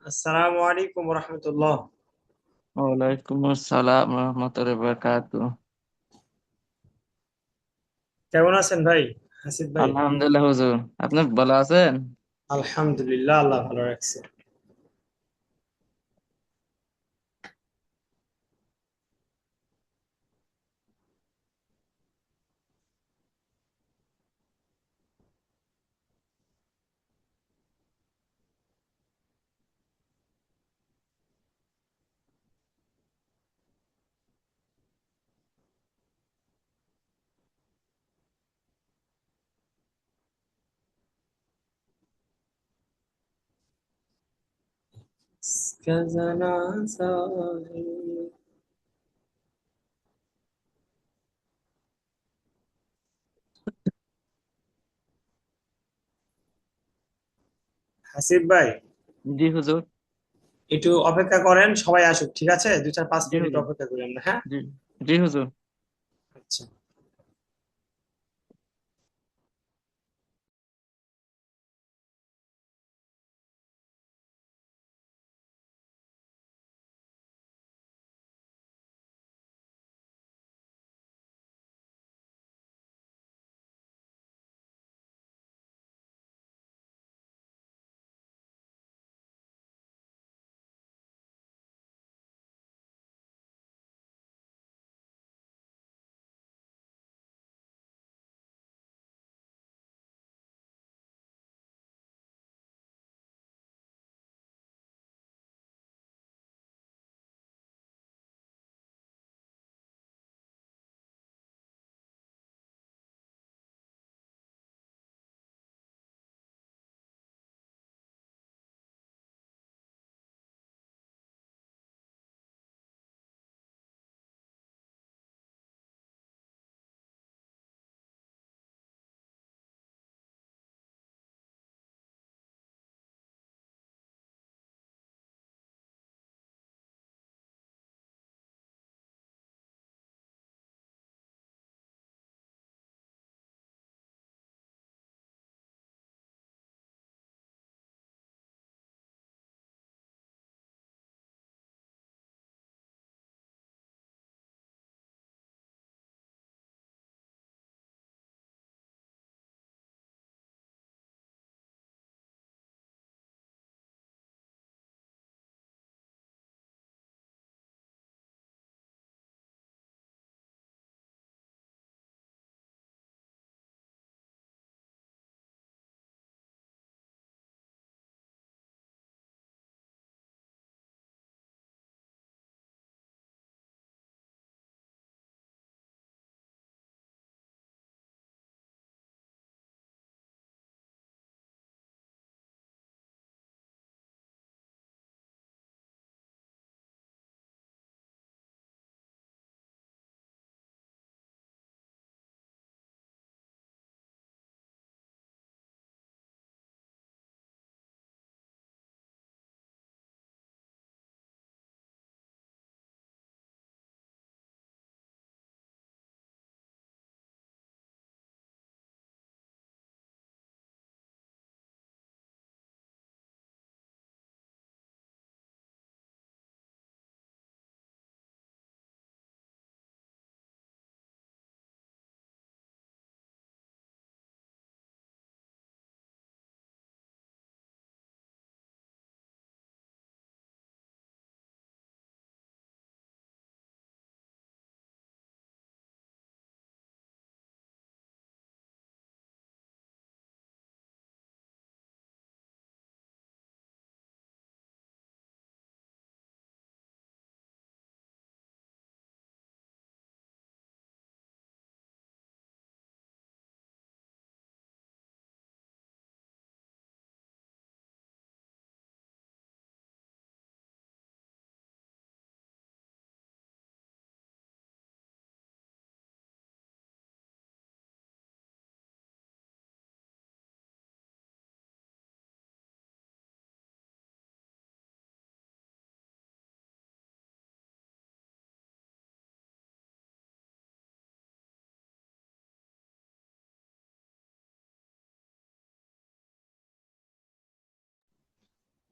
আসসালামু আলাইকুম রহমতুল্লাহ। ওয়ালাইকুম আসসালাম রহমতুল্লাহি ওয়া বারাকাতুহু। কেমন আছেন ভাই? হাসিব ভাই। আলহামদুলিল্লাহ হুজুর, আপনি ভালো আছেন? আলহামদুলিল্লাহ, আল্লাহ ভালো রাখছে। হাসিব ভাই, জি হুজুর। একটু অপেক্ষা করেন, সবাই আসুক, ঠিক আছে? 2 4 5 মিনিট জি হুজুর। অপেক্ষা করি আমরা, হ্যাঁ? জি। জি হুজুর। আচ্ছা।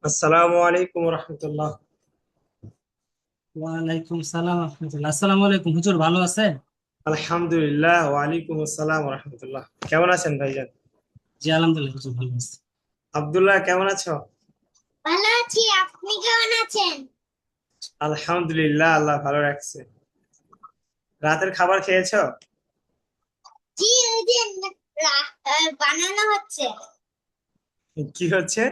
আসসালামু আলাইকুম রহমতুল্লাহ। ওয়ালাইকুম সালাম রহমতুল্লাহ। আসসালামু আলাইকুম হুজুর, ভালো আছেন? আলহামদুলিল্লাহ, ওয়ালাইকুম আসসালাম রহমতুল্লাহ। কেমন আছেন ভাইজান? জি আলহামদুলিল্লাহ হুজুর, ভালো আছি। আব্দুল্লাহ কেমন আছো? ভালো আছি, আপনি কেমন আছেন? আলহামদুলিল্লাহ, আল্লাহ ভালো রাখছে। রাতের খাবার খেয়েছো? জি ওই যে বানানো হচ্ছে। কি হচ্ছে?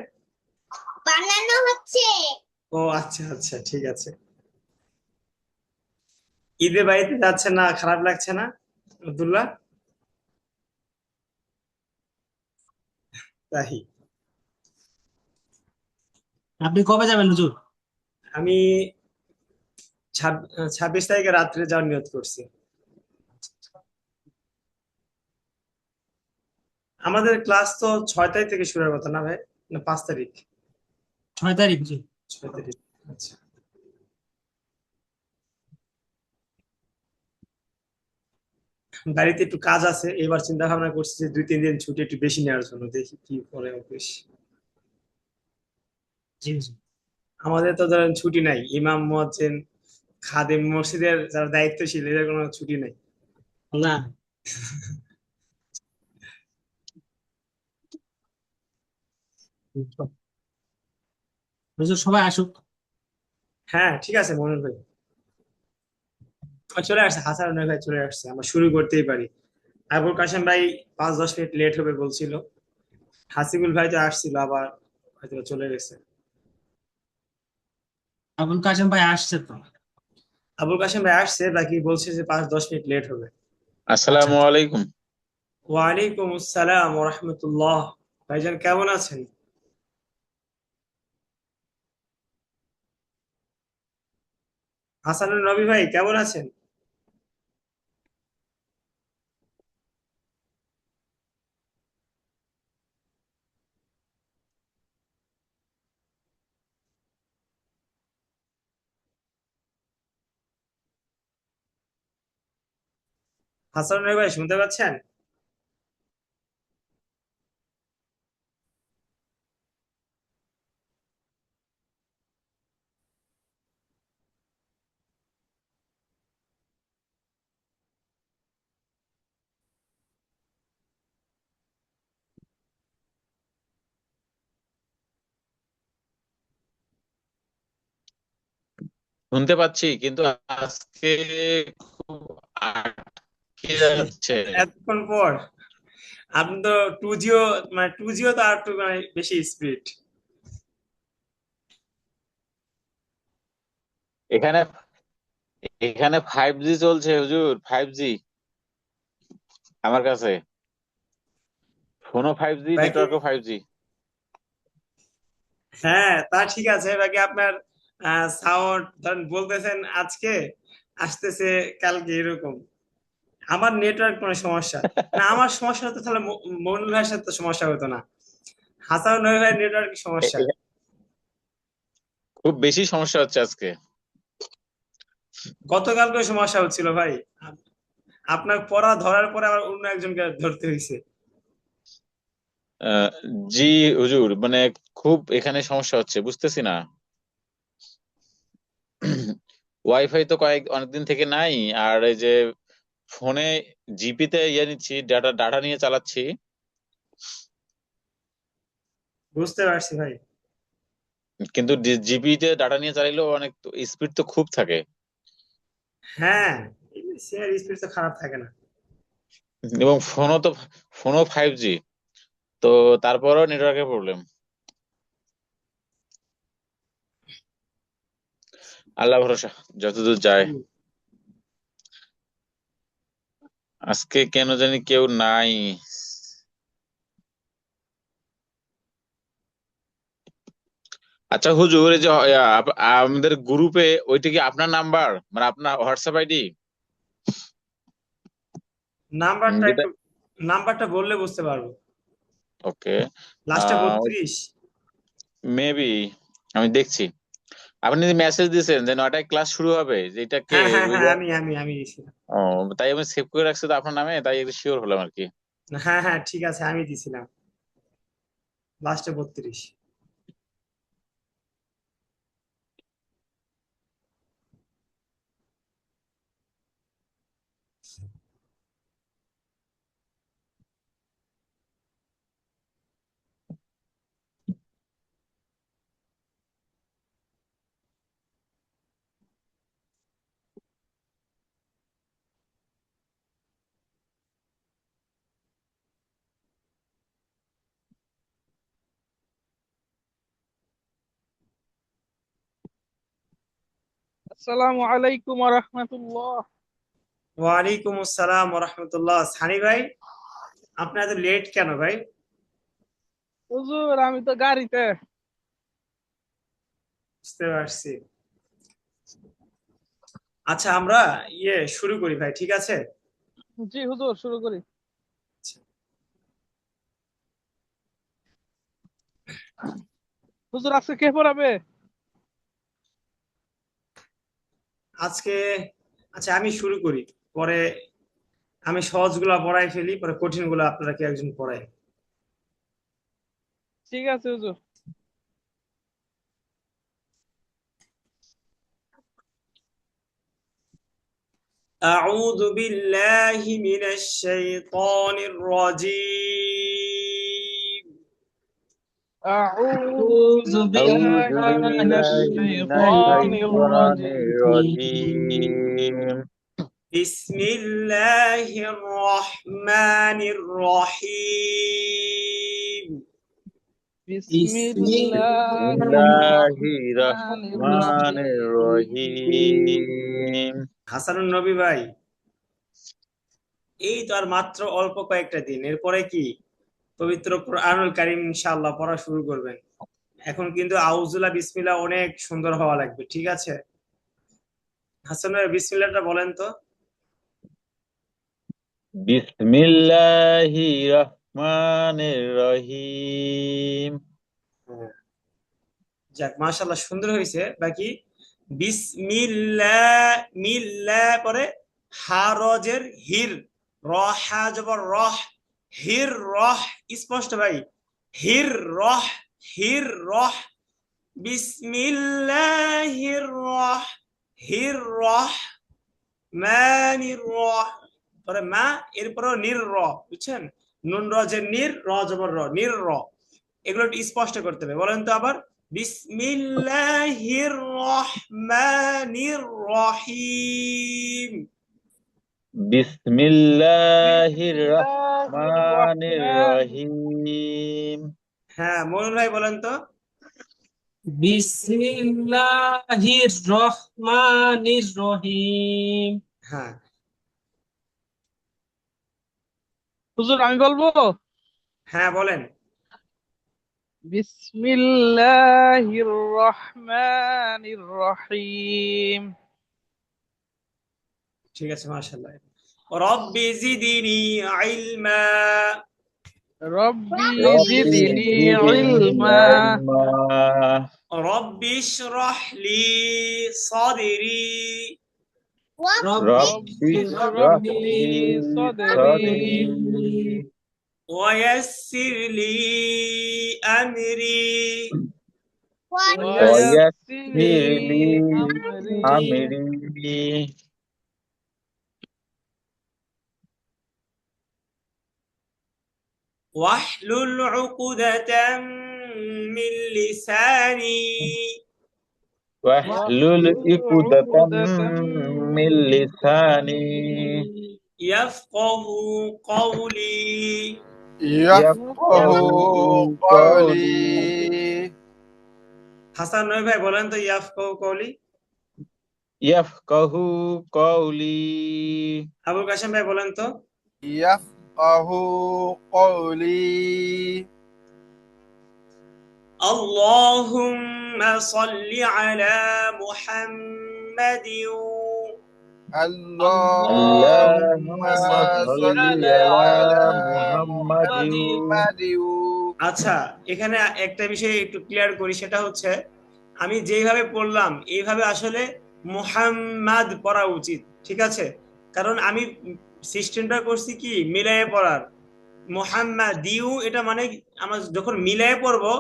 বানানো হচ্ছে। ও আচ্ছা আচ্ছা, ঠিক আছে। ঈদে বাড়িতে যাচ্ছে না, খারাপ লাগছে না আব্দুল্লাহ? তাই? আপনি কবে যাবেন হুজুর? আমি 26 তারিখে রাত্রে যাওয়ার নিয়ত করছি। আমাদের ক্লাস তো 6 তারিখ থেকে শুরু হওয়ার কথা না ভাই? না 5 তারিখ? 6 তারিখ হুজুর। 6 তারিখ। আচ্ছা। বাড়িতে একটু কাজ আছে, এবার চিন্তা ভাবনা করছি যে 2-3 দিন ছুটি একটু বেশি নেওয়ার জন্য, দেখি কি করে অফিস। জি হুজুর। আমাদের তো ধরেন ছুটি নাই, ইমাম মুয়াজ্জিন খাদেম মসজিদের যারা দায়িত্বশীল এদের কোনো ছুটি নাই। না, হুজুর সবাই আসুক। হ্যাঁ ঠিক আছে মনির ভাই। চলে আসছে, হাসান মনির ভাই চলে আসছে, আমরা শুরু করতেই পারি। আবুল কাশেম ভাই 5-10 মিনিট লেট হবে বলছিল। হাসিবুল ভাই তো আসছিল, আবার হয়তো চলে গেছে। আবুল কাশেম ভাই আসছে তো। আবুল কাশেম ভাই আসছে, বাকি বলছে যে 5-10 মিনিট লেট হবে। আচ্ছা আসসালামু আচ্ছা। আলাইকুম। ওয়ালাইকুম আসসালাম ওয়া রাহমাতুল্লাহ। ভাইজান কেমন আছেন? হাসানুর নবী ভাই কেমন আছেন? হাসানুর নবী ভাই শুনতে পাচ্ছেন? শুনতে পাচ্ছি কিন্তু আজকে খুব আটকে যাচ্ছে। এতক্ষণ পর? আপনি তো টু জিও তো আর একটু মানে বেশি স্পিড। এখানে এখানে 5G চলছে হুজুর, 5G আমার কাছে। ফোনও 5G, বাকি নেটওয়ার্কও 5G। হ্যাঁ তা ঠিক আছে, বাকি আপনার সাউন্ড ধরেন বলতেছেন আজকে আসতেছে, কালকে এরকম। আমার নেটওয়ার্ক কোনো সমস্যা না, আমার সমস্যা হতো তাহলে মনির ভাইয়ের সাথে তো সমস্যা হতো না। হাসান নবী ভাইয়ের নেটওয়ার্ক সমস্যা। খুব বেশি সমস্যা হচ্ছে আজকে। গতকালকে সমস্যা হচ্ছিল ভাই। আপনার পড়া ধরার পরে আবার অন্য একজনকে ধরতে হয়েছে। আহ, জি হুজুর, মানে খুব এখানে সমস্যা হচ্ছে, বুঝতেছি না। ওয়াইফাই তো অনেকদিন থেকে নাই। আর এই যে ফোনে জিপিতে নিচ্ছি, ডাটা ডাটা নিয়ে চালাচ্ছি। বুঝতে পারছি ভাই। কিন্তু জিপিতে ডাটা নিয়ে চালাইলেও অনেক স্পিড তো খুব থাকে। হ্যাঁ, সিমের স্পিড তো খারাপ থাকে না। এবং ফোনও 5G, তো তারপরও নেটওয়ার্কের প্রবলেম। আল্লাহ ভরসা, যতদূর যায়। হুম। আজকে কেন জানি কেউ নাই। আচ্ছা হুজুর, এই যে আমাদের গ্রুপে ওইটা কি আপনার নাম্বার, মানে আপনার হোয়াটসঅ্যাপ আইডি? নাম্বারটা যেটা, একটু, নাম্বারটা বললে বুঝতে পারবো। ওকে। লাস্টে 32। মেবি, আমি দেখছি। আপনি যে মেসেজ দিয়েছেন যে 9টায় ক্লাস শুরু হবে, যেটা কে হ্যাঁ হ্যাঁ ওই হ্যাঁ, আমি দিছিলাম। ও, তাই আমি সেভ করে রাখছি তো আপনার নামে, তাই একটু শিওর হলাম আর কি। হ্যাঁ হ্যাঁ ঠিক আছে, আমি দিছিলাম লাস্টে 32। আসসালামু আলাইকুম ওয়া রাহমাতুল্লাহ। ওয়ালাইকুম আসসালাম ওয়া রাহমাতুল্লাহ। সানি ভাই, আপনি এত লেট কেন ভাই? হুজুর আমি তো গাড়িতে। বুঝতে পারছি। আচ্ছা, আমরা শুরু করি ভাই, ঠিক আছে? জি হুজুর, শুরু করি। হুজুর আজকে কে পড়াবে? আজকে আচ্ছা, আমি শুরু করি, পরে আমি সহজগুলা পড়াই ফেলি, পরে কঠিনগুলো আপনারা কি একজন পড়ায়। ঠিক আছে হুজুর। أعوذ بالله من الشيطان الرجيم. أعوذ بالله أعوذ من بالله بالله من من الشيطان الشيطان الرجيم. الرجيم. بسم الله الرحمن الرحيم. بسم بسم الله بسم الله الله الرحمن الرحمن الرحيم. الرحيم. হাসানুন নবী ভাই, এই তো আর মাত্র অল্প কয়েকটা দিন, এরপরে কি পবিত্র কোরআনুল কারীম ইনশাআল্লাহ পড়া শুরু করবেন। এখন কিন্তু আউযুল্লাহ বিসমিল্লাহ অনেক সুন্দর হওয়া লাগবে, ঠিক আছে? হাসান ভাই, বিসমিল্লাহটা বলেন তো। بسم الله الرحمن الرحيم. যাক, মাশাআল্লাহ, সুন্দর হয়েছে। বাকি বিসমিল্লাহ, মিল্লাহ পরে হারজের হির, রহা জবর রহ, হির রহ, স্পষ্ট ভাই, হির রহ, হির রহ, বিসমিল্লাহির রহ, হির রহ, মানির রহ, পরে মা, এরপর নির র, বুঝছেন? নুন রজের নির, র জবর র, নির র, এগুলো একটু স্পষ্ট করতে হবে। বলেন তো আবার, বিসমিল্লাহির রহমানির রহিম। بسم الله بسم الله الرحمن الرحمن الرحيم. হ্যাঁ, মনুল ভাই বলেন তো। بسم الله الرحمن الرحيم. হ্যাঁ, হুজুর আমি বলবো। হ্যাঁ বলেন। বিসমিল্লাহির রহমানির রহিম। ঠিক আছে, মাশাআল্লাহ। রব্বি জিদিনি ইলমা। রব্বি رب জিদনি زدني ইলমা। علما. রব্বি ইশরাহ লি সাদরি رب رب রব্বি اشرح ইশরাহ اشرح লি لي لي সাদরি صدري ওয়ায়াসসির লি আমরি ওয়ায়াসসির ويسر লি لي আমরি। أمري. واحلل عقدة من لساني واحلل واحلل عقدة عقدة من من لساني لساني يفقه قولي. يفقه يفقه قولي. قولي. হাসান নবী ভাই বলেন তো, ইয়াফকাহু কওলি। يفقه قولي. আবুল কাশেম ভাই বলেন তো। يفقه قولي. اللهم صل على محمد. اللهم اللهم صل صل على على محمد. محمد. আচ্ছা, এখানে একটা বিষয় একটু ক্লিয়ার করি, সেটা হচ্ছে আমি যেইভাবে পড়লাম এইভাবে আসলে মুহাম্মাদ পড়া উচিত, ঠিক আছে? কারণ আমি সিস্টেমটা করছি কি মিলায়ে পড়ার। মুহাম্মাদিউ এটা মানে আমরা যখন মিলায়ে পড়বো,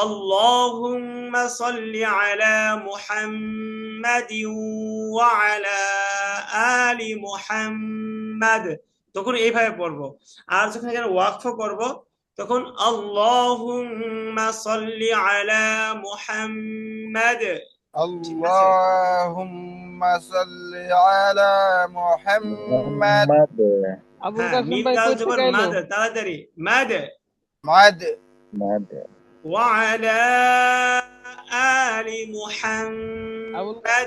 আল্লাহুম্মা সাল্লি আলা মুহাম্মাদিন ওয়া আলা আলি মুহাম্মাদ, তখন এইভাবে পড়বো। আর যখন এখানে ওয়াকফ করব, তখন আল্লাহুম্মা সাল্লি আলা মুহাম্মাদ, ঠিক আছে? اللهم صل على محمد. محمد. আবুল হ্যাঁ, কাসেম মিম ভাই দাল কই জবর থেকে আইলো? মাদ, তাড়াতাড়ি মাদ। مد. محمد. وعلى آل আবুল محمد. কাসেম ভাই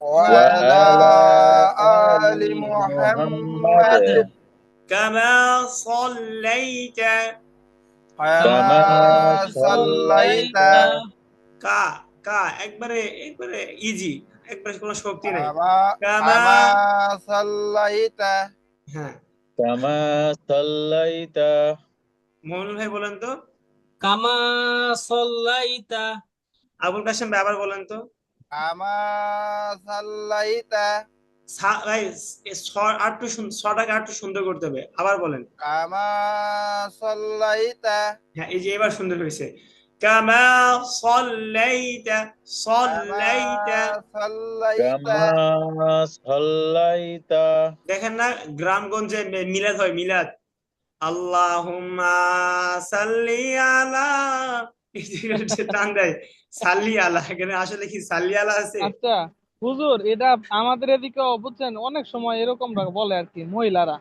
وعلى آل محمد محمد كما صليت كما صليت কা কা একবারে একবারে ইজি, একবারে কোনো শক্তি নাই। كما কামা كما صليت হ্যাঁ, كما صليت মমিনুল ভাই বলেন তো। কামা সল্লাইতা আবুল কাশেম ভাই আবার বলেন তো। كما صليت ভাই ছটাকে আর একটু সুন্দর করতে হবে, আবার বলেন। كما صليت হ্যাঁ, এই যে এবার সুন্দর হয়েছে। কামা সল্লাইতা সল্লাইতা। كما صليت كما صليت দেখেন না গ্রামগঞ্জে মিলাদ হয়, মিলাদ আল্লাহুম্মা সাল্লি আলা, এই যে টান দেয় সাল্লি আলা, এখানে আসলে কি সাল্লি আলা আছে? আচ্ছা হুজুর, এটা আমাদের এদিকে বুঝছেন অনেক সময় এরকম বলে আর কি মহিলারা,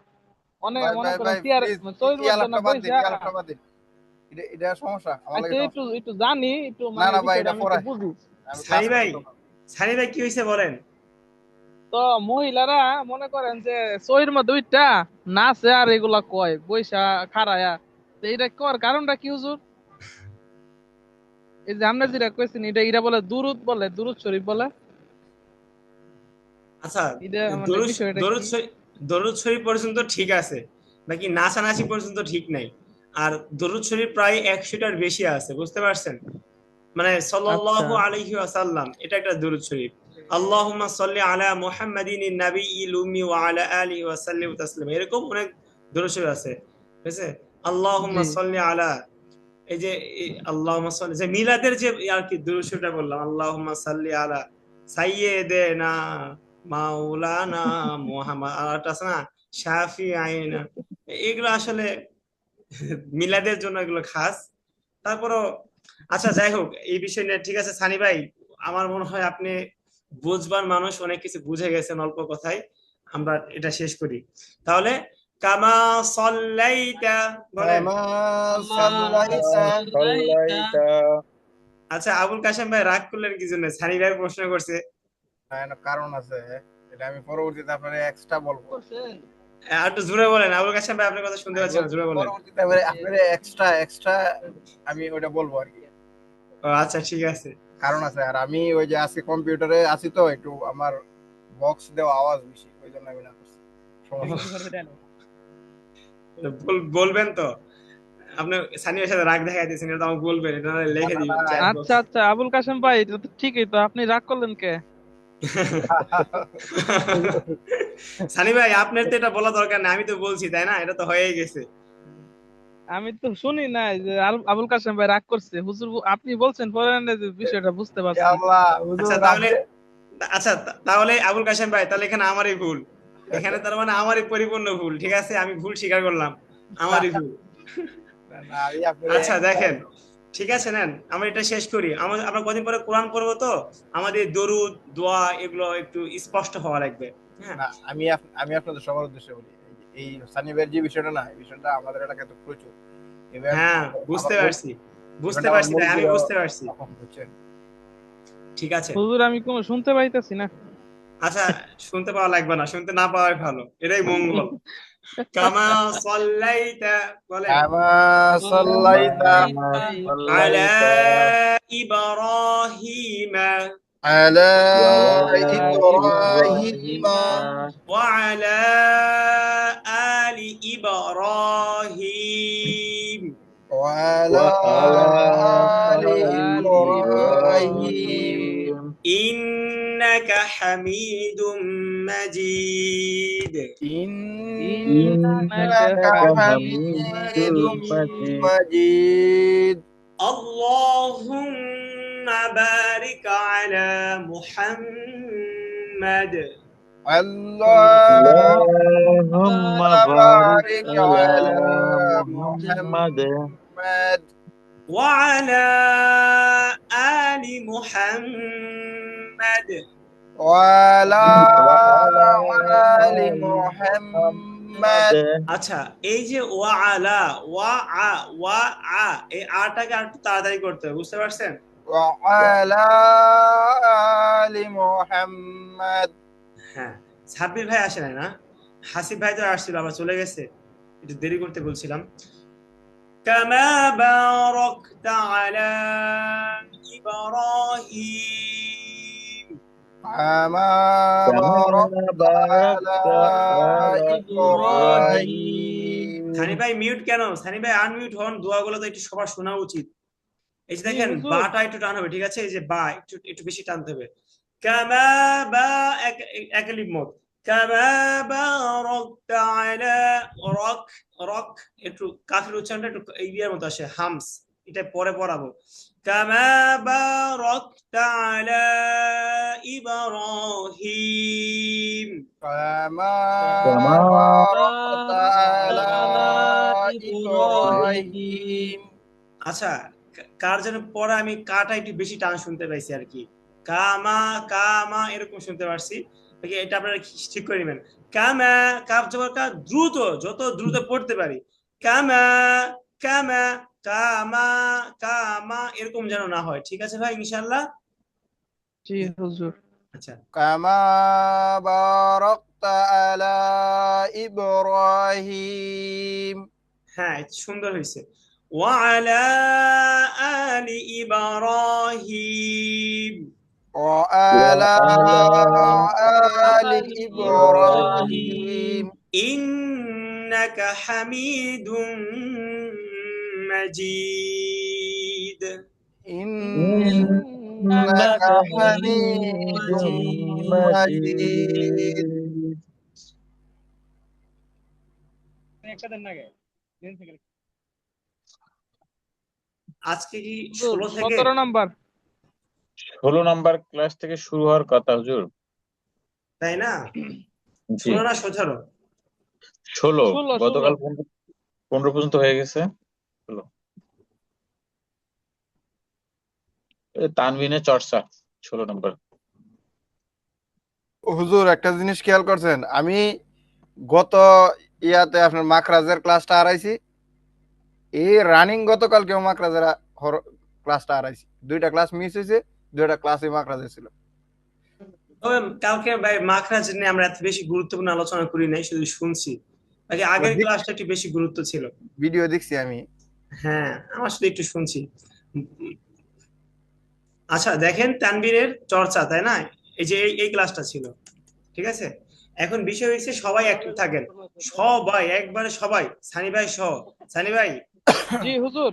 অনেক ভাই মনে ভাই করেন ভাই চেয়ার প্লিজ তৈরি এই আলাপটা বাদ দিন, বইসা। এই আলাপটা বাদ দিন। এটা সমস্যা আমার আচ্ছা লাগে একটু একটু জানি, একটু না মানে না ভাই বিষয়টা এটা আমি পড়ায় একটু বুঝি। আমি সানি ক্লাস ভাই, করতে পারবো। সানি ভাই কি হয়েছে বলেন। তো মহিলারা মনে করেন যে সইর মধ্যে ওইটা নাচে আর এগুলা কয় বইসা খাড়ায়া, তো এটা কর কারণটা কি হুজুর? এই যে আমরা যেটা কইছেন এটা এরা বলে দুরুদ, বলে দুরুদ শরীফ বলে, আচ্ছা, এটা মানে দরুদ বিষয়টা দরুদ কি? শরীফ দরুদ শরীফ পর্যন্ত ঠিক আছে, বাকি নাচানাচি পর্যন্ত ঠিক নাই। আর দরুদ শরীফ প্রায় 100টার বেশি আছে, বুঝতে পারছেন? মানে সাল্লাল্লাহু আচ্ছা আলাইহি ওয়াসাল্লাম, এটা একটা দরুদ শরীফ। আল্লাহুম্মা সাল্লি আলা মুহাম্মাদিনিন নাবিয়্যিল উম্মি ওয়া আলা আলিহি ওয়া সাল্লিম তাসলিমা, এরকম অনেক দরুদ শরীফ আছে, ঠিক আছে? আল্লাহুম্মা জি সাল্লি আলা, এই যে আল্লাহুম্মা সাল্লি, যে মিলাদের যে আর কি দরুদ শরীফটা বললাম, আল্লাহুম্মা সাল্লি আলা সাইয়্যিদিনা মাওলানা মুহাম্মদ, আর একটা আছে না শাফিআইনা, এগুলো আসলে মিলাদের জন্য এগুলো খাস। তারপরও আচ্ছা যাই হোক, এই বিষয় নিয়ে ঠিক আছে সানি ভাই, আমার মনে হয় আপনি বুঝবার মানুষ, অনেক কিছু বুঝে গেছেন অল্প কথায়। আমরা এটা শেষ করি তাহলে। কামা সল্লাইতা বলেন। كما কামা صليت সল্লাইতা আচ্ছা আবুল কাশেম ভাই রাগ করলেন কি জন্য? সানি ভাই প্রশ্ন করছে। হ্যাঁ, না, কারণ আছে, এটা আমি পরবর্তীতে আপনার এক্সট্রা বলবো। করছেন? আর একটু জোরে বলেন, আবুল কাশেম ভাই আপনার কথা শুনতে পাচ্ছি না, জোরে বলেন। পরবর্তীতে আপনার এক্সট্রা আমি ওটা বলবো আর কি। ও আচ্ছা ঠিক আছে। কারণ আছে, আর আমি ওই যে আজকে কম্পিউটারে আছি তো একটু আমার বক্স দেওয়া আওয়াজ বেশি, ওই জন্য আমি না করছি। সমস্যা বলবেন তো, আপনি সানির সাথে রাগ দেখাই দিয়েছেন, এটা তো আমাকে বলবেন, এটা নাহলে লিখে দিবেন chat box আচ্ছা আচ্ছা আবুল কাশেম ভাই, এটা তো ঠিকই, তো আপনি রাগ করলেন কে? সানি ভাই আপনার তো এটা বলা দরকার না, আমি তো বলছি তাই না, এটা তো হয়েই গেছে। আমি তো শুনি নাই যে আবুল কাশেম ভাই রাগ করছে। হুজুর আপনি বলছেন পরে না যে বিষয়টা বুঝতে পারছি। আল্লাহ আচ্ছা তাহলে, আচ্ছা তাহলে আবুল কাশেম ভাই, তাহলে এখানে আমারই ভুল, এখানে তার মানে আমারই পরিপূর্ণ ভুল, ঠিক আছে? আমি ভুল স্বীকার করলাম, আমারই ভুল। আচ্ছা দেখেন, ঠিক আছে নেন, আমরা এটা শেষ করি। আমরা কদিন পরে কোরআন পড়বো, তো আমাদের দরুদ দোয়া এগুলো একটু স্পষ্ট হওয়া লাগবে। হ্যাঁ না, আমি আপনাদের সবার উদ্দেশ্যে বলি, এই সানিবের যে বিষয়টা না, এই বিষয়টা আমাদের এলাকায় তো প্রচুর। এবার হ্যাঁ বুঝতে আমার পারছি, বুঝতে এবার পারছি আমার ভাই, আমি মুরব্বিরা বুঝতে পারছি। বুঝছেন। ঠিক আছে, হুজুর আমি কোনো শুনতে পাইতেছি না। আচ্ছা শুনতে পাওয়া লাগবে না, শুনতে না পাওয়াই ভালো, এটাই মঙ্গল। কামা সাল্লাইতা বলেন। কামা সাল্লাইতা আলা ইব্রাহিমা আলা إبراهيم ইব্রাহিমা ওয়া আলা আলি ইব্রাহিম ওয়া আলা আলি ইব্রাহিম إبراهيم ইন্নাকা হামিদুম মাজিদ। ইন্নাকা হামিদুম মাজিদ। আল্লাহুম্মা বারিক আলা মুহাম্মাদ اللهم بارك على محمد محمد ওয়া আলা আলি মুহাম্মাদ وعلى آل محمد। আচ্ছা এই যে ওয়া আলা ওয়া আ এই আটাকে আর একটু তাড়াতাড়ি করতে হবে, বুঝতে পারছেন? وعلى آل محمد হ্যাঁ, সাব্বির ভাই আসে নাই না? হাসিব ভাই তো আসছিল, আবার চলে গেছে, একটু দেরি করতে বলছিলাম। কামা বারাকতা আলা ইব্রাহিম। كما كما باركت باركت على على إبراهيم সানি ভাই মিউট কেন? সানি ভাই আনমিউট হন, দোয়াগুলো তো একটু সবার শোনা উচিত। এই যে জি দেখেন, হুজুর। বাটা একটু টান হবে, ঠিক আছে? এই যে বা একটু একটু বেশি টানতে হবে। কামা বা এক লিপ মত। কামা বারাকতা আলা রক, রক একটু কাফের উচ্চারণটা একটু ইয়ের মতো আসে, হামস, এটা পরে পড়াবো। কামা বারাকতা আলা ইব্রাহিম। كما كما باركت على على إبراهيم আচ্ছা, কার যেন পরে আমি কাটা একটু বেশি টান শুনতে পাইছি আর কি। কামা কামা এরকম শুনতে পারছি। ওকে, এটা আপনারা ঠিক করে নেবেন। কামা, কাপ জবর কা, দ্রুত, যত দ্রুত পড়তে পারি। কামা কামা কামা কামা এরকম যেন না হয়, ঠিক আছে ভাই, ইনশাআল্লাহ? জি হুজুর। আচ্ছা, كما باركت على إبراهيم হ্যাঁ, সুন্দর হয়েছে। ওয়ালা আলি ইব্রাহিম। وعلى آل آل إبراهيم إنك حميد مجيد. إنك حميد مجيد আজকে কি হুজুর 16 থেকে? 17 নাম্বার। 16 নাম্বার ক্লাস থেকে শুরু হওয়ার কথা হুজুর। তাই না? জি 16 না 17? 16, 16 গতকাল 16 15 পর্যন্ত হয়ে গেছে। 16 তানবিনের চর্চা 16 নাম্বার। হুজুর একটা জিনিস খেয়াল করছেন, আমি গত ইয়াতে আপনার মাখরাজের ক্লাসটা হারাইছি, এই রানিং গতকালকেও মাখরাজের ক্লাসটা হারাইছি, দুইটা ক্লাস মিস হয়েছে, দুইটা ক্লাসই মাখরাজের ছিল। তবে কালকে ভাই মাখরাজ নিয়ে আমরা এত বেশি গুরুত্বপূর্ণ আলোচনা করি নাই, শুধু শুনছি। বাকি আগের ক্লাসটা একটু বেশি গুরুত্ব ছিল। ভিডিও দেখছি আমি। হ্যাঁ, আমার শুধু একটু শুনছি। আচ্ছা দেখেন, তানবীরের চর্চা, তাই না? এই যে এই ক্লাসটা ছিল, ঠিক আছে? এখন বিষয় হয়েছে সবাই অ্যাক্টিভ থাকেন, সবাই একবারে, সবাই, সানি ভাই সহ। সানি ভাই জি হুজুর।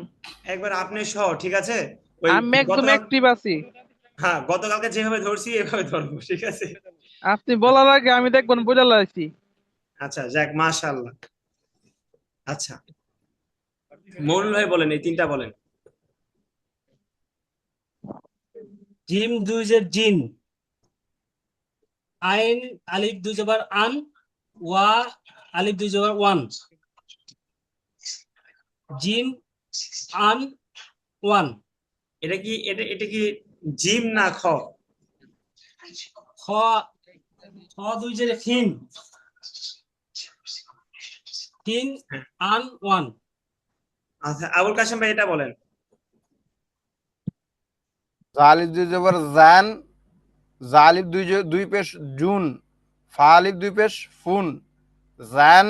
একবার আপনি সহ, ঠিক আছে? ওই আমি একদম গতকাল, অ্যাক্টিভ আছি। হ্যাঁ, গতকালকে যেভাবে ধরছি এভাবে ধরবো, ঠিক আছে? আপনি বলার আগে আমি দেখবেন বোঝা লাগছি। আচ্ছা, যাক, মাশাআল্লাহ। আচ্ছা, মৌলুল ভাই বলেন, এই তিনটা বলেন। জিম দুই জের জিন, আইন আলিফ দুই জবর আন, ওয়া আলিফ দুই জবর ওয়ান, জিম আন ওয়ান। এটা কি, এটা কি জিম না খ? খ খ দুই জের খিন, খিন আন ওয়ান। আচ্ছা, আবুল কাশেম ভাই এটা বলেন। জালিব দুই জবর জান, জালিব দুই পেশ জুন, ফালিব দুই পেশ ফুন, জান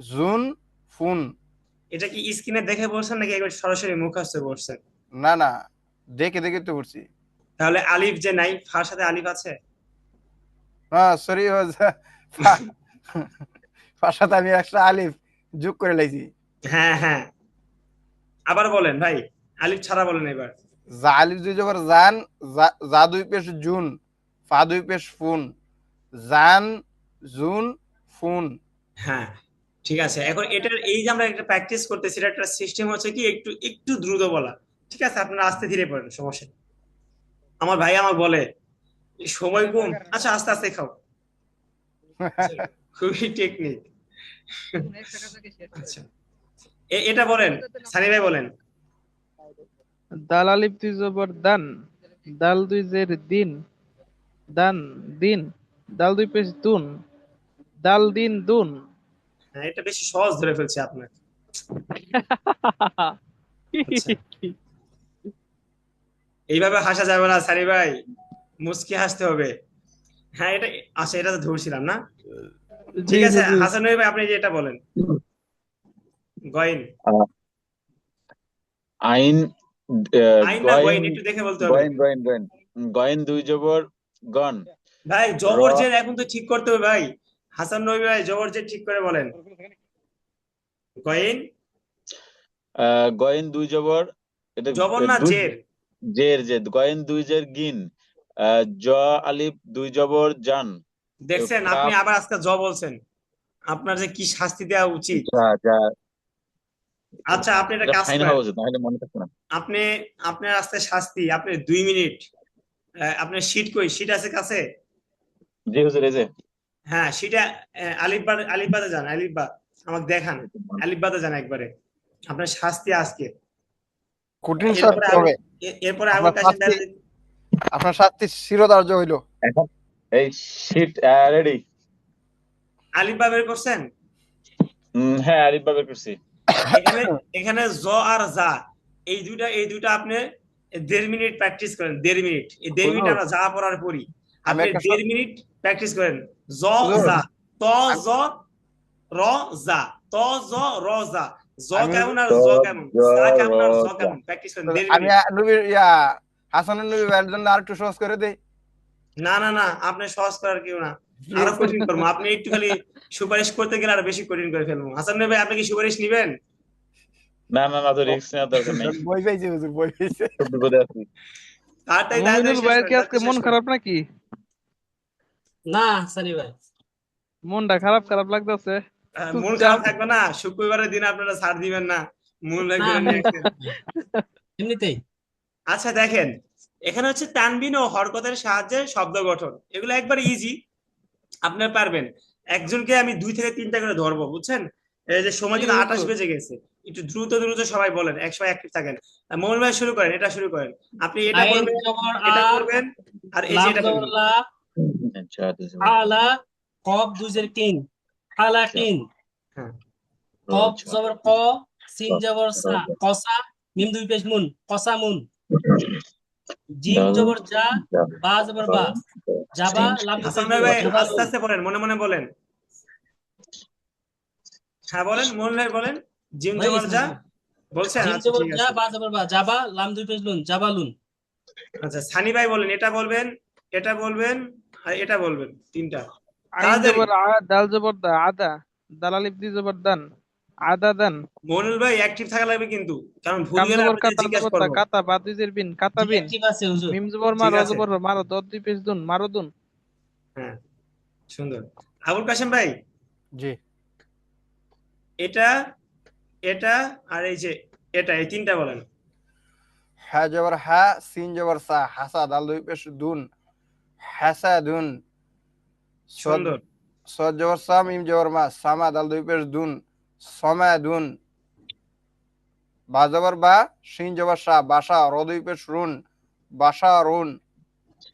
জুন ফুন। এটা কি স্ক্রিনে দেখে বলছেন নাকি একবার সরাসরি মুখস্থ করছেন? না না, দেখে দেখে তো পড়ছি। তাহলে আলিফ যে নাই, ফার সাথে আলিফ আছে? হ্যাঁ সরি, সাথে আমি একটা আলিফ যোগ করে লাইছি। হ্যাঁ হ্যাঁ, আবার বলেন ভাই, আলিফ ছাড়া বলেন এবার। জালিব দুই জবর জান, জা দুই পেশ জুন, ফা দুই পেশ ফুন, জান জুন ফুন। হ্যাঁ, ঠিক আছে। এখন এটার এই যে আমরা একটা প্র্যাকটিস করতেছি, এটা একটা সিস্টেম হচ্ছে কি, একটু একটু দ্রুত বলা, ঠিক আছে? আপনারা আস্তে ধীরে পড়েন, সমস্যা নেই। আমার ভাই আমার বলে সময় কম, আচ্ছা আস্তে আস্তে খাও, খুবই টেকনিক। আচ্ছা, এটা বলেন, সানি ভাই বলেন। দাল আলিফ দুই জবর দান, দাল দুই জের দিন, দান দিন, দাল দুই পেশ দুন, দাল দিন দুন। হ্যাঁ, এটা বেশি সহজ ধরে ফেলছে আপনার। আচ্ছা, এইভাবে হাসা যাবে না সানি ভাই, মুচকি হাসতে হবে। হ্যাঁ এটা, আচ্ছা এটা তো ধরছিলাম না। জি ঠিক আছে হুজুর। হাসান ভাই, আপনি যে এটা বলেন, গয়েন। আহ, আইন আইন না গয়েন, গয়েন, একটু দেখে বলতে হবে। গয়েন গয়েন গয়েন গয়েন দুই জবর গন, ভাই র জবর জের এখন তো ঠিক করতে হবে ভাই। হাসান নবী ভাই জবর জের ঠিক করে বলেন। গয়েন গয়েন দুই জবর, এটা জবর না দুই জের? জের গয়েন দুই জের গিন, জ আলিফ দুই জবর জান, দেখছেন আপনি কাপ আবার আজকে বলছেন, আপনার যে কি শাস্তি দেওয়া উচিত। যা যা, আচ্ছা আপনি একটা এটা কাজ ফাইন করেন, হওয়া উচিত, নাহলে মনে থাকবে না। আপনি আপনার আজকে শাস্তি, আপনি 2 মিনিট, আপনার শীট কই, শীট আছে কাছে? জি হুজুর, এই যে হ্যাঁ সেটা, আলিফবাদে যান, আলিফবা আমাকে দেখান, আলিফবাদে যান একবারে, আপনার শাস্তি আজকে। কঠিন এরপরে শাস্তি আবুল, হবে। এরপরে আবুল আপনার কাশেম শাস্তি, আপনার শাস্তি শিরোধার্য হইলো। এখন এই শিট রেডি। আলিফবা বের করছেন? হ্যাঁ, আরিফ বের করছি। এখানে এখানে জ আর যা, এই দুইটা আপনি 1.5 মিনিট প্র্যাকটিস করেন, 1.5 মিনিট, এই 1.5 মিনিট হুজুর আমরা যা পড়ার পড়ি, আমি আপনি একটা 1.5 মিনিট প্র্যাকটিস করেন। জ হুজুর যা, ত আমি জ র যা, ত জ র যা, জ আমি কেমন আর জ জ কেমন, জ যা র কেমন আর জ জা। কেমন, প্র্যাকটিস করেন দেড় আমি মিনিট নবীর হাসানের নবী ভাইয়ের জন্য আর একটু সহজ করে দেই। না না না, আপনি সহজ করার কেউ না, আরো প্লিজ। কঠিন করবো। আপনি একটু খালি সুপারিশ করতে গেলে আরো বেশি কঠিন করে ফেলবো। হাসান ভাই আপনি কি সুপারিশ নিবেন? না না না, তো রিস্ক নেওয়ার দরকার নেই, বই পাইছে হুজুর, বই পাইছে। খুব বিপদে আছি। তাড়াতাড়ি তাড়াতাড়ি মুমিনুল শেষ ভাইয়ের করেন, কি আজকে তাড়াতাড়ি মন শেষ করেন। খারাপ নাকি? না সানি ভাই, মনটা খারাপ খারাপ লাগতেছে। মন চুপচাপ। খারাপ থাকবে না, শুক্রবারের দিন আপনারা ছাড় দিবেন না, মন না ধরে নিয়ে আসছেন। এমনিতেই। আচ্ছা দেখেন, এখানে হচ্ছে তানবিন ও হরকতের সাহায্যে শব্দ গঠন, এগুলো একবার ইজি, আপনার পারবেন। একজনকে আমি 2 থেকে 3টা করে ধরবো, বুঝছেন? এই যে সময় জি কিন্তু 28 হুজুর। বেজে গেছে, একটু দ্রুত দ্রুত সবাই বলেন, 100 অ্যাক্টিভ থাকেন। মোহন ভাই শুরু করেন, এটা শুরু করেন, আপনি এটা আইন করবেন, জবর আ, এটা করবেন, আর এই যে লাম এটা জবর করবেন। লা, আচ্ছা, আলা, কফ দুইজের কিন, আলা কিন, হ্যাঁ কফ জবর ক, সিন জবর সা, কসা, মিম দুই পেশ মুন, কসা মুন, জিম জবর যা, বা জবর বা, জাবা লাম দুই হাসান পেশ ভাই মুন, ভাই জাবা আস্তে লুন। আস্তে বলেন, মনে মনে বলেন। হ্যাঁ বলেন মোহন ভাই বলেন। জিম হয়ে জবর গেছে যা হুজুর। বলছেন, জিম আচ্ছা জবর ঠিক যা, আছে। বা জবর বা, জাবা লাম দুই পেশ লুন, জাবা লুন। আচ্ছা সানি ভাই বলেন, এটা বলবেন, এটা বলবেন, আর এটা বলবেন, 3টা আইন তাড়াতাড়ি। জবর আ, দাল জবর দা, আদা। দাল আলিফ দি জবর দান, আদা দান। মনুল ভাই অ্যাক্টিভ থাকা লাগবে কিন্তু, কারণ ভুল কাম গেলে জবর আপনাদের কাতার জিজ্ঞাসা জবর তা, করবো। কাতা বা দুইজের বিন, কাতা জি বিন। ঠিক আছে হুজুর। মিম জবর মা, ঠিক র আছে, জবর র, মারো, দদ দুই পেশ দুন, মারো দুন। হ্যাঁ সুন্দর। আবুল কাশেম ভাই, জি এটা, এটা, আর এই যে এটা, এই 3টা বলেন। হ্যাঁ জবর হ্যাঁ, সিন জবর সা, হাসা দাল দুই পেশ দুন, হাসা দুন। সদ সুন্দর। সদ জবর সা, মিম জবর মা, সামা দাল দুই পেশ দুন, সমা দুন। বা জবর বা, শিন জবর সা, বাসা র দুই পেশ রুন, বাসা রুন।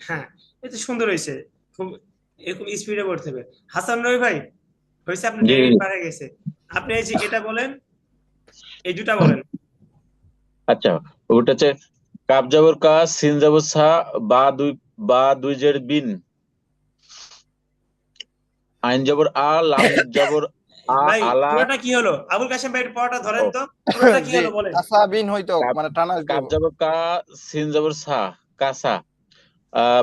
হ্যাঁ এটা সুন্দর হয়েছে, খুব এরকম স্পিডে পড়তে হবে। হাসান রবি ভাই হয়েছে, আপনি জি 1.5 মিনিট পারে গেছে। আপনি এই যে এটা বলেন, এই দুটা বলেন। আচ্ছা, ওটা হচ্ছে কাপ জবর কা, সিন জবর সা, বা দুই জের বিন, আইন জবর আ, লাম জবর আ, ভাই আলা, পুরোটা কি হলো? আবুল কাশেম ভাই পড়াটা ধরেন তো, পুরোটা কি জি হলো বলেন। কাসা বিন হইতো, কাপ মানে টানা হইতো। কাপ জবর কা, সিন জবর সা, কাসা,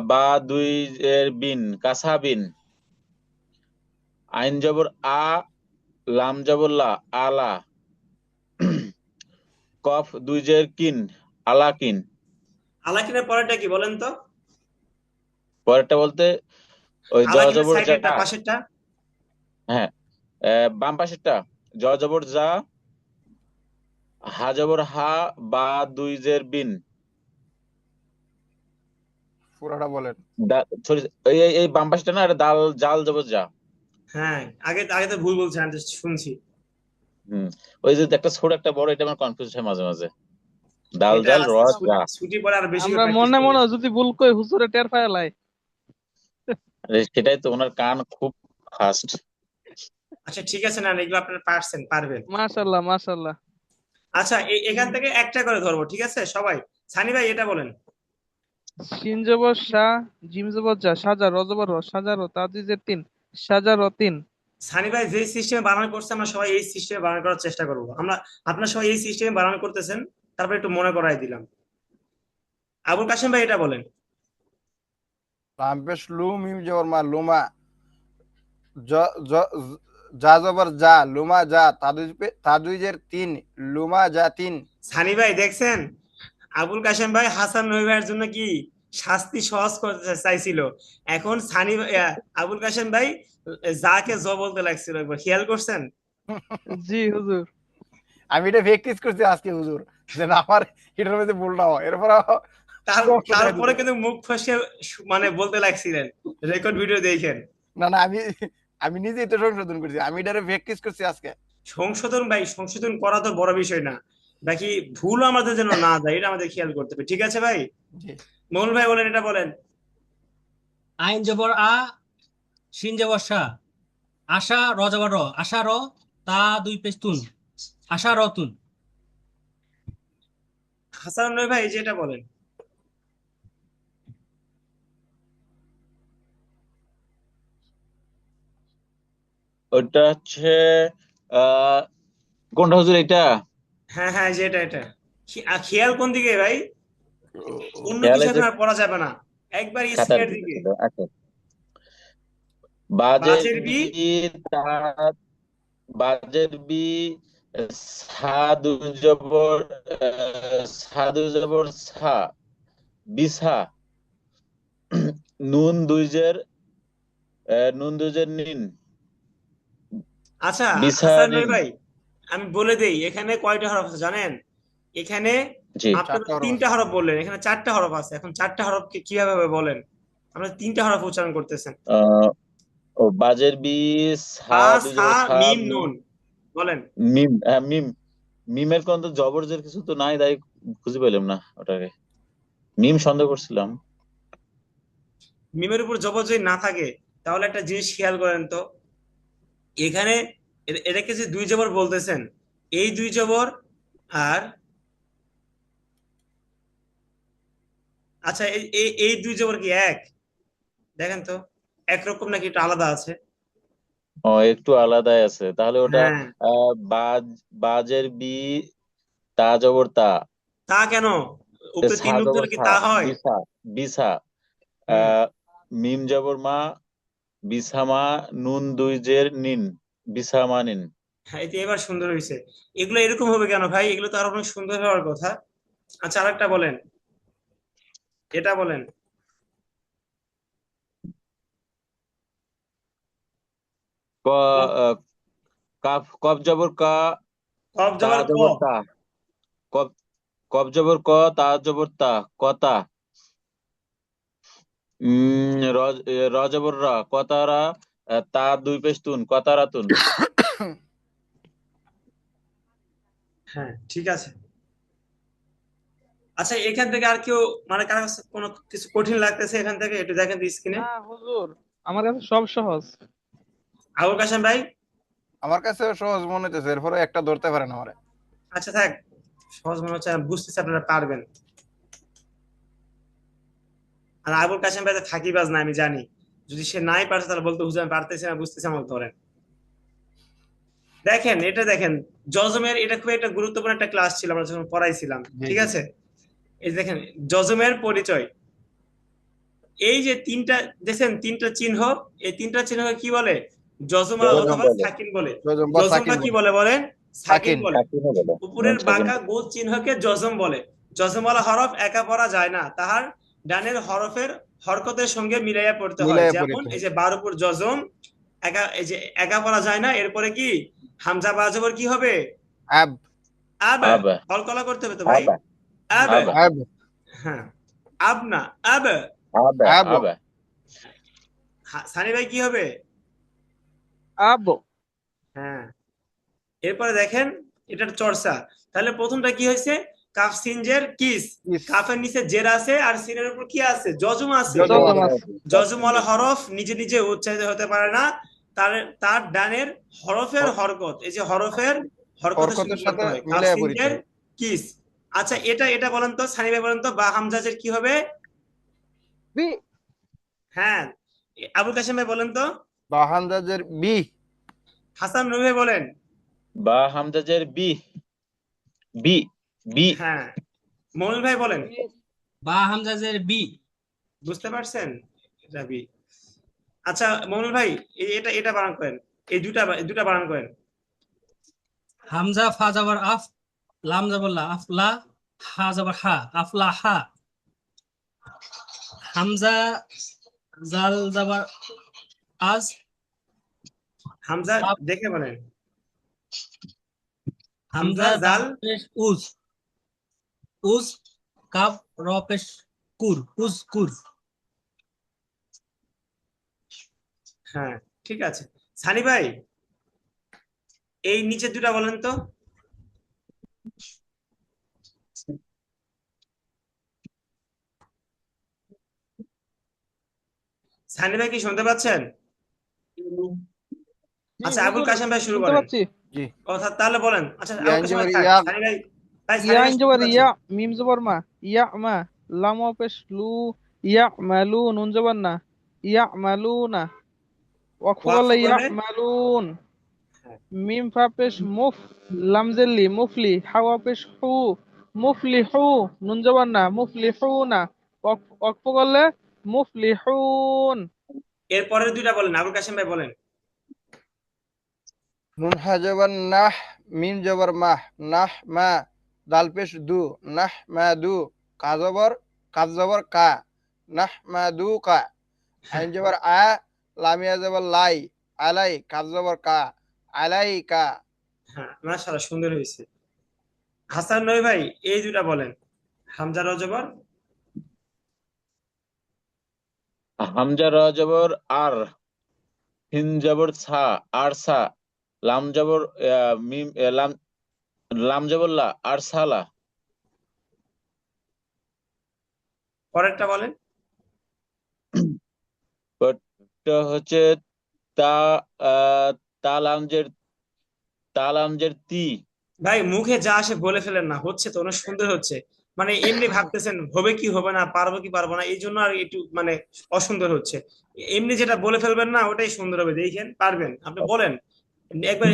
বা দুই এর বিন, কাসা বিন, আইন জবর আ, লাম জবর লা, আলা, কফ দুই জের কিন, আলাকিন। আলাকিনের পরেরটা কি বলেন তো? পরেরটা বলতে ওই জ আলাকিনের জবর যা। সাইডেরটা, পাশেরটা। হ্যাঁ, বাম পাশেরটা জ জবর যা, হা জবর হা, বা দুই জের বিন, পুরোটা বলেন। সরি, এই বাম পাশটা না, এটা দাল জাল জবর যা। হ্যাঁ আগে আগে তো ভুল বলছেন, আমি তো শুনছি। হুম, ওই যে একটা ছোট একটা বড়, এটা আমার কনফিউজ হয় মাঝে মাঝে, দাল এটা জাল র আজকে যা। ছুটি পরে আর বেশি করে আমরা প্র্যাকটিস মনে করবেন। মনে যদি ভুল কই হুজুরে টের পায়। আরে সেটাই তো, ওনার কান খুব ফাস্ট। আচ্ছা ঠিক আছে, না এগুলো আপনারা পারছেন, পারবেন। মাশাআল্লাহ মাশাআল্লাহ। আচ্ছা এখান থেকে একটা করে ধরবো, ঠিক আছে সবাই। সানি ভাই এটা বলেন। সিন জবর সা, জিম জবর যা, সাজা, র জবর র, সাজারো, তা দুই জের তিন, সাজারো তিন। সানি ভাই যে সিস্টেমে বানান করছে আমরা সবাই এই সিস্টেমে বানান করার চেষ্টা করব। আপনারা সবাই এই সিস্টেমে বানান করতেছেন, তারপর একটু মনে করাই দিলাম। আবুল কাশেম ভাই এটা বলেন। লাম পেশ লু, মিম জবর মা, লুমা। জ জ যা জবর যা, লুমা যা, তাদুইজের তিন, লুমা যা তিন। সানি ভাই দেখছেন, আবুল কাশেম ভাই হাসান রবি ভাইয়ের জন্য কি শাস্তি সহজ করতে চাইছিল, এখন আবুল কাশেম ভাই যাকে জ বলতে লাগছিল, একবার খেয়াল করছেন? জি হুজুর। আমি এটা প্র্যাকটিস করছি আজকে হুজুর, যে না আমার এটার মধ্যে ভুল না হয়, এরপর তারপরে কিন্তু মুখ ফসকে মানে বলতে লাগছিলেন, রেকর্ড ভিডিও দেখেন। না না, আমি নিজেই তো সংশোধন করছি, আমি এটারে প্র্যাকটিস করছি আজকে। সংশোধন ভাই, সংশোধন করা তো বড় বিষয় না, বাকি ভুল আমাদের যেন না যায় এটা আমাদের খেয়াল করতে হবে, ঠিক আছে ভাই? জি। মঙ্গল ভাই বলেন, এটা বলেন। আইন জবর আ, সিন জবর সা, আশা, র জবর র, আশা র, তা দুই পেশ তুন, আশা রতুন। হাসান রবি ভাই যেটা বলেন। ওটা হচ্ছে কোনটা হুজুর এটা? হ্যাঁ হ্যাঁ, যেটা এটা খেয়াল কোন দিকে ভাই? অন্য খেয়ালে কিছু যে আর পড়া যাবে না, একবার খাতার স্ক্রিনের দিকে দিকে। ছিল। আচ্ছা, বাজের বাজের বি, বি, তা বাজের বি, সাধু জবর সাধু জবর সা, বিসা, নুন দুইজের নিন, আচ্ছা বিসা হাসান রবি নিন। ভাই, আমি বলে দেই এখানে কয়টা হরফ আছে জানেন? এখানে জি, আপনারা 4টা হরফ তিনটা হরফ বললেন, এখানে 4টা হরফ আছে, এখন 4টা হরফকে কিভাবে হবে বলেন? আমরা 3টা হরফ উচ্চারণ করতেছেন, আহ, ও বাজের বি, বা সাধু সা জবর সা, মিম নুন, বলেন। মিম। হ্যাঁ, মিম। মিমের কোন তো জবরজের কিছু তো নাই, তাই খুঁজে পেলাম না ওটাকে। মিম সন্দেহ করছিলাম। মিমের উপর জবর যদি না থাকে তাহলে একটা জিনিস খেয়াল করেন তো, এখানে এটাকে যে দুই জবর বলতেছেন, এই দুই জবর আর আচ্ছা এই দুই জবর কি এক? দেখেন তো একরকম নাকি একটু আলাদা আছে? ও, একটু আলাদাই আছে তাহলে ওটা। হ্যাঁ, বাজের বি, তা জবর তা, তা কেন? উপরে সা তিন রূপ জবর ধরে কি সা, তা হয়? বিসা, বিসা, হুম, আহ, মিম জবর মা, বিসামা, নুন দুই জের নিন, বিসামা নিন। হ্যাঁ, এটা এবার সুন্দর হয়েছে। এগুলো এরকম হবে কেন ভাই? এগুলো তো আরো অনেক সুন্দর হওয়ার কথা। আচ্ছা আরেকটা বলেন, এটা বলেন। ক আহ, কাফ, কফ জবর কা, কফ তা জবর ক, জবর তা, কফ, কফ জবর ক, তা জবর তা, কতা। র, র জবর রা, কতারা, তা দুই পেশ তুন, কতারাতুন। হ্যাঁ ঠিক আছে। আচ্ছা এখান থেকে আর কেউ মানে কারো কাছে কোনো কিছু কঠিন লাগতেছে এখান থেকে একটু দেখেন তো স্ক্রিনে। না হুজুর, আমার কাছে সব সহজ। আবুল কাশেম ভাই? আমার কাছে সহজ মনে হইতেছে, এরপরে একটা ধরতে পারেন আমারে। আচ্ছা থাক, সহজ মনে হচ্ছে, আমি বুঝতেছি আপনারা পারবেন। আর আবুল কাশেম ভাই তো ফাঁকিবাজ না, আমি জানি, যদি সে নাই পারছে তাহলে বলতে হুজুর আমি পারতেছি না, বুঝতেছি, আমাকে ধরেন। দেখেন এটা দেখেন, জজমের এটা খুব একটা গুরুত্বপূর্ণ একটা ক্লাস ছিল, আমরা যখন পড়াইছিলাম, জি ঠিক জি। আছে? এই যে দেখেন জজমের পরিচয়, এই যে তিনটা দেখেন, তিনটা চিহ্ন, এই তিনটা চিহ্নকে কি বলে? জজমা জজম অথবা বলে, সাকিন বলে। জজম বা জজম বা সাকিন কি বলে। বলে বলেন? সাকিন সাকিন। বলে। সাকিনও বলে, উপরের সাকিন। বাঁকা গোল চিহ্নকে জজম বলে। জজমওয়ালা হরফ একা পড়া যায় না, তাহার ডানের হরফের হরকতের সঙ্গে মিলাইয়া পড়তে হয়। মিলাইয়া যেমন পড়িতে এই হয়। যে বার উপর জজম, এই যে একা পড়া যায় না, এরপরে কি হামজা বা জবর কি হবে? আব। আব। আবা, কলকলা করতে হবে তো ভাই। আবা, আব। আবা, আব। হ্যাঁ, আব না, আব। আবা, আব। আবা। সানি ভাই কি হবে? আবো। হ্যাঁ, এরপরে দেখেন এটার চর্চা। তাহলে প্রথমটা কি হয়েছে? কাফ সিনজের কিস, ইস। কাফের নিচে জের আছে আর সিনের উপর কি আছে? জজম আছে। জজম জজম আছে। আছে। জজমওয়ালা হরফ নিজে নিজে উচ্চারিত হতে পারে না, তার তার ডানের হরফের হরকত, এই যে হরফের হরকতের সঙ্গে হরকতের পড়তে সাথে হয়। কাফ মিলাইয়া পড়িতে সিনজের হয়। কিস। আচ্ছা এটা বলেন তো সানি ভাই, বলেন তো বা হামজাজের কি হবে? বি হ্যাঁ, আবুল কাশেম ভাই বলেন তো। বা হামজাজের বি। হাসান রবি ভাই বলেন। বা হামজাজের বি। বি। বি। হ্যাঁ, মৌল ভাই বলেন। বা হামজাজের বি। বুঝতে পারছেন? এটা বি। আচ্ছা মৌল ভাই, এটা এটা বানান করেন, এই দুটা বানান করেন। হামজা ফা যাবার আফ, লাম যাবার লা, আফলা, হা যাবার হা, আফলা হা। হামজা জাল যাবার আজ, হামজা কাফ দেখে বলেন। হামজা হামজা দাল জাল। পেশ উজ, উজ কাফ র পেশ কুর, উজ কুর। হ্যাঁ, ঠিক আছে। সানি ভাই, এই নিচে দুটা বলেন তো। সানি ভাই কি শুনতে পাচ্ছেন? আচ্ছা, আবুল হুজুর কাশেম ভাই শুরু শুনতে করেন। পাচ্ছি। জি। তাহলে বলেন। আচ্ছা, ইয়া আবুল আইন কাশেম ভাই জবর থাক, ইয়া। সানি ভাই, ভাই সানি ইয়া ভাই আইন শুনতে জবর পাচ্ছি। ইয়া, মিম জবর মা, ইয়া মা, লাম ওয়া পেশ লু, ইয়া মালু, নুন জবর না, ইয়া মালুনা, ওয়াকফ ওয়াকফ করলে ইয়া করলে। মালুন, হ্যাঁ, মিম ফা পেশ মুফ, লাম জেল্লি মুফলি, হাওয়া পেশ হু, মুফলি হু, নুন জবর না, মুফলি হু না, ওয়াকফ করলে মুফলি হুন। এরপরের দুইটা বলেন, আবুল কাশেম ভাই বলেন। নুন হা জবর নাহ, মিম জবর মাহ, নাহ মা, দাল পেশ দু, নাহ মা দু, কাজ জবর কা, নাহ মা দু কা, আইন জবর আ, লামিয়া জবর লাই, আলাই, কাজ জবর কা, আলাই কা। হ্যাঁ, মাশাআল্লাহ, সুন্দর হয়েছে। হাসান নয় ভাই, এই দুটা বলেন। হামজা রজবর। হামজা র জবর আর, হিন জবর ছা, আর সা, লাম জবর মিম লাম, লাম জবর লা, আর সালা। পরেরটা বলেন। ওটা হচ্ছে তা, আহ, তালামজের, তালামজের তি। ভাই মুখে যা আসে বলে ফেলেন না, হচ্ছে তো অনেক সুন্দর হচ্ছে। মানে এমনি ভাবতেছেন হবে কি হবে না, পারবো কি পারবো না, এই জন্য আর একটু মানে অসুন্দর হচ্ছে। এমনি যেটা বলে ফেলবেন না, ওটাই সুন্দর হবে, দেখেন পারবেন আপনি, বলেন একবার,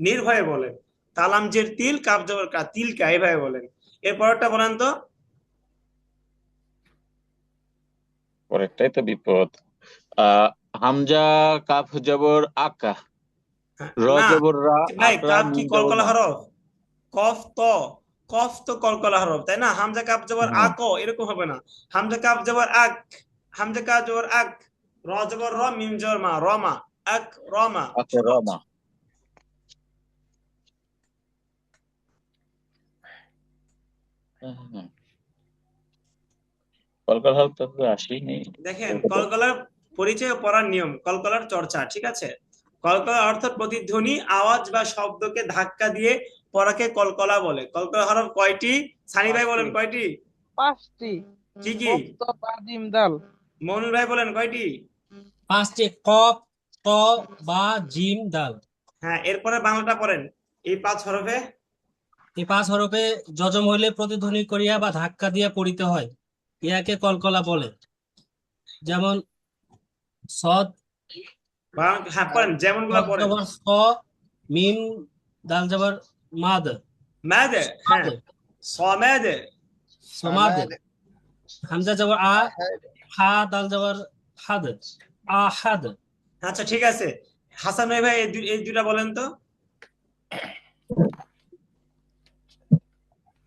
নির্ভয়ে বলেন। তালামজের তিল, কাপ জবর কা, তিলকা, এইভাবে বলেন। এরপরটা বলেন তো। পরেরটাই তো বিপদ। আহ হামজা কাফ জবর আকা, হ্যাঁ, র না জবর রা, ভাই, আকরা, কাপ কি মিম জবর কলকলা মা। হরফ? কফ তো, কফ তো কলকলা হরফ, তাই না? হামজা কাপ জবর হ্যাঁ। আক, এরকম হবে না। হামজা কাপ জবর আক, হামজা কাপ জবর আক, র জবর র, মিম জবর মা, রমা, আক রমা। আচ্ছা, র সহজ। মা। হ্যাঁ। কলকাতা হল তো আসেই নেই। দেখেন, কলকলার পরিচয় ও পড়ার নিয়ম, কলকলার চর্চা, ঠিক আছে? কলকলা অর্থ প্রতিধ্বনি, আওয়াজ বা শব্দকে ধাক্কা দিয়ে পড়াকে কলকলা বলে। কলকলা হরফ কয়টি? সানি ভাই বলেন কয়টি? পাঁচটি। কি কি? কফ তো বা জিম দাল। মনুল ভাই বলেন কয়টি? পাঁচটি, কফ ত বা জিম দাল। হ্যাঁ, এরপরে বাংলাটা পড়েন। এই 5 হরফে। এই 5 হরফে যজম হইলে প্রতিধ্বনি করিয়া বা ধাক্কা দিয়া পড়িতে হয়, ইহাকে কলকলা বলে। যেমন সদ, হ্যাঁ পড়েন, যেমন গুলা সদ পড়েন। জবর স, মিম দাল জবর মাদ, মাদে, হ্যাঁ, সমাদে। সমাদ, সামাদ, হামজা জবর আ, আহাদ। হা দাল জবর হাদ, আহাদ। আচ্ছা ঠিক আছে। হাসান ভাই, এই দুটা বলেন তো।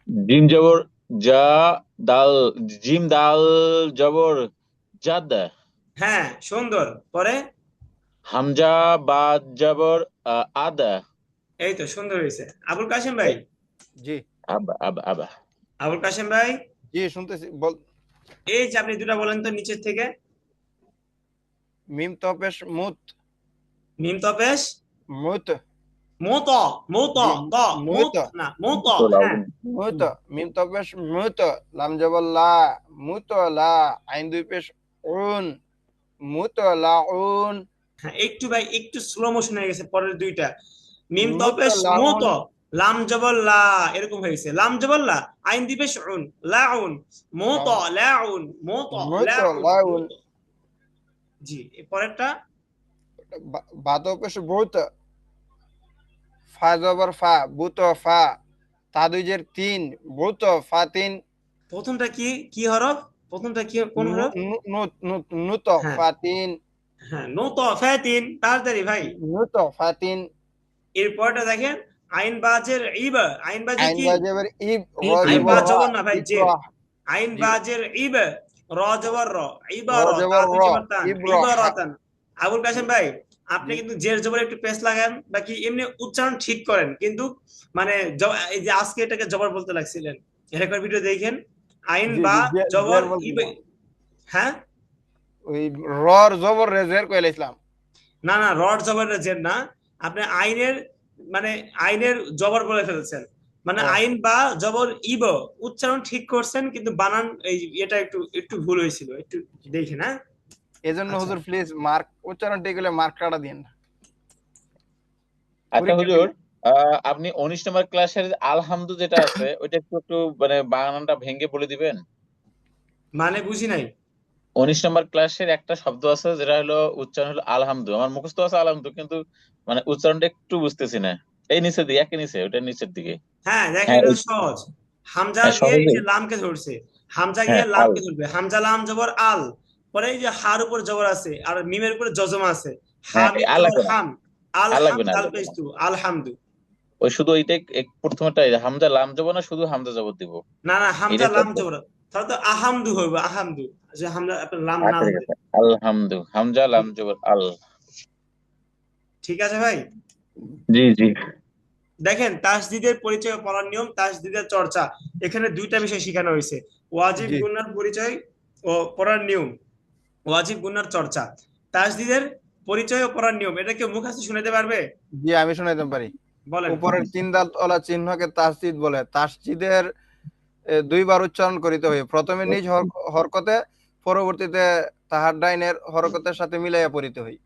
জিম জবর যা, দাল, জিম দাল জবর জাদ, হ্যাঁ, সুন্দর। পরে। হামজা বা জবর আদ। এই তো সুন্দর হয়েছে। আবুল কাশেম ভাই, জি। আবা আবা আবা। আবুল কাশেম ভাই, জি শুনতেছি, বল। এই যে আপনি দুটা বলেন তো নিচের থেকে। মিম তো পেশ মুত, মিম তপেশ মুত। মুত, মুত, জি। ত, মুত মুত, না, মুত। তো হ্যাঁ, লাউড। মুত, মিম তো পেশ মুত, লাম জবর লা, মুত লা, আইন দুই পেশ উন, মুত লা উন, হ্যাঁ, একটু ভাই একটু স্লো মোশন হয়ে গেছে পরের দুইটা। মিম মুত তপেশ লা মুত, উন। লাম জবর লা এরকম হয়েছে, লাম জবর লা, আইন দিবে শুন, লাউন, মোত লাউন, মোত মুতো লাউন, লাউন মোত। জি, পরেরটা বাতো পেশ বহুত ফা জবর ফা বুতো ফা তা দুই জের তিন বুতো ফা তিন প্রথমটা কি, কি হরফ, প্রথমটা কি, কোন হরফ? নুতো হ্যাঁ ফা তিন হ্যাঁ, নত ফাতিন, তাড়াতাড়ি ভাই। নুতো ফা তিন এরপরটা দেখেন, আইন বাজের ইবা, আইন বাজে আইন কি, বাজেবার ইব র ইব আইন ইব বা জবর রা জবর না ভাই, জের। ইকরা আইন জি বাজের ইব, র জবর র, র ইবার, তা জবর দুই র জবর তান, ইব্র ইবারাতান। আবুল কাশেম ভাই, আপনি জি কিন্তু জের জবর একটু পেশ লাগান, বাকি এমনি উচ্চারণ ঠিক করেন, কিন্তু মানে এই যে আজকে এটাকে জবর বলতে লাগছিলেন, এরকম ভিডিও দেখেন। আইন জি বা জি জবর জের ইব, বলছিলাম হ্যাঁ, ওই রর জবর রে জের কইলা ইসলাম না না, রড জবরের জের না, আপনি আইনের মানে আইনের জবর বলে ফেলছেন, মানে ও আইন বা জবর ইব, উচ্চারণ ঠিক করছেন, কিন্তু বানান এই এটা একটু একটু ভুল হয়েছিল, একটু দেখেন, হ্যাঁ। এজন্য আচ্ছা হুজুর প্লিজ মার্ক উচ্চারণ ঠিক হলে মার্ক কাটা দিন না আচ্ছা পরীক্ষা হুজুর, ফেল আপনি 19 নম্বর ক্লাসের আলহামদু যেটা আছে ওইটা একটু একটু মানে বানানটা ভেঙে বলে দিবেন। মানে বুঝি নাই। 19 নম্বর ক্লাসের একটা শব্দ আছে যেটা হলো উচ্চারণ হলো আলহামদু, আমার মুখস্থ আছে আলহামদু, কিন্তু মানে উচ্চারণটা একটু বুঝতেছি না। এই নিচের দিকে, একে নিচে, ওটা নিচের দিকে। হ্যাঁ দেখেন, হ্যাঁ এটা তো সহজ। হামজা গিয়ে এই সহজে। যে লামকে ধরছে, হামজা হ্যাঁ গিয়ে আল। লামকে ধরবে, হামজা লাম জবর আল, পরে এই যে হার উপর জবর আছে আর মিমের উপরে জজম আছে, হা হ্যাঁ মিম আর জবর লাগবে না, হাম, আল আর হাম লাগবে না, আর দাল লাগবে না। পেস্তু আলহামদু। ওই শুধু ওইটাই প্রথমটা হামজা লাম যাব না, শুধু হামজা জবর দিব। না না, হামজা এটাই লাম করবো। জবর, তাহলে তো আহামদু হইব, আহামদু, যে হামজা আপনার লাম না আচ্ছা ঠিক ধরে। আছে, আলহামদু, হামজা লাম ঠিক, জবর আল। ঠিক আছে ভাই। জি জি। দেখেন, তাসদিদের পরিচয় ও পড়ার নিয়ম, তাসদিদের চর্চা, এখানে দুইটা বিষয় শেখানো হয়েছে, ওয়াজিব জি গুন্নার পরিচয় ও পড়ার নিয়ম, ওয়াজিব গুন্নার চর্চা। তাসদিদের পরিচয় ও পড়ার নিয়ম, এটা কেউ মুখস্থ শুনাতে পারবে? জি আমি শুনাইতে পারি বলেন। উপরের তিন দাঁতওয়ালা চিহ্নকে তাসদিদ বলে তাসদিদের দুইবার উচ্চারণ করিতে হইবে প্রথমে নিজ হরকতে পরবর্তীতে তাহার ডাইনের হরকতের সাথে মিলাইয়া পড়িতে হই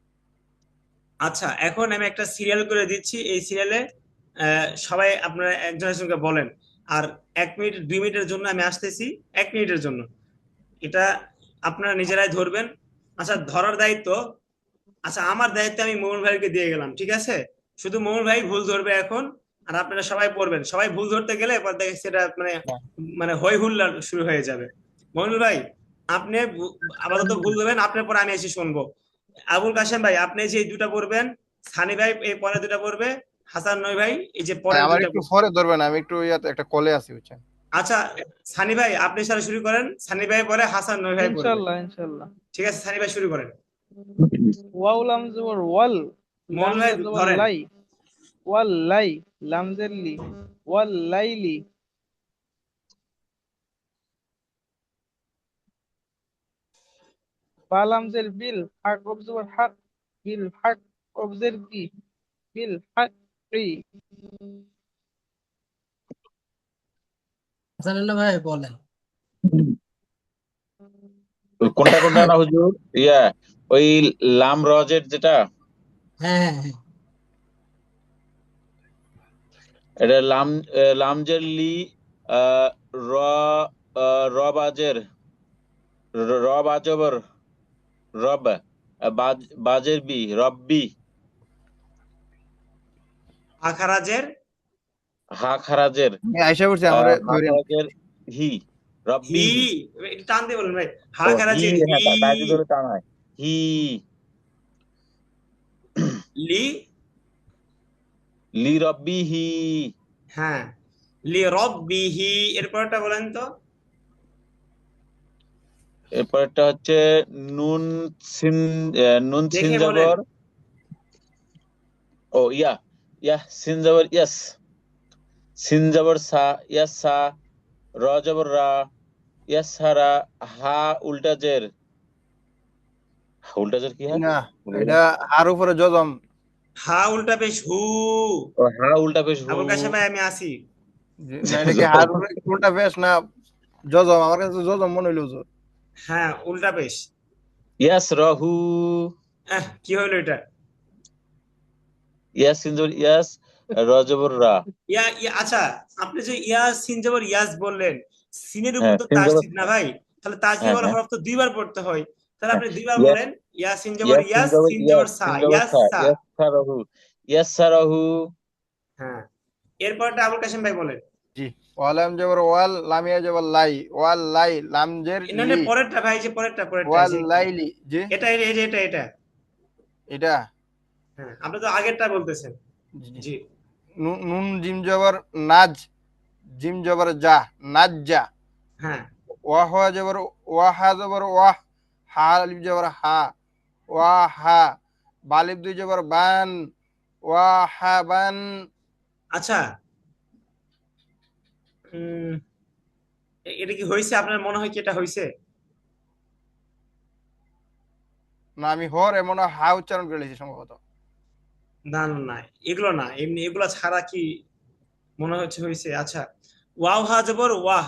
আচ্ছা, এখন আমি একটা সিরিয়াল করে দিচ্ছি, এই সিরিয়ালে সবাই আপনারা একজন একজনকে বলেন, আর 1 মিনিট 2 মিনিটের জন্য আমি আসতেছি, 1 মিনিটের জন্য, এটা আপনারা নিজেরাই ধরবেন। আচ্ছা, ধরার দায়িত্ব, আচ্ছা আমার দায়িত্ব আমি মোমন ভাইকে দিয়ে গেলাম, ঠিক আছে? শুধু মোমন ভাই ভুল ধরবে এখন, আর আপনারা সবাই পড়বেন, সবাই ভুল ধরতে গেলে এবার দেখে সেটা মানে মানে হই হুল্লা শুরু হয়ে যাবে। মোমন ভাই, আপনি আপাতত ভুল ধরবেন, আপনার পরে আমি এসে শুনবো। আবুল কাশেম ভাই, আপনি যে এই দুটা পড়বেন, সানি ভাই এই পরে দুটা পড়বে, হাসান নয় ভাই এই যে পরের আমার দুইটা একটু পড়বে। পরে ধরবেন আমি একটু ইয়াতে একটা কলে আছি বুঝছেন আচ্ছা, সানি ভাই আপনি সারা শুরু করেন, সানি ভাই পরে হাসান নয় ভাই পড়বে। ইনশাল্লাহ ইনশাল্লাহ। ঠিক আছে, সানি ভাই শুরু করেন। ওয়াও লাম জবর ওয়াল, মোহন লাম ভাই জবর ধরেন। লাই, ওয়াল লাই, লাম জের লি, ওয়াল লাইলি, বা লাম জের বিল, হাক অফ জবর হাক, বিল হাক অফ জের কি, বিল হাক কি। জানেন না ভাই, বলেন। ওই কোনটা কোনটা না হুজুর? ইয়া, ওই লাম রজের যেটা, হ্যাঁ হ্যাঁ হ্যাঁ, এটা লামজের লি, আহ, র, রবাজের, রবাজবর রব, বাজের বি রব্বি, আখারাজের হা খারাজের, আমি আইসা পড়ছি আমারে হা ধরেন খারাজের হি, রব্বি হি, হি। একটু টান দিয়ে বলেন ভাই, ও হি, হাখারাজের হি, হ্যাঁ তাই ধরে টান হয়, হি, লি, লি রব্বি হি। হ্যাঁ, লি রব্বিহি, এরপরটা বলেন তো। এরপরটা হচ্ছে নুন সিন, নুন সিন দেখে বলেন। জবর, ও ইয়া, ইয়া সিন জবর ইয়াস, সিন জবর সা, ইয়াস সা, র জবর রা, ইয়াস হারা, হা উল্টা জের, উল্টা জের কি হয়? না এটা আর উপরে জজম হা উল্টা পেশ হু। ও হা উল্টা পেশ হু। আবুল কাশেম ভাই আমি আসি। না এটা কি আর উপরে কোনটা বেশ না জজম আমার কাছে জজম মনে হইলো হুজুর হ্যাঁ, উল্টা পেশ। ইয়াস রহু, কি হইলো এটা? ইয়াস সিন জবর ইয়াস, র জবর রা। ইয়া ইয়া আচ্ছা, আপনি যে ইয়া সিন জবর ইয়াস বললেন, সিনের উপর হ্যাঁ তো সিন জবর তাসদিদ না ভাই, তাহলে তাসদিদ হ্যাঁ ওয়ালা হ্যাঁ হরফ তো দুইবার পড়তে হয়, তাহলে হ্যাঁ আপনি দুইবার ইয়াস বলেন, ইয়া সিন জবর ইয়াস সিন ইয়াস, জবর সিন ইয়াস জবর সা, সিন জবর ইয়াস সা সা। ইয়াসসারাহু ইয়াসসারাহু। হ্যাঁ, এরপরটা আবুল কাসেম ভাই বলেন। জি, ওয়ালাম জবর ওয়াল, লামিয়া জবর লাই, ওয়াল লাই, লামজের না না, লি, পরেরটা ভাই, যে পরেরটা ওয়াল যে লাইলি। জি, এটা এটা। এটা। হ্যাঁ, আপনি তো আগেরটা বলতেছেন। জি। জি। নুন জিম জবর নাজ, জিম জবর যা, নাজ যা। হ্যাঁ, ওয়াহ জবর ওয়াহা জবর ওয়াহ, হা আলিফ জবর হা, ওয়াহা। বালিফ দুই জবর বান, ওয়াহা বান। আচ্ছা, উম এটা কি হয়েছে? আপনার মনে হয় কি এটা হয়েছে? না, আমি হর এমন হা উচ্চারণ করে লিখেছি সম্ভবত। না না না, এগুলো না, এমনি এগুলা ছাড়া কি মনে হচ্ছে হয়েছে? আচ্ছা, ওয়াও হা জবর ওয়াহ,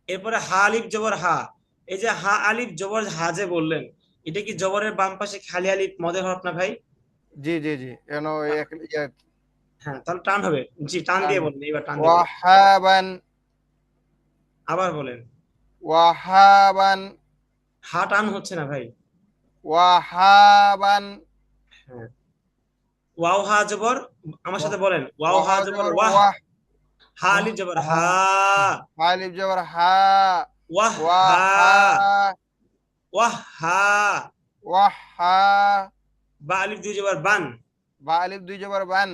এরপরে হা আলিফ জবর হা। এই যে হা আলিফ জবর হা যে বললেন, এটা কি জবরের বাম পাশে খালি আলিফ মদের হরফ না ভাই? জি জি জি, এন হ্যাঁ, তাহলে টান হবে। জি, টান দিয়ে বলেন, এবার টান দিয়ে বলেন। ওয়াহাবান, আবার বলেন। ওয়াহাবান, হা টান হচ্ছে না ভাই। ওয়াহাবান। হ্যাঁ, ওয়াও হা জবর, আমার সাথে বলেন, ওয়াও ওয়াহ হা জবর জবর ওয়াহ, ওয়াহ, হা আলিফ জবর হা, আলিফ জবর হা, ওয়াহ হা, ওয়াহা, ওয়াহ হা। ওয়াহা। বা আলিফ দুই জবর বান, বা আলিফ দুই জবর বান,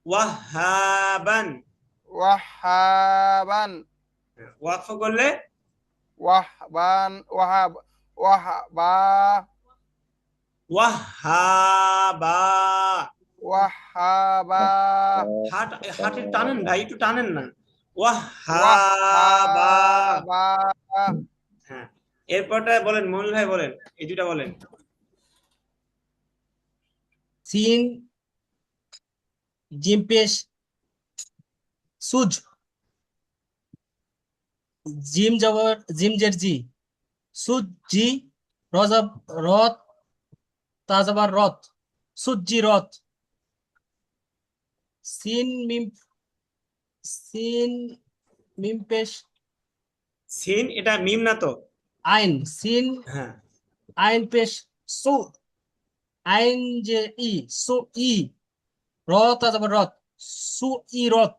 ওয়াহাবান। ওয়াহাবান। ওয়াকফ করলে ওয়াহবান, ওয়াহাব, ওয়াহাবা, ওয়াহাবা। ওয়াহাবা, হাটের টানেন ভাই, একটু টানেন না। ওয়াহাবা। ওয়াহাবা। হ্যাঁ, এরপরটা বলেন, মনিল ভাই বলেন, এই দুটা বলেন। সিন জিম পেশ সুজ, জিম জবর জিম জের জি, সুজ জি, রজব রত, তাজবার রত, সুজি রত। সিন মিম, সিন মিম পেশ সিন, এটা মিম না তো? আইন, সিন হ্যাঁ, আইন পেশ সু, আইন যে ই, সু ই, রত তাজবার রত, সু ই রত।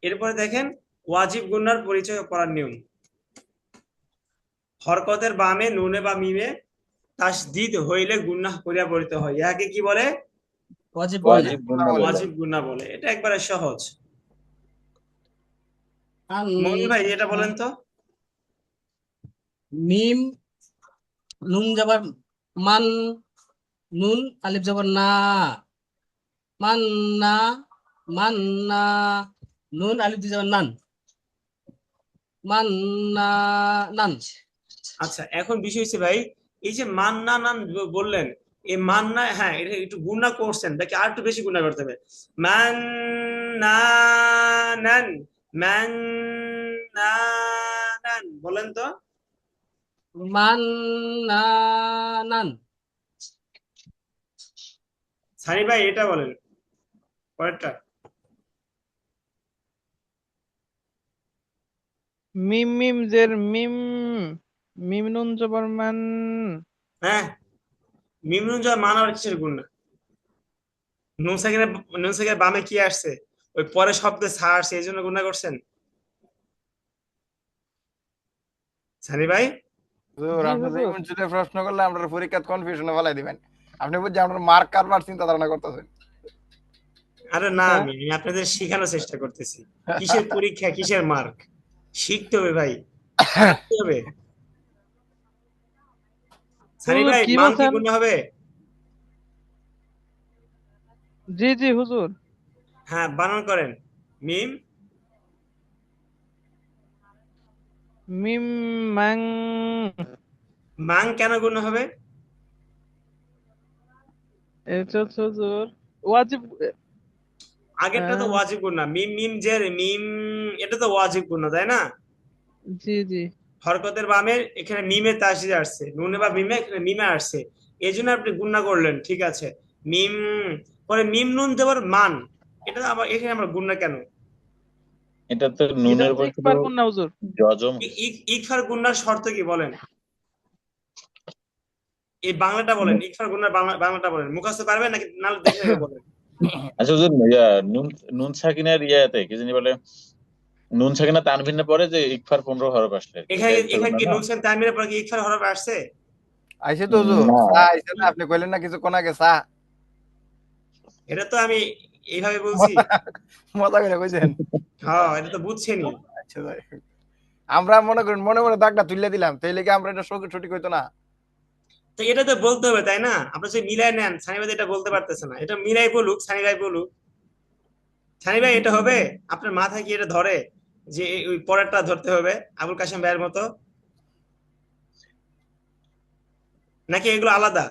এরপরে দেখেন ওয়াজিব গুন্নার পরিচয় ও পড়ার নিয়ম। হরকতের বামে নুনে বা মিমে তাসদিদ হইলে গুন্নাহ করিয়া পড়িতে হয়, ইহাকে কি বলে? ওয়াজিব গুন্না। ওয়াজিব গুন্না বলে। ওয়াজিব গুন্নাহ বলে। এটা একবারে সহজ। আন মনিল ভাই এটা বলেন তো। মিম নুন জবর মান, নুন আলিফ জবর না, মান্না, মান্না, নুন আলিফ দুই জবর নান, মান্না নান। আচ্ছা, এখন বিষয় হচ্ছে ভাই, এই যে মান্না নান বললেন, এই মান্না, হ্যাঁ, এটা একটু গুণা করছেন, তাকে আর একটু বেশি গুণা করতে হবে। মান্নানান, মান্নানান বলেন তো। মান্না নান। সানি ভাই এটা বলেন, পরেরটা। মিম মিম জের মিম, মিম নুন জবর মান, হ্যাঁ, মিমনুন জয় মান আর কিসের গুণা? নুন সাকিনের, নুন সাকিনের বামে কি আসছে? ওই পরে শব্দে ছা আসছে, এই জন্য গুণা করছেন সানি ভাই। হুজুর, জি আপনি যে হুজুর। উঞ্চিতে প্রশ্ন করলে আমরা পরীক্ষার কনফিউশনে ফেলাই দিবেন। আপনি বুঝছি আমরা মার্ক কারবার চিন্তা ধারণা করতেছেন। আরে না, হ্যাঁ। আমি আপনাদের শেখানোর চেষ্টা করতেছি। কিসের পরীক্ষা, কিসের মার্ক? শিখতে হবে ভাই, শিখতে হবে। সানি হুজুর ভাই, কি মান কি বলছেন? গুণা হবে? জি জি হুজুর। হ্যাঁ, বানান করেন। মিম, মিম মাং, মাং কেন গুণা হবে? এটা হচ্ছে হুজুর ওয়াজিব। আগেরটা তো ওয়াজিব গুণা, মিম মিম জের মিম, এটা তো ওয়াজিব গুণা, তাই না? জি জি। হরকতের বামে এখানে মিমে তাসদিদ আসছে, নুনে বা মিমে, এখানে মিমে আসছে, এই জন্য আপনি গুণা করলেন, ঠিক আছে। মিম, পরে মিম নুন জবর মান, এটা আবার এখানে আমরা গুণনা কেন? এটা তো এটা নুনের পর ইকফার গুণ না হুজুর? জজম। ইকফার গুণনার শর্ত কি বলেন? এই বাংলাটা বলেন, ইকফার গুণনার বাংলাটা বলেন, মুখস্থ পারবেন নাকি না দেখে দেখে বলেন? আচ্ছা হুজুর, নুন নুন সাকিনের ইয়াতে কি জানি বলে, নুন সাকিনা তানভিনের পরে যে ইকফার 15 হরফ আসলে এখানে ইকফার এখানে গুণনা কি না? নুন সাকিন তানবিরের পরে কি ইকফার হরফ আসছে? আইছে তো হুজুর, না। সা আইছে না? আপনি কইলেন না কিছুক্ষণ আগে সা? এটা তো আমি এইভাবে বলছি। মজা করে কইছেন। হ্যাঁ, এটা তো বুঝছেনি। আচ্ছা যাই হোক। আমরা মনে করেন মনে মনে দাগটা তুলে দিলাম, তাইলে কি আমরা এটা সঠিক হইতো না? তো এটা তো বলতে হবে তাই না? আপনি যদি মিলাই নেন, সানি ভাই তো এটা বলতে পারতেছে না, এটা মিলাই বলুক, সানি ভাই বলুক। সানি ভাই এটা হবে? আপনার মাথায় কি এটা ধরে যে ওই পরেরটা ধরতে হবে আবুল কাশেম ভাইয়ের মতো, নাকি এগুলো আলাদা?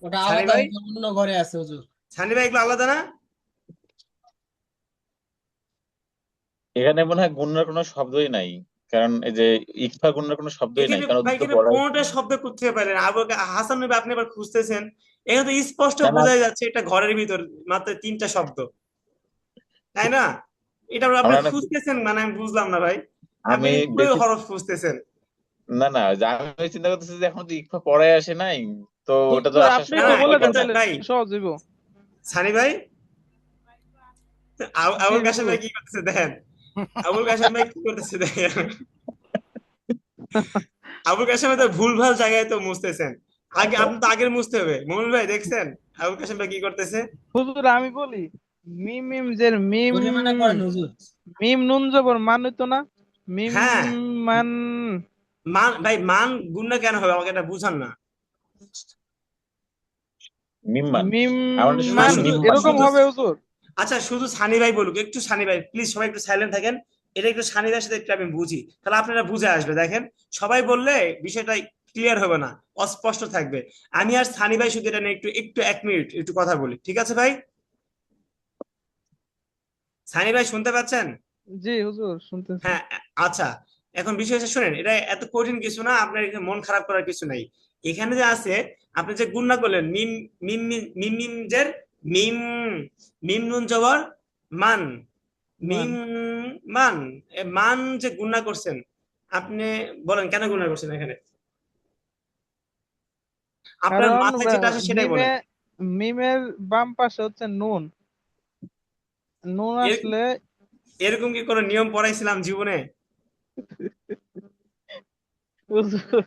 ওটা সানি আলাদা ভাই, অন্য ঘরে আছে হুজুর। সানি ভাই এগুলো আলাদা না? এখানে মনে হয় গুণনার কোনো শব্দই নাই, কারণ এই যে ইকফা গুণনার কোনো শব্দই নাই, এখানে কারণ ভাই, ওদের তো এখানে পড়াই। কোনটা শব্দ করতে পারেন? হাসান নবী আপনি আবার খুঁজতেছেন, এখানে তো স্পষ্ট না না, বোঝা যাচ্ছে এটা ঘরের ভিতর মাত্র 3টা শব্দ, তাই না? এটা আপনি আমরা না, খুঁজতেছেন, মানে আমি বুঝলাম না ভাই, আপনি আমি উপরে বেশি, হরফ খুঁজতেছেন। না না, যে আমি চিন্তা করতেছি যে এখন তো ইকফা পড়াই আসে নাই, তো ওটা তো হুজুর আসার আপনি না সময় তো না, বলে ইকফা এটা দেন তো পড়বে। তাহলে ভাই, সহজ হইব। সানি ভাই, জি আবুল কাশেম হুজুর। ভাই কি করতেছে দেখেন, আবুল কাশেম ভাই কি করতেছে দেখেন, আবুল কাশেম ভাই তো ভুলভাল জায়গায় তো মুছতেছেন। আগে আপনি তো আগের মুছতে হবে, মনুল ভাই দেখছেন আবুল কাশেম ভাই কি করতেছে? হুজুর আমি বলি, মিম মিম জের মিম, পরিমাণে করেন হুজুর। মিম নুন জবর মান হইতো না? মিম হ্যাঁ, মান। মান ভাই, মান গুণনা কেন হবে আমাকে এটা বুঝান না। মিম্মান, মিম আমার না, শুধু মান শুধু মিম্মান। এরকম শুধু হবে হুজুর? আচ্ছা, শুধু সানি ভাই বলুক, একটু সানি ভাই প্লিজ, সবাই একটু সাইলেন্ট থাকেন। এটা একটু সানি ভাইয়ের সাথে একটু আমি বুঝি, তাহলে আপনারা বুঝে আসবে। দেখেন, সবাই বললে বিষয়টা ক্লিয়ার হবে না, অস্পষ্ট থাকবে। আমি আর সানি ভাই শুধু এটা নিয়ে একটু একটু 1 মিনিট একটু কথা বলি, ঠিক আছে ভাই? সানি ভাই শুনতে পাচ্ছেন? জি হুজুর শুনতেছি। হ্যাঁ, আচ্ছা, এখন বিষয় হচ্ছে শুনেন, এটা এত কঠিন কিছু না, আপনার এখানে মন খারাপ করার কিছু নাই। এখানে যে আছে, আপনি যে গুণনা করলেন, মিম মিম মিম মিম মিম জের মিম, মিম নুন জবর মান, মান। মিম মান, মান যে গুণনা করছেন, আপনি বলেন কেন গুণনা করছেন এখানে? আপনার কারণ মাথায় যেটা আসে সেটাই মিমে, বলেন। মিমের বাম পাশে হচ্ছে নুন, নুন এর- আসলে। এরকম কি কোনো নিয়ম পড়াইছিলাম জীবনে? হুজুর,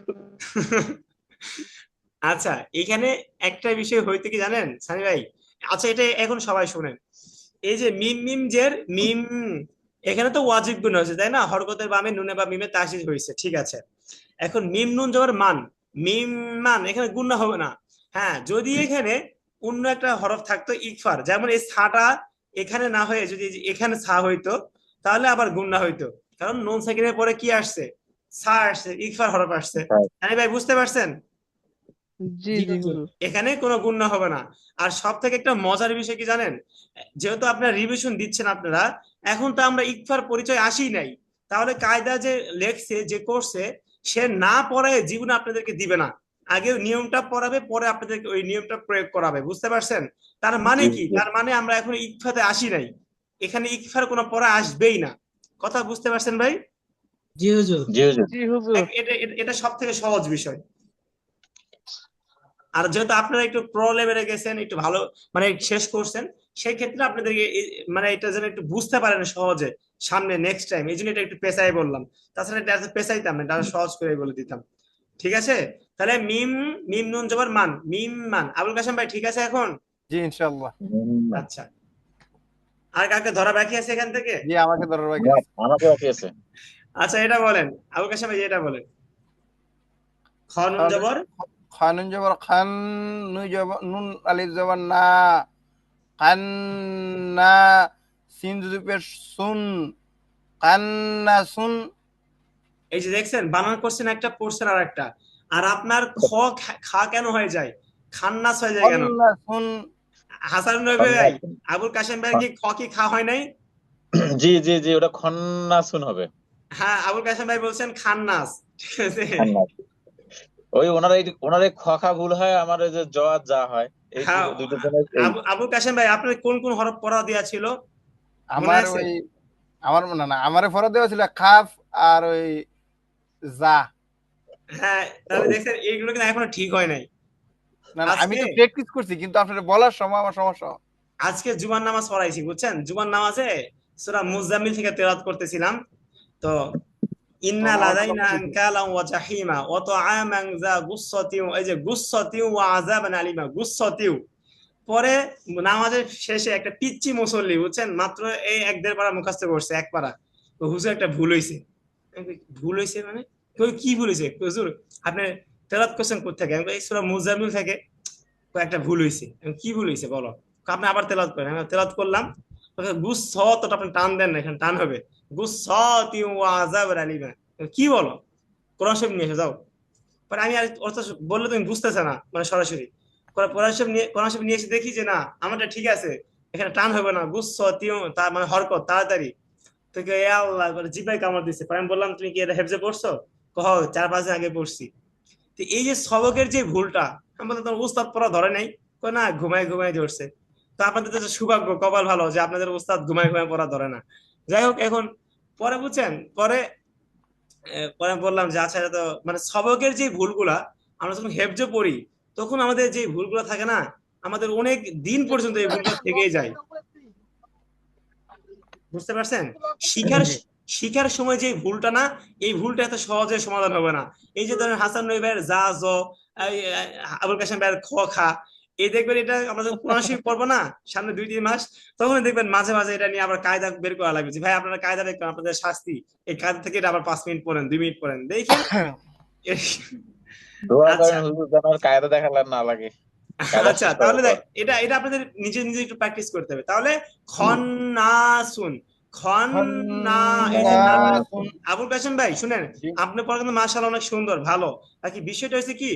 আচ্ছা, এখানে একটা বিষয় হইতে কি জানেন সানি ভাই? আচ্ছা, এটা এখন সবাই শুনেন। এই যে মিম মিম জের মিম, এখানে তো ওয়াজিব গুণ হয়েছে তাই না? হরকতের বামে নুনে বা মিমে তাসিস হয়েছে, ঠিক আছে। এখন মিম নুন জবর মান, মিম মান, এখানে গুণনা হবে না। হ্যাঁ, যদি এখানে অন্য একটা হরফ থাকতো ইকফার, যেমন এই ছাটা এখানে না হয়ে যদি এখানে ছা হইতো, তাহলে আবার গুণনা হইতো। কারণ নুন সাকিনের পরে কি আসছে? ছা আসছে, ইকফার হরফ আসছে। সানি ভাই বুঝতে পারছেন? জি জি জি হুজুর। হুজুর। এখানে কোনো গুণনা হবে না। আর সব থেকে একটা মজার বিষয় কি জানেন? যেহেতু আপনারা রিভিশন দিচ্ছেন আপনারা, এখন তো আমরা ইকফার পরিচয় আসি নাই, তাহলে কায়দা যে লেখছে যে করছে, সে না পড়ায় জীবনে আপনাদেরকে দিবে না। আগে নিয়মটা পড়াবে, পরে আপনাদেরকে ওই নিয়মটা প্রয়োগ করাবে, বুঝতে পারছেন? তার মানে জি কি? জি। তার মানে আমরা এখন ইকফাতে আসি নাই, এখানে ইকফার কোনো পড়া আসবেই না। কথা বুঝতে পারছেন ভাই? জি হুজুর। জি হুজুর। জি হুজুর। এটা এটা এটা সব থেকে সহজ বিষয়। আর যেহেতু আপনারা একটু প্রো লেভেলে গেছেন, একটু ভালো মানে শেষ করছেন, সেই ক্ষেত্রে আপনাদেরকে মানে এটা যেন একটু বুঝতে পারেন সহজে সামনে নেক্সট টাইম, এই জন্য এটা একটু পেঁচাই বললাম। তাছাড়া এটা এত পেঁচাইতাম না, এটা সহজ করে বলে দিতাম। ঠিক আছে, তাহলে মিম, মিম নুন জবর মান, মিম মান। আবুল কাশেম ভাই ঠিক আছে এখন? জি ইনশাআল্লাহ। মিম্মান। আচ্ছা, আর কাকে ধরা বাকি আছে এখান থেকে? জি আমাকে ধরার বাকি আমার আছে। আমাকে বাকি আছে। আচ্ছা, এটা বলেন আবুল কাশেম ভাই, এটা বলেন, খ নুন খান জবর, খানুন জবর খান, নুন জবর নুন আলিফ জবর না, কান্না, সিন যদি পেশ সুন, কান্না সুন। এই যে দেখছেন বানান করছেন একটা, পড়ছেন আর একটা। আর আপনার খ খা কেন হয়ে যায়, খান্নাস হয়ে যায় কেন? কান্না সুন। হাসান নবী ভাই, আবুল কাশেম ভাই কি খ কি খা হয় নাই? জি জি জি, ওটা খন্নাসুন হবে। হ্যাঁ, আবুল কাশেম ভাই বলছেন খান্নাস, ঠিক আছে। খন্নাস। ওই ওনারা ওনারা খা ভুল হয়, আমার ওই যে জ আর যা হয়। এই হ্যাঁ, দুটো জনের এই আবুল কাশেম ভাই আপনার কোন কোন হরফ পড়া দেওয়া ছিল মনে আমার আছে? ওই আমার না আমারে ফরজ দেওয়া ছিল খাফ আর ওই জা। হ্যাঁ, তাহলে দেখছেন এইগুলো কিন্তু এখনো ঠিক হয় নাই। না আমি আজকে তো প্র্যাকটিস করছি, কিন্তু আপনার বলার সময় আমার সমস্যা হয়। আজকে জুমার নামাজ পড়াইছি বুঝছেন, জুমার নামাজে সূরা মুজাম্মিল থেকে তেলাওয়াত করতেছিলাম। তো ইন্না তখন আমার লাদাইনা সমস্যা হয়েছে। আনকালাম ওয়া জাহিমা ওয়া তুআমান যা গুসসাতিউ, এই যে গুসসাতিউ ওয়া আযাবান আলিমা, গুসসাতিউ। পরে নামাজের শেষে একটা পিচ্চি মুসল্লি বুঝছেন, মাত্র এই এক দেড় পারা মুখস্থ করছে, এক পারা। তো হুজুর একটা ভুল হইছে। আমি কই, ভুল হইছে মানে? কই কি ভুল হইছে হুজুর? আপনি তেলাওয়াত করছেন কোথা থেকে? আমি কই, এই সূরা মুজাম্মিল থেকে। কই, একটা ভুল হইছে। আমি কই, কি ভুল হইছে বলো। কই, আপনি আবার তেলাওয়াত করেন। আমি তেলাওয়াত করলাম। গুসসাত, আপনি টান দেন না, এখানে টান হবে। গুসসাতি ওয়া আযাবান আলিমা। কি বলো? কোরআন শরীফ নিয়ে এসে যাও। পরে আমি আর অর্থ বললে তুমি বুঝতেছে না, মানে সরাসরি পরে কোরআন শরীফ নিয়ে এসে দেখি যে না, আমারটা ঠিক আছে, এখানে টান হবে না, গুসসাতিউ তার মানে হরকত তাড়াতাড়ি। তো কে আল্লাহ, পরে জিব্বায় কামড় দিছে। পরে আমি বললাম, তুমি কি এটা হেফজে পড়ছো? কহ, 4-5 দিন আগে পড়ছি। তো এই যে সবকের যে ভুলটা, আমি বললাম তোমার উস্তাদ পড়া ধরে নাই? কই না, ঘুমায় ঘুমায় ধরছে। তো আপনাদের তো সৌভাগ্য, কপাল ভালো যে আপনাদের উস্তাদ ঘুমায় ঘুমায় পড়া ধরে না। যাই হোক, এখন পরে বুঝছেন, পরে বললাম যে আচ্ছা, এটা তো মানে সবকের যে ভুলগুলা আমরা যখন হেফজে পড়ি, তখন আমাদের যে ভুলগুলো থাকে না, আমাদের অনেক দিন পর্যন্ত এই ভুলগুলো থেকেই যায়। বুঝতে পারছেন? শিখার জি। শিখার সময় যে ভুলটা না, এই ভুলটা এত সহজে সমাধান হবে না। এই যে ধরেন হাসান নবী ভাইয়ের যা জ, এই, আবুল কাশেম ভাইয়ের খ খা, এই দেখবেন এটা আমরা যখন কোরআন শরীফ পড়বো না সামনে 2-3 মাস, তখন দেখবেন মাঝে মাঝে এটা নিয়ে আবার কায়দা বের করা লাগবে যে ভাই আপনারা কায়দা বের করেন, আপনাদের শাস্তি এই কায়দা থেকে এটা আবার 5 মিনিট পড়েন, 2 মিনিট পড়েন, দেখেন। দোয়া আচ্ছা, করেন হুজুর যেন আর কায়দা দেখালেন না লাগে, কায়দা আচ্ছা, শেষ তাহলে করার পর। এটা এটা আপনাদের নিজে নিজে একটু প্র্যাকটিস করতে হবে। তাহলে খন্নাসুন, খন্না, এই যে না, খন্নাসুন। আবুল কাশেম ভাই শুনেন, জি। আপনি পড়া কিন্তু মাশাআল্লাহ অনেক সুন্দর, ভালো। আর কি বিষয়টা হচ্ছে কি,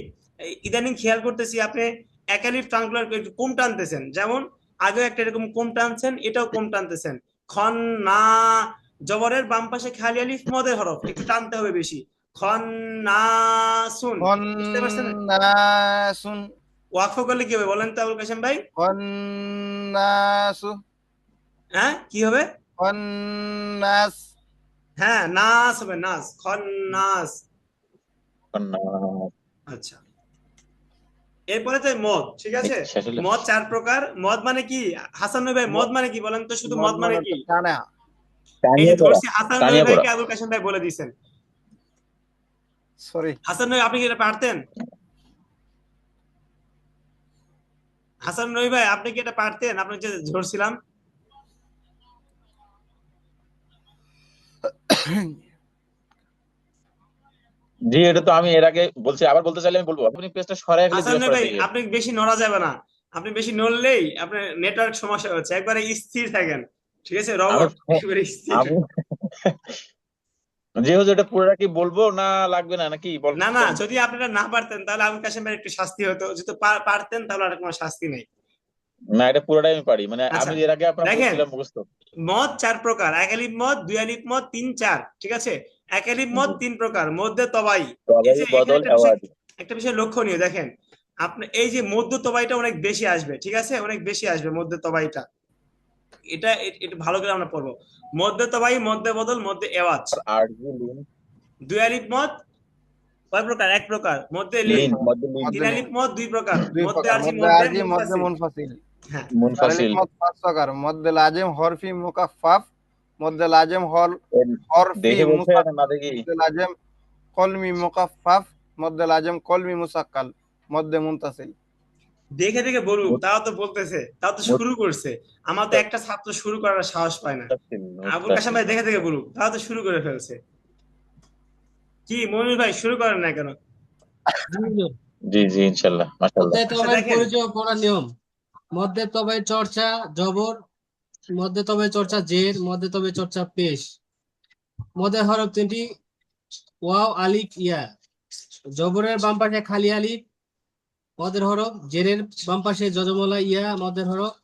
ইদানিং খেয়াল করতেছি আপনি একালিফ টানগুলো একটু কম টানতেছেন। যেমন আগে একটা এরকম কম টানছেন, এটাও কম টানতেছেন। খন্না, জবরের বাম পাশে খালি আলিফ মদের হরফ, একটু টানতে হবে বেশি। খন্নাসুন, বুঝতে পারছেন? খন্নাসুন। ওয়াকফ করলে কি হবে বলেন তো আবুল কাশেম ভাই? খন্নাসু। হ্যাঁ, কি হবে? খন্নাস। হ্যাঁ, নাস হবে, নাস, খন্নাস। না, আচ্ছা, এরপরে তো মদ, ঠিক আছে। শেষ হলো। মদ 4 প্রকার। মদ মানে কি হাসান নবী ভাই? মদ মানে কি বলেন তো, শুধু মদ মানে কি? টানা। এই যে টানিয়ে পড়া, ধরছি, হাসান নবী টানিয়ে পড়া। ভাইকে আবুল কাশেম ভাই বলে দিয়েছেন। সরি। হাসান নবী, আপনি কি এটা পারতেন? হাসান নবী ভাই, আপনি কি এটা পারতেন? আপনি যে ধরছিলাম। জি, এটা তো আমি এর আগে বলছি, আবার বলতে চাইলে আমি বলবো, আপনি পেজটা সরাই ফেলে হাসান জিজ্ঞেস নবী করেন ভাই, দেখি। আপনি বেশি নড়া যাবে না। আপনি বেশি নড়লেই আপনার নেটওয়ার্ক সমস্যা হচ্ছে, একবারে স্থির থাকেন, ঠিক আছে, আমি রবট একেবারে স্থির। আমি যেহেতু এটা পুরোটা কি বলবো না লাগবে না নাকি না না, বলেন? যদি আপনারা না পারতেন তাহলে আবুল কাশেম ভাই একটু শাস্তি হতো, যদি পারতেন তাহলে আর কোনো শাস্তি নেই। না, এটা পুরোটাই আমি পারি, মানে আচ্ছা, আমি এর আগে আপনার দেখেন, বলছিলাম মুখস্থ। মদ 4 প্রকার, এক আলিফ মদ, 2 আলিফ মদ, 3 4, ঠিক আছে। এক আলিফ মদ 3 প্রকার, মধ্যে তবাই। এই তবাই যে এখানে বদল আওয়াজ। একটা বিষয় লক্ষণীয়, দেখেন আপনি এই যে মধ্য তবাইটা অনেক বেশি আসবে, ঠিক আছে, অনেক বেশি আসবে মধ্য তবাইটা। এটা ভালো করে আমরা পড়বো। মধ্যে তবাই, মধ্যে বদল, মধ্যে এওয়াজ। আরজি লিন, 2 আলিফ মদ কয় প্রকার? 1 প্রকার, মধ্যে লিন। লিন মধ্যে লিন, 3 আলিফ মদ 2 প্রকার, 2 মধ্যে প্রকার, আরজি, মধ্যে মধ্যে আরজি, মধ্যে মুনফাসিল। মুনফাসিল। হ্যাঁ, তালিফ মুনফাসিল। মদ 5 প্রকার, মধ্যে লাজিম, হরফি, মুকাফফাফ, মধ্যে লাজিম, হরফি, দেখে বলছে না মুসাক্কাল, দেখি। মধ্যে লাজিম, কলমি, মুকাফফাফ, মধ্যে লাজিম, কলমি, মুসাক্কাল, মধ্যে মুনতাসিল। দেখে দেখে বলুক, তাও তো বলতেছে, তাও তো শুরু করছে। আমার তো একটা ছাত্র শুরু করার সাহস পায় না। মুত্তাসিল, আবুল কাশেম মুত্তাসিল। ভাই দেখে দেখে বলুক, তাও তো শুরু করে ফেলছে। কি মনির ভাই, শুরু করেন না কেন? জি জি, ইনশাল্লাহ, মাশাআল্লাহ। মধ্যে আচ্ছা, তবের দেখেন, পরিচয় পড়ার নিয়ম। মধ্যে তবে চর্চা জবর, মধ্যে তবে চর্চা জের, মধ্যে তবে চর্চা পেশ। মধ্যে হরফ 3টি, ওয়াও আলিফ ইয়া। জবরের বাম পাশে খালি আলিফ মদের হরফ, জেরের বাম পাশে যজমলা ইয়া মদের হরফ,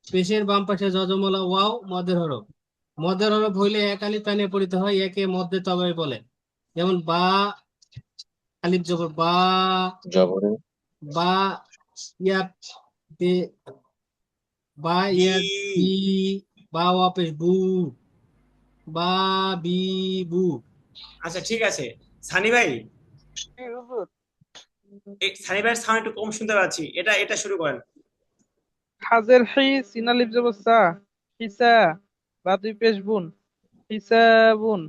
পেশের বাম পাশে যজমলা ওয়াও মদের হরফ। মদের হরফ হইলে এক আলিফ টানে পড়িতে হয়, একে মধ্যে তবে বলে। যেমন বা, আলিফ জবর বা, জবরে বা ইয়া, বে বা ইয়া বি বা ওয়া পেশ বু বা বি বু। আচ্ছা ঠিক আছে, সানি ভাই, সানি ভাইয়ের সাউন্ড একটু কম শুনতে পাচ্ছি, এটা শুরু করেন। হাজের হি সিন আলিফ জবর সা হিসা বা দুই পেশ বুন হিসাবুন।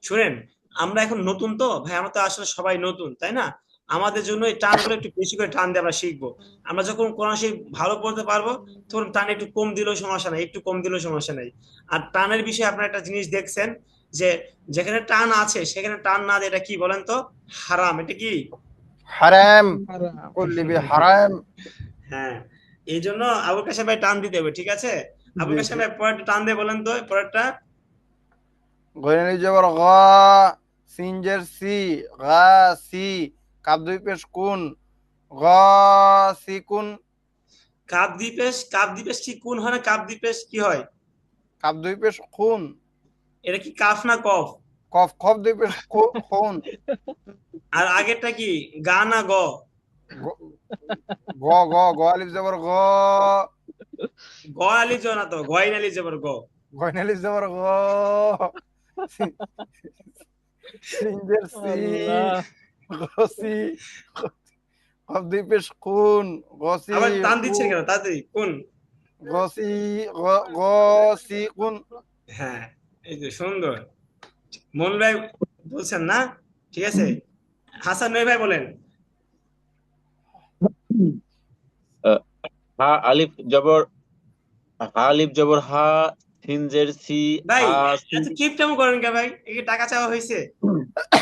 শুনেন, আমরা এখন নতুন তো ভাই, আমরা তো আসলে সবাই নতুন, তাই না? আমাদের জন্য এই টানগুলো একটু বেশি করে টান দিয়ে আমরা শিখবো। আমরা যখন কোরআন শরীফ ভালো পড়তে পারবো, তখন টান একটু কম দিলেও সমস্যা নাই, একটু কম দিলেও সমস্যা নাই। আর টানের বিষয়ে আপনারা একটা জিনিস দেখছেন যে যেখানে টান আছে সেখানে টান না দিয়ে, এটা কি বলেন তো? হারাম। এটা কি? হারাম, হারাম। কুল্লি বি হারাম। হ্যাঁ, এই জন্য আবুল কাশেম ভাই টান দিতে হবে, ঠিক আছে? আবুল জি কাশেম জি। ভাই পরেরটা টান দিয়ে বলেন তো, পরেরটা। গইনালি জবর গ, সিনজের সি, গা সি, কাপ দুই পেশ কুন, গ সি কুন। কাপ দ্বীপেশ কি কোন হয় না কাপ দ্বীপেশ কি হয়? কাপ দুই পেশ খুন, এটা কি কাফ না কফ? কফ খফ দুই পেশ খুন। আর আগেরটা কি, গা না গ? গ গ গ গ আলিফ জবর গ, গ আলি জ না তো, গয়ন আলি জবর গ। গইনালি জবর গ, সিনজের সি, আল্লাহ। গসি, খফ দুই পেশ খুন, গসি আবার টান দিচ্ছেন কেন তাড়াতাড়ি, কোন? গসি গসি কুন। হ্যাঁ, এই যে সুন্দর। মন ভাই বলছেন না? ঠিক আছে, হাসান ভাই বলেন। আহ, হা আলিফ জবর হা সিনজের সি ভাই, হা সি। এত কিপটামো করেন কে ভাই? এই কি টাকা চাওয়া হয়েছে?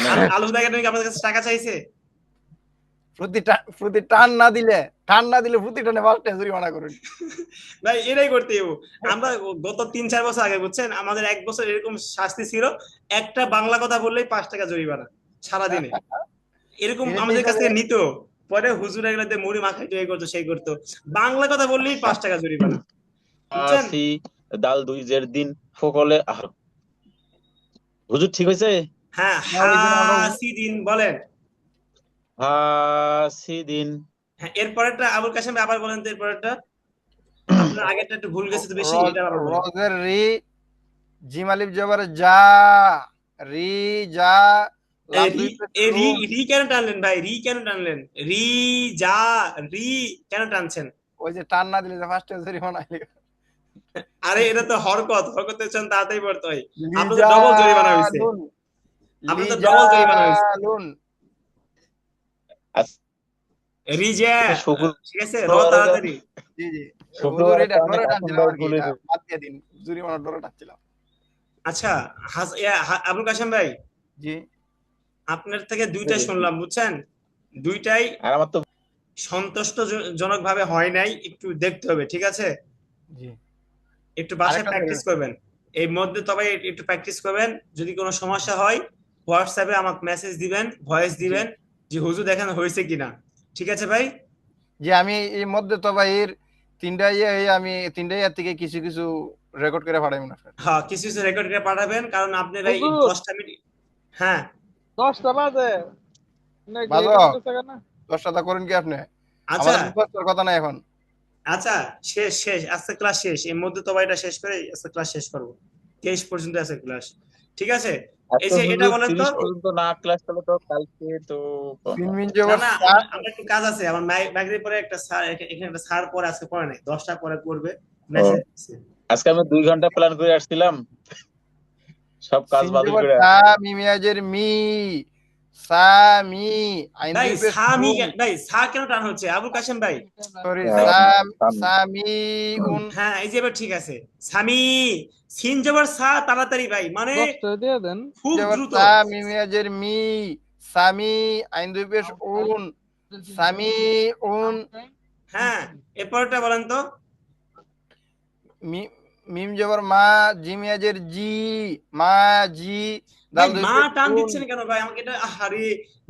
না আলু দাগে নাকি আপনাদের কাছে টাকা চাইছে? প্রতি টান না দিলে, প্রতি টানে 5 টাকা জরিমানা করুন। ভাই এটাই করতে হইব। আমরা গত 3-4 বছর আগে, বুঝছেন, আমাদের 1 বছর এরকম শাস্তি ছিল, একটা বাংলা কথা বললেই 5 টাকা জরিমানা সারাদিনে। এরকম এই আমাদের কাছ হিসাবে থেকে নিত। পরে হুজুর এগুলোতে মুড়ি মাখাইতো, এই করতো সেই করতো। বাংলা কথা বললেই 5 টাকা জরিমানা, বুঝছেন? সি দাল দুই জের দিন ফকলে আহ হুজুর ঠিক হয়েছে। হ্যাঁ, আর এই জন্য আমরা হাসিদিন বলেন। হা সি দিন। হ্যাঁ, এরপরেরটা আবুল কাশেম ভাই আবার বলেন তো, এরপরেরটা। আপনার আগেরটা একটু ভুল গেছে তো বেশি, এটা আবার বলেন। রজের রি, জিম আলিফ জবর যা, রি যা, এই লাম রি, দুই পেশ এই রি, লুম। রি কেন টানলেন ভাই? রি কেন টানলেন? রি, যা, রি কেন টানছেন? ওই যে টান না দিলে যে 5 টাকা জরিমানা আইলে। আরে এটা তো হরকত, হরকতের জন্য তাড়াতাড়ি পড়তে হয়। আপনার তো ডবল জরিমানা হয়েছে, লিজালুন, আপনার তো ডবল জরিমানা হয়েছে। লিজালুন। আজকে রিজা, ঠিক আছে, র শুক্রবার এটা তাড়াতাড়ি। জি জি। হুজুর শুক্রবার এটা অনেক ডরে আসন টানছিলাম ভাই আর কি, ভুলে এটা গেছে। বাদ দিয়ে দিন, জরিমানা ডরে টানছিলাম। আচ্ছা, আবুল কাশেম ভাই, জি আপনার থেকে দুইটা শুনলাম, বুঝছেন, দুইটাই আর আমার তো সন্তুষ্টজনক ভাবে হয় নাই, একটু দেখতে হবে, ঠিক আছে? জি। একটু বাসায় আরেকটা প্র্যাকটিস করবেন। এই মধ্যে তবে একটু প্র্যাকটিস করবেন। যদি কোনো সমস্যা হয়, হোয়াটসঅ্যাপে আমাকে মেসেজ দিবেন, ভয়েস জি দিবেন, যে হুজুর দেখেন হয়েছে কিনা। ঠিক আছে ভাই? জি। আমি এই মধ্যে তো ভাই এর আমি 3টা থেকে কিছু কিছু রেকর্ড করে পাঠাইব না স্যার। হ্যাঁ, কিছু কিছু রেকর্ড করে পাঠাবেন, কারণ আপনি ভাই হুজুর 10টা মিনিট। হ্যাঁ, 10টা বাজে নাকি বাজো এটা হইতেছে কেন? 10টা করেন কি আপনি? আচ্ছা আমাদের মুখস্থের কথা নাই এখন। আচ্ছা, শেষ শেষ, আজকে ক্লাস শেষ। এর মধ্যে তো ভাই এটা শেষ করে আজকে ক্লাস শেষ করবো। 23 পর্যন্ত আছে ক্লাস, ঠিক আছে? এই আজকে যে এটা হুজুর বলেন তো। 30 পর্যন্ত না ক্লাস করলে তো কালকে তো তিন মিন না জবর না, সা, আমরা একটু কাজ আছে আমার, মাগরিব পরে একটা স্যার, এখানে একটা স্যার পরে আজকে পড়ে নাই, 10টা পরে পড়বে, ও, মেসেজ দিচ্ছে। আজকে আমি 2 ঘন্টা প্ল্যান করে আসছিলাম, সব কাজ সিন বাতিল জবর করে। সা, মিমিয়াজের মি, সা মি, আইন ভাই দুই পেশ সামি রুম। ভাই, সা কেন টান হচ্ছে আবুল কাশেম ভাই? সরি, হ্যাঁ, সামি উন। হ্যাঁ, এই যে এবার ঠিক আছে। সামি, সিন জবর সা, তাড়াতাড়ি ভাই, মানে 10টা দিয়ে দেন। খুব জবর দ্রুত। সা, মিমিয়াজের মি, সামি, আইন দুই পেশ উন, সামি উন। হ্যাঁ, এরপরটা বলেন তো। মিম জবর মা, জিমিয়াজের জি, মা জি, ভাই দাল দুই মা পেশ টান উন। দিচ্ছেন কেন ভাই আমাকে? এটা আরে,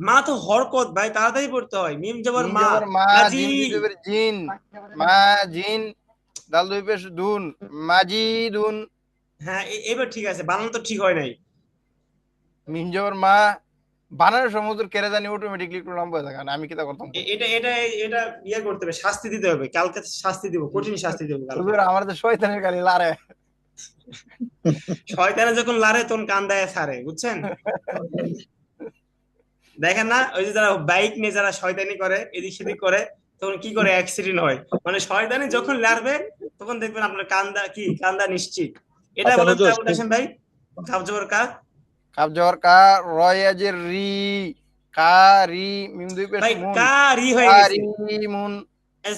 মা তো হরকত ভাই, তাড়াতাড়ি পড়তে হয়। মিম জবর মিম মা, জবর মা, মাজি। জিম জবর জিন, মা জিন, দাল দুই পেশ দুন, মাজি দুন। হ্যাঁ, এবার ঠিক আছে, বানান তো ঠিক হয় নাই। মিম জবর মা, বানানোর সময় হুজুর কেড়ে জানি অটোমেটিকলি একটু লম্বা হয়ে থাকে আমি কি তা করতাম এটা এটা এটা ইয়ে করতে হবে, শাস্তি দিতে হবে, কালকে শাস্তি দিব, কঠিন শাস্তি দিব কালকে। হুজুর আমার তো শয়তানের গালি লারে শয়তানে যখন লারে তখন কান্দায় ছাড়ে, বুঝছেন? দেখেন না, ওই যে যারা বাইক নিয়ে যারা শয়তানি করে, এদিক সেদিক করে, তখন কি করে, অ্যাক্সিডেন্ট হয়। মানে শয়তানি যখন লারবে তখন দেখবেন আপনার কান্দা নিশ্চিত। এটা আচ্ছা বলেন তো হুজুর, আবুল কাসেম ভাই, কাব জবর কা। কাপ জহর কা রয়াজের রি কা রি মিম দুই পেশ ভাই মুন কা রি হয়ে কা গেছে। রি মুন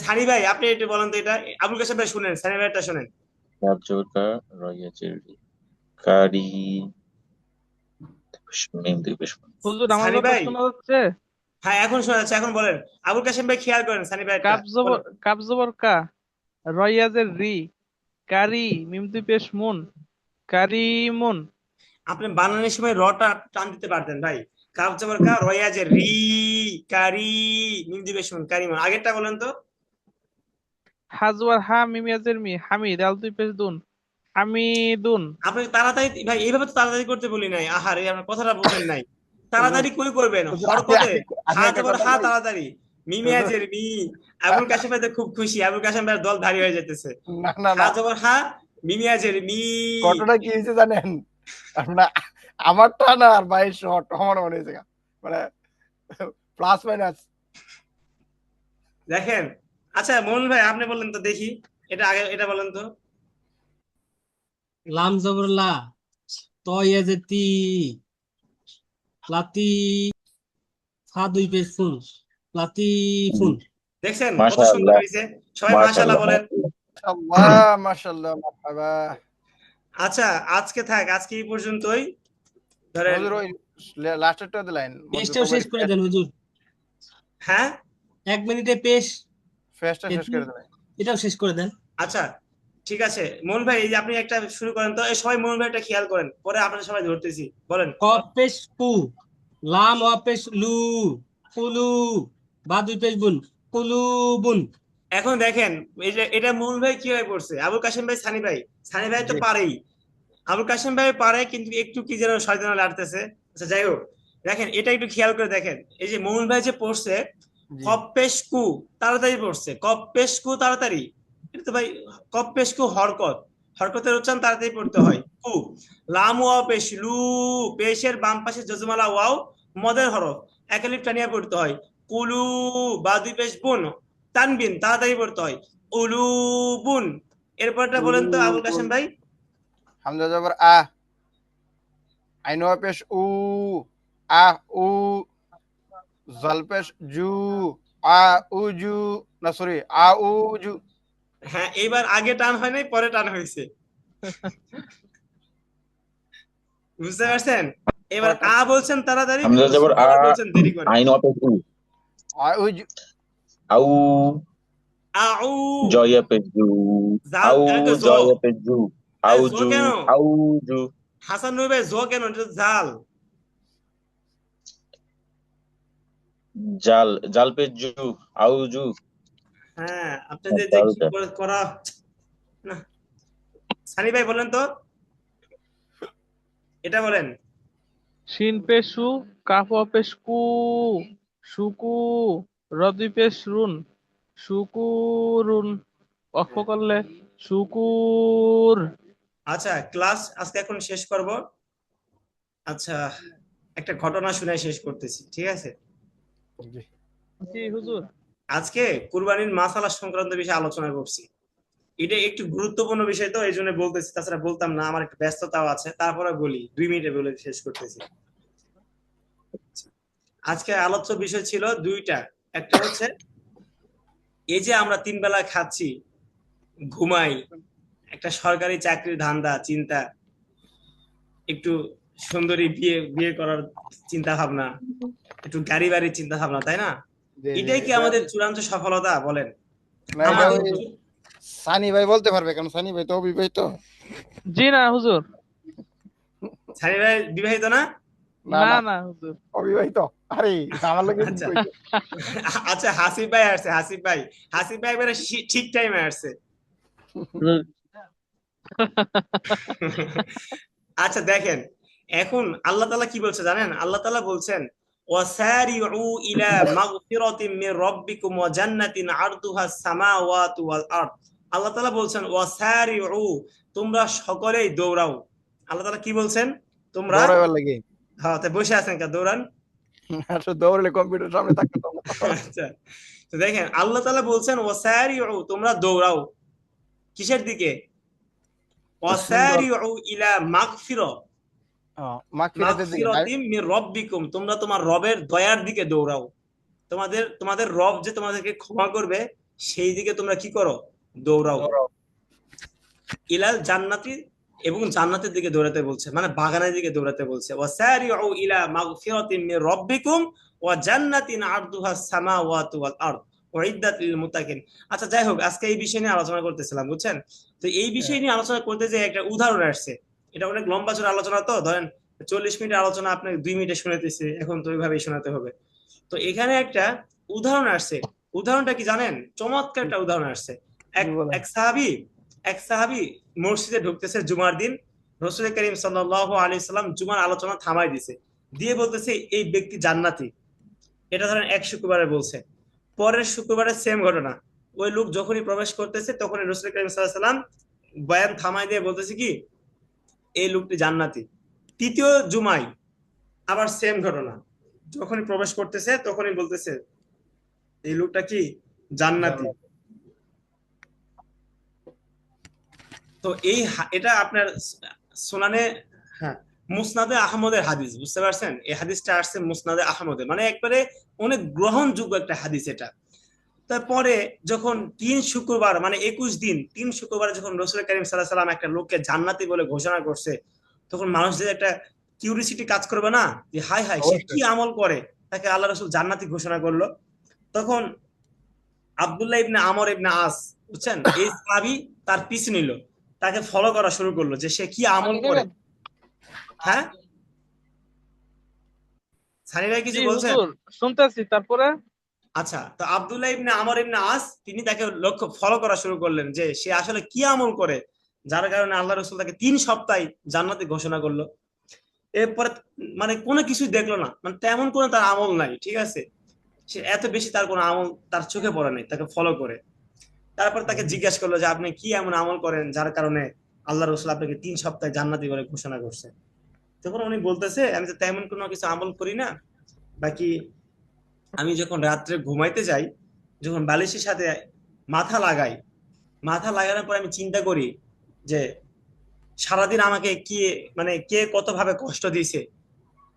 সানি ভাই আপনি একটু বলেন তো এটা, আবুল কাসেম ভাই শুনেন, সানি ভাইটা শুনেন। কার্যকা রয়েছে কারি মিম দুই পেশ। হুজুর আমার সানি কথা ভাই, শোনা যাচ্ছে? হ্যাঁ এখন শোনা যাচ্ছে, এখন বলেন। আবুল কাসেম ভাই খেয়াল করেন সানি ভাইটা কাপ জবর কা, রয়াজের রি, কারি মিম দুই পেশ মুন, কারিমুন। আপনি বানানোর সময় রটা টান দিতে পারতেন ভাই। কাব জবর কা রয়াজে রি কারি মিম দিবে শুন কারিমন। আগেরটা বলেন তো। হাজওয়ার হা মিম ইয়াজের মি, হামিদ আল দুই পেশ দুন, হামিদুন। আপনি তাড়াতাড়ি ভাই, এইভাবে তো তাড়াতাড়ি করতে বলি নাই, আহারে আপনার কথাটা বুঝেন নাই। তাড়াতাড়ি কই করবেন, হুজুর, হরকতে। আমি হা একটা জবর কথা হা, বলি। তাড়াতাড়ি। হুজুর, মিমিয়াজের মি। আবুল কাশেম ভাই তো খুব খুশি, আবুল কাশেম ভাই দল ভারী হয়ে যেতেছে। না না হা না জবর হা, মিমিয়াজের মি। ঘটনা কি হয়েছে জানেন আপনার আমারটা না আর ভাই শর্ট আমার মনে হয়েছে মানে প্লাস মাইনাস দেখেন, আচ্ছা মনুল ভাই আপনি বললেন তো দেখি, এটা আগে এটা বলেন তো। লাম জবর লা, ত ইয়াজে তি, লাতি, ফা দুই পেশ ফুন, লাতি ফুন। দেখছেন কত সুন্দর মাশাআল্লাহ, হয়েছে। সবাই মাশাআল্লাহ বলেন। আল্লাহ মাশাআল্লাহ মারহাবা আচ্ছা আজকে থাক, আজকে এই পর্যন্তই ধরেন। হুজুর ওই লাস্টেরটা দিলেন পেজটাও শেষ করে দেন হুজুর, হ্যাঁ 1 মিনিটে পেশ, ফেস্টটা শেষ করে দিলেন এটাও শেষ করে দেন। আচ্ছা ঠিক আছে মন ভাই, এই যে আপনি একটা শুরু করেন তো, এই সবাই মন ভাই একটা খেয়াল করেন, পরে আপনারা সবাই ধরতেছি, বলেন। কফ পেশ কু, লাম ওয়া পেশ লু, কুলু, বা দুই পেশ বুন, কুলুবুন। এখন দেখেন, এই যে এটা মন ভাই কিভাবে পড়ছে, আবুল কাশেম ভাই, সানি ভাই। সানি ভাই তো জি। পারেই, আবুল কাশেম ভাই পারে, কিন্তু একটু কি যেন শয়তান লাগতেছে। আচ্ছা যাই হোক, দেখেন এটা একটু খেয়াল করে দেখেন, এই যে মোহন ভাই যে পড়ছে জি কপ্পেশকু, তাড়াতাড়ি পড়ছে কপ্পেশকু, তাড়াতাড়ি। এটা তো ভাই কপ্পেশকু হরকত, হরকতের উচ্চারণ তাড়াতাড়ি পড়তে হয়। কু লাম ওয়াও পেশ লু, পেশের বাম পাশে যজমালা ওয়াও মদের হরফ, একালিফ টানিয়া পড়তে হয়। কুলু, বা দুই পেশ বুন, তানবিন, তাড়াতাড়ি পড়তে হয়। উলুবুন। এরপরটা বলেন তো আবুল কাশেম ভাই। হামজা জবর আ আইন পেশ উ আ উ জাল পেশ জু আ উ জু না সরি আ উ জু হ্যাঁ এবার আগে টান হয় নাই, পরে টান হয়েছে, বুঝতে পারছেন? এবার আ বলছেন তাড়াতাড়ি, হামজা জবর আ, বলছেন দেরি করে। আইন অপেশ উ, আ উ জু আউ আউ, জয় পেশ জু, জাল আউ এটা তো জ। জয় পেশ জু, আরে আউ জ জু, কেন? আউ জু। হাসান নবী ভাই জ কেন, এটা তো জাল। জাল, জাল পেশ জু, আউ জু। হ্যাঁ আপনি যে যে কি করা না। সানি ভাই বলেন তো, এটা বলেন। শিন পেশ সু, কাফ ওয়া পেশ কু, সুকু, র দুই পেশ রুন, সুকুরুন। অক্ষ করলে শুকুর। আচ্ছা ক্লাস আজকে এখন শেষ করব। আচ্ছা একটা ঘটনা শুনে শেষ করতেছি, ঠিক আছে? জি জি হুজুর। আজকে কুরবানির মাসালা সংক্রান্ত বিষয়ে আলোচনা করছি। এটা একটু গুরুত্বপূর্ণ বিষয়, তো এই জন্য বলতেছি, তাছাড়া বলতাম না, আমার একটু ব্যস্ততাও আছে, তারপরে বলি, 2 মিনিটে বলে শেষ করতেছি। আজকে আলোচ্য বিষয় ছিল দুইটা। একটা হচ্ছে এই যে আমরা 3 বেলা খাচ্ছি, ঘুমাই, একটা সরকারি চাকরির ধান্দা চিন্তা, একটু সুন্দরী বিয়ে বিয়ে করার চিন্তা ভাবনা, একটু গাড়ি বাড়ির চিন্তা ভাবনা, তাই না? জি এটাই কি আমাদের চূড়ান্ত সফলতা বলেন? না এটা আমাদের ওই সানি ভাই বলতে পারবে কারণ সানি ভাই তো অবিবাহিত জি না হুজুর, সানি ভাই বিবাহিত না? না না না না হুজুর। অবিবাহিত আরে আমার লাগে আচ্ছা আচ্ছা হাসিব ভাই আসছে, হাসিব ভাই, হাসিব ভাই এবারে ঠিক টাইমে আসছে। আচ্ছা দেখেন, এখন আল্লাহ তাআলা কি বলছে জানেন? আল্লাহ তাআলা বলছেন ওয়াসারিউ ইলা মাগফিরাতিম মির রাব্বিকুম ওয়া জান্নাতিন আরদুহাস সামাওয়াতু ওয়াল আরদ। আল্লাহ তাআলা বলছেন ওয়াসারিউ, তোমরা সকলেই দৌড়াও। আল্লাহ তাআলা কি বলছেন? তোমরা দৌড়াবার লাগে হ্যাঁ, তো বসে আছেন কা দৌড়ান। আসলে দৌড়লে কম্পিউটার সামনে থাকতে তো আচ্ছা, তো দেখেন আল্লাহ তাআলা বলছেন ওয়াসারিউ, তোমরা দৌড়াও কিসের দিকে? ওয়াসারিউ ইলা মাগফিরা, মাগফিরাতের দিকে মাগফিরাতিম মির রাব্বিকুম, তোমরা তোমার রবের দয়ার দিকে দৌড়াও। তোমাদের রব যে তোমাদেরকে ক্ষমা করবে সেই দিকে তোমরা কি করো? দৌড়াও। ইলাল জান্নাতি, এবং জান্নাতের দিকে দৌড়াতে বলছে, মানে বাগানের দিকে দৌড়াতে বলছে। ওয়াসারিউ ইলা মাগফিরাতিম মির রাব্বিকুম ওয়া জান্নাতিন আরদুহাস সামাওয়াতু ওয়াল আরদ উইদ্দাত লিল মুত্তাকিন। আচ্ছা, যাই হোক, আজকে এই বিষয় নিয়ে আলোচনা করতেছিলাম, বুঝছেন? তো এই বিষয় নিয়ে আলোচনা করতে যে একটা উদাহরণ আসছে, এটা অনেক লম্বা চড়া আলোচনা, তো ধরেন 40 মিনিটের আলোচনা আপনাকে 2 মিনিটে শুনাইতেছে, এখন তো ওইভাবেই শোনাতে হবে। তো এখানে একটা উদাহরণ আসছে, উদাহরণটা কি জানেন? চমৎকার একটা উদাহরণ আসছে। এক সাহাবী মসজিদে ঢুকতেছে জুমার দিন, রাসূল করিম সাল্লাল্লাহু আলাইহি সাল্লাম জুমার আলোচনা থামাই দিছে, দিয়ে বলতেছে এই ব্যক্তি জান্নাতি। এটা ধরেন এক শুক্রবারে বলছে। পরের শুক্রবারে সেম ঘটনা, ওই লোক যখনই প্রবেশ করতেছে তখনই রাসূল করিম সাল্লাল্লাহু আলাইহি সাল্লাম বয়ান থামাই দিয়ে বলতেছে কি এই লোকটি জান্নাতি। তৃতীয় জুমায় আবার সেম ঘটনা, যখনই প্রবেশ করতেছে তখনই বলতেছে এই লোকটা কি জান্নাতি। তো এটা আপনার সুনানে, হ্যাঁ, মুসনাদে আহমদের হাদিস, বুঝতে পারছেন? এই হাদিসটা আসছে মুসনাদে আহমদে, মানে একবারে অনেক গ্রহণযোগ্য একটা হাদিস এটা। তারপরে যখন 3 শুক্রবার, মানে 21 দিন 3 শুক্রবার যখন রাসূল করিম সাল্লাল্লাহু আলাইহি সাল্লাম একটা লোককে জান্নাতি বলে ঘোষণা করছে, তখন মানুষদের একটা কিউরিসিটি কাজ করবে না যে হাই হাই সে কি আমল করে তাকে আল্লাহ রাসূল জান্নাতি ঘোষণা করলো? তখন আব্দুল্লাহ ইবনে আমর ইবনে আস, বুঝছেন, এই সাহাবী তার পিছু নিল, তাকে ফলো করা শুরু করলো যে সে কি আমল করে। হ্যাঁ, সানি ভাই কিছু জি বলছেন? হুজুর, শুনতেছি। তারপরে আচ্ছা, তো আব্দুল্লাহ ইবনে আমর ইবনে আস তিনি তাকে লক্ষ্য ফলো করা শুরু করলেন যে সে আসলে কি আমল করে, যার কারণে আল্লাহ রাসূল তাকে 3 সপ্তাহ জান্নাতি ঘোষণা করলো। এরপরে মানে কোনো কিছুই দেখলো না, মানে তেমন কোনো তার আমল নাই, ঠিক আছে, সে এত বেশি তার কোনো আমল তার চোখে পড়ে নাই তাকে ফলো করে। তারপর তাকে জিজ্ঞাসা করলো যে আপনি কি এমন আমল করেন যার কারণে আল্লাহ রাসূল আপনাকে 3 সপ্তাহ জান্নাতি বলে ঘোষণা করছে? তখন উনি বলতেছে আমি তো তেমন কোনো কিছু আমল করি না, বাকি আমি যখন রাত্রে ঘুমাইতে যাই, যখন বালিশের সাথে মাথা লাগাই, মাথা লাগানোর পর আমি চিন্তা করি যে সারাদিন আমাকে কে কত ভাবে কষ্ট দিয়েছে।